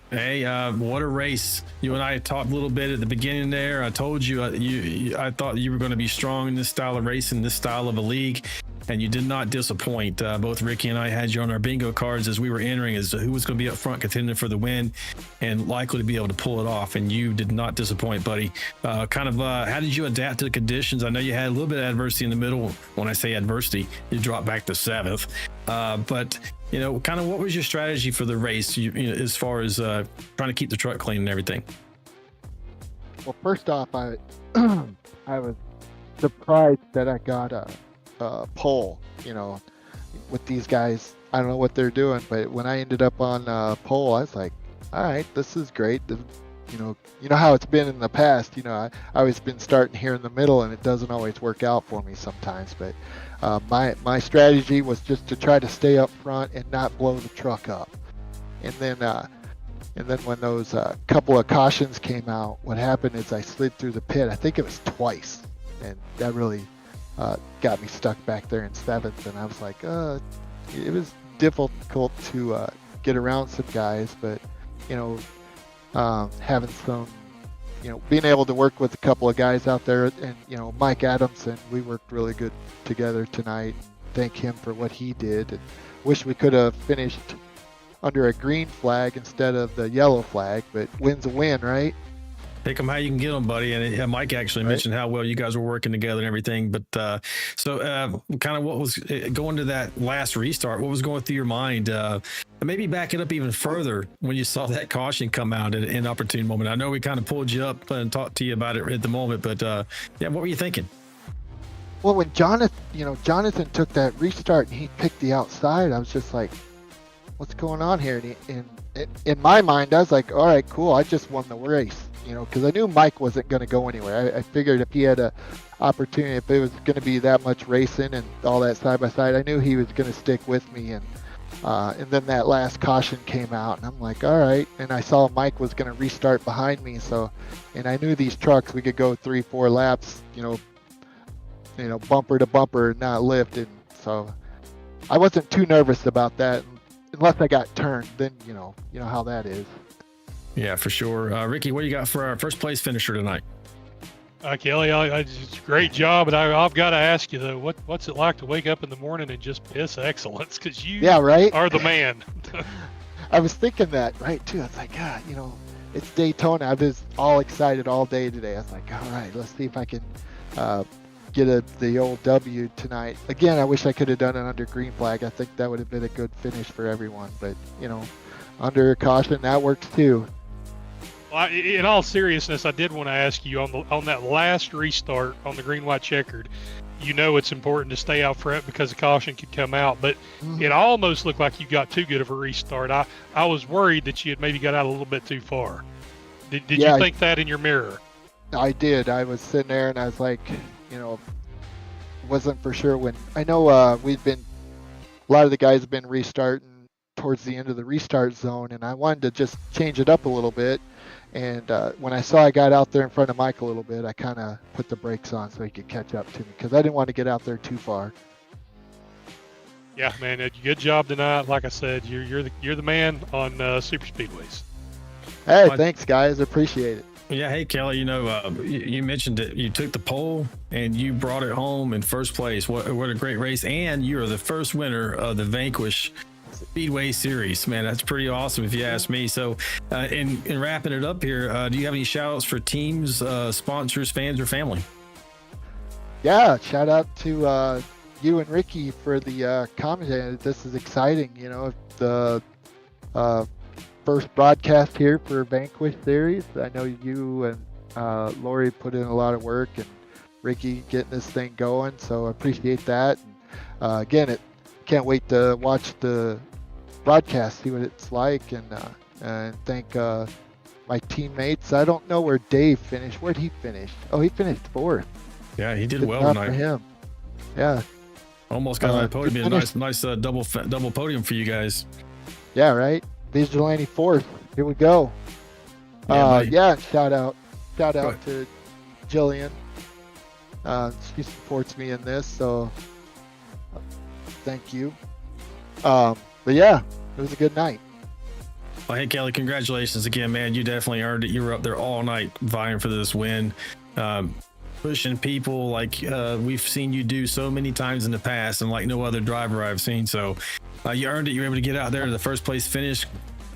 Hey, what a race. You and I talked a little bit at the beginning there. I told you, I thought you were going to be strong in this style of racing, this style of a league, and you did not disappoint. Both Ricky and I had you on our bingo cards as we were entering as to who was going to be up front contending for the win and likely to be able to pull it off, and you did not disappoint, buddy. How did you adapt to the conditions? I know you had a little bit of adversity in the middle. When I say adversity, you dropped back to 7th. But what was your strategy for the race, as far as trying to keep the truck clean and everything? Well, first off, I was surprised that I got a pole. With these guys, I don't know what they're doing, but when I ended up on pole, I was like, all right, this is great. You know how it's been in the past. I always been starting here in the middle, and it doesn't always work out for me sometimes. But my strategy was just to try to stay up front and not blow the truck up. And then when those couple of cautions came out, what happened is I slid through the pit. I think it was twice, and that really got me stuck back there in 7th. And I was like, it was difficult to get around some guys, but having some, being able to work with a couple of guys out there, and Mike Adamson, we worked really good together tonight. Thank him for what he did, and wish we could have finished under a green flag instead of the yellow flag, but win's a win, right? Pick them how you can get them, buddy. And Mike actually mentioned how well you guys were working together and everything. But kind of what was going to that last restart, what was going through your mind? Maybe back it up even further when you saw that caution come out in an opportune moment. I know we kind of pulled you up and talked to you about it at the moment, but what were you thinking? Well, when Jonathan took that restart and he picked the outside, I was just like, what's going on here? And in my mind, I was like, all right, cool. I just won the race. Because I knew Mike wasn't going to go anywhere. I figured if he had an opportunity, if it was going to be that much racing and all that side by side, I knew he was going to stick with me. And then that last caution came out, and I'm like, all right. And I saw Mike was going to restart behind me, and I knew these trucks, we could go 3-4 laps, bumper to bumper, not lift. And so I wasn't too nervous about that, unless I got turned. Then you know how that is. Yeah, for sure. Ricky, what do you got for our first place finisher tonight? Kelly, it's a great job, but I've got to ask you though, what's it like to wake up in the morning and just piss excellence? Because you are the man. I was thinking that right too. I was like, God, it's Daytona. I was all excited all day today. I was like, all right, let's see if I can get the old W tonight. Again, I wish I could have done it under green flag. I think that would have been a good finish for everyone. But under caution, that works too. Well, in all seriousness, I did want to ask you on that last restart on the green-white checkered. It's important to stay out front because the caution could come out, but it almost looked like you got too good of a restart. I was worried that you had maybe got out a little bit too far. Did you think that in your mirror? I did. I was sitting there and I was like, wasn't for sure when I know a lot of the guys have been restarting towards the end of the restart zone, and I wanted to just change it up a little bit. And when I saw I got out there in front of Mike a little bit, I kind of put the brakes on so he could catch up to me because I didn't want to get out there too far. Yeah, man, good job tonight. Like I said, you're the man on super speedways. Hey, thanks guys, appreciate it. Yeah, hey Kelly, you mentioned that you took the pole and you brought it home in first place. What a great race, and you are the first winner of the Vanquish Speedway Series. Man, that's pretty awesome if you ask me. So in wrapping it up here, do you have any shout outs for teams, sponsors, fans, or family? Yeah, shout out to you and Ricky for the comment. This is exciting. The first broadcast here for Vanquish Series. I know you and Lori put in a lot of work, and Ricky getting this thing going, so I appreciate that. And, again, can't wait to watch the broadcast, see what it's like, and thank my teammates. I don't know where Dave finished. Where'd he finish? Oh, he finished 4th. Yeah, he did Good well job tonight. for him. Yeah. Almost got on the podium. good A finish. nice double podium for you guys. Yeah, right. Vigilante 4th. Here we go. Yeah, Yeah, shout out Right. to Jillian. She supports me in this, so thank you. But yeah, it was a good night. Well, hey, Kelly, congratulations again, man. You definitely earned it. You were up there all night vying for this win, pushing people like we've seen you do so many times in the past and like no other driver I've seen. So you earned it. You were able to get out there to the first place finish.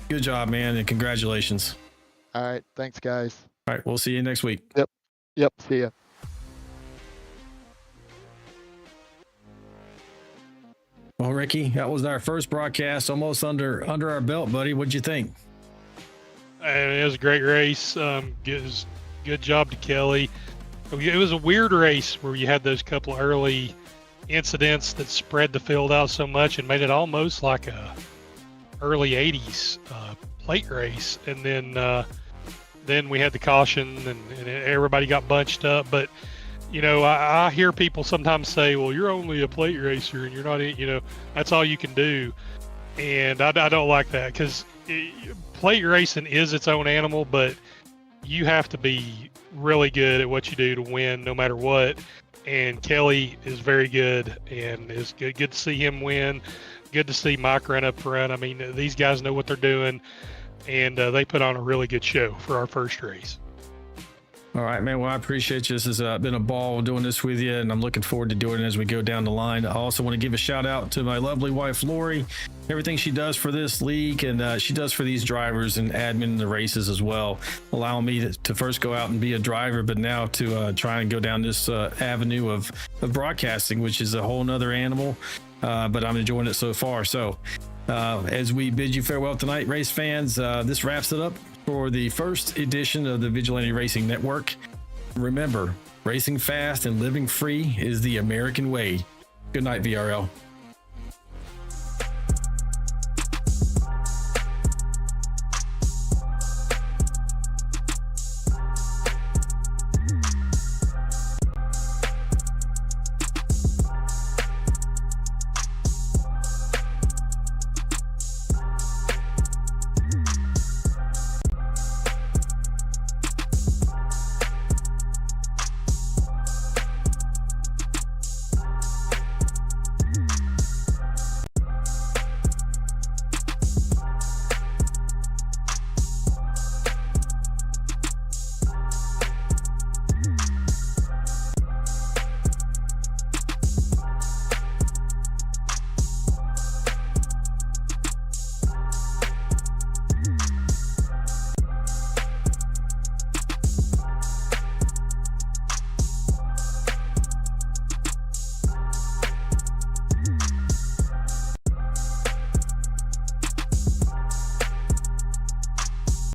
Good job, man, and congratulations. All right. Thanks, guys. All right, we'll see you next week. Yep. See ya. Well, Ricky, that was our first broadcast, almost under our belt, buddy. What'd you think? It was a great race. Good job to Kelly. It was a weird race where you had those couple early incidents that spread the field out so much and made it almost like a early 80s plate race. And then we had the caution and everybody got bunched up. But, you know, I hear people sometimes say, well, you're only a plate racer and you're not, you know, that's all you can do. And I don't like that because plate racing is its own animal, but you have to be really good at what you do to win no matter what. And Kelly is very good, and it's good to see him win. Good to see Mike run up front. I mean, these guys know what they're doing, and they put on a really good show for our first race. All right, man. Well, I appreciate you. This has been a ball doing this with you, and I'm looking forward to doing it as we go down the line. I also want to give a shout out to my lovely wife, Lori. Everything she does for this league and she does for these drivers and admin in the races as well, allowing me to first go out and be a driver, but now to try and go down this avenue of broadcasting, which is a whole nother animal. But I'm enjoying it so far. So as we bid you farewell tonight, race fans, this wraps it up for the first edition of the Vigilante Racing Network. Remember, racing fast and living free is the American way. Good night, VRL.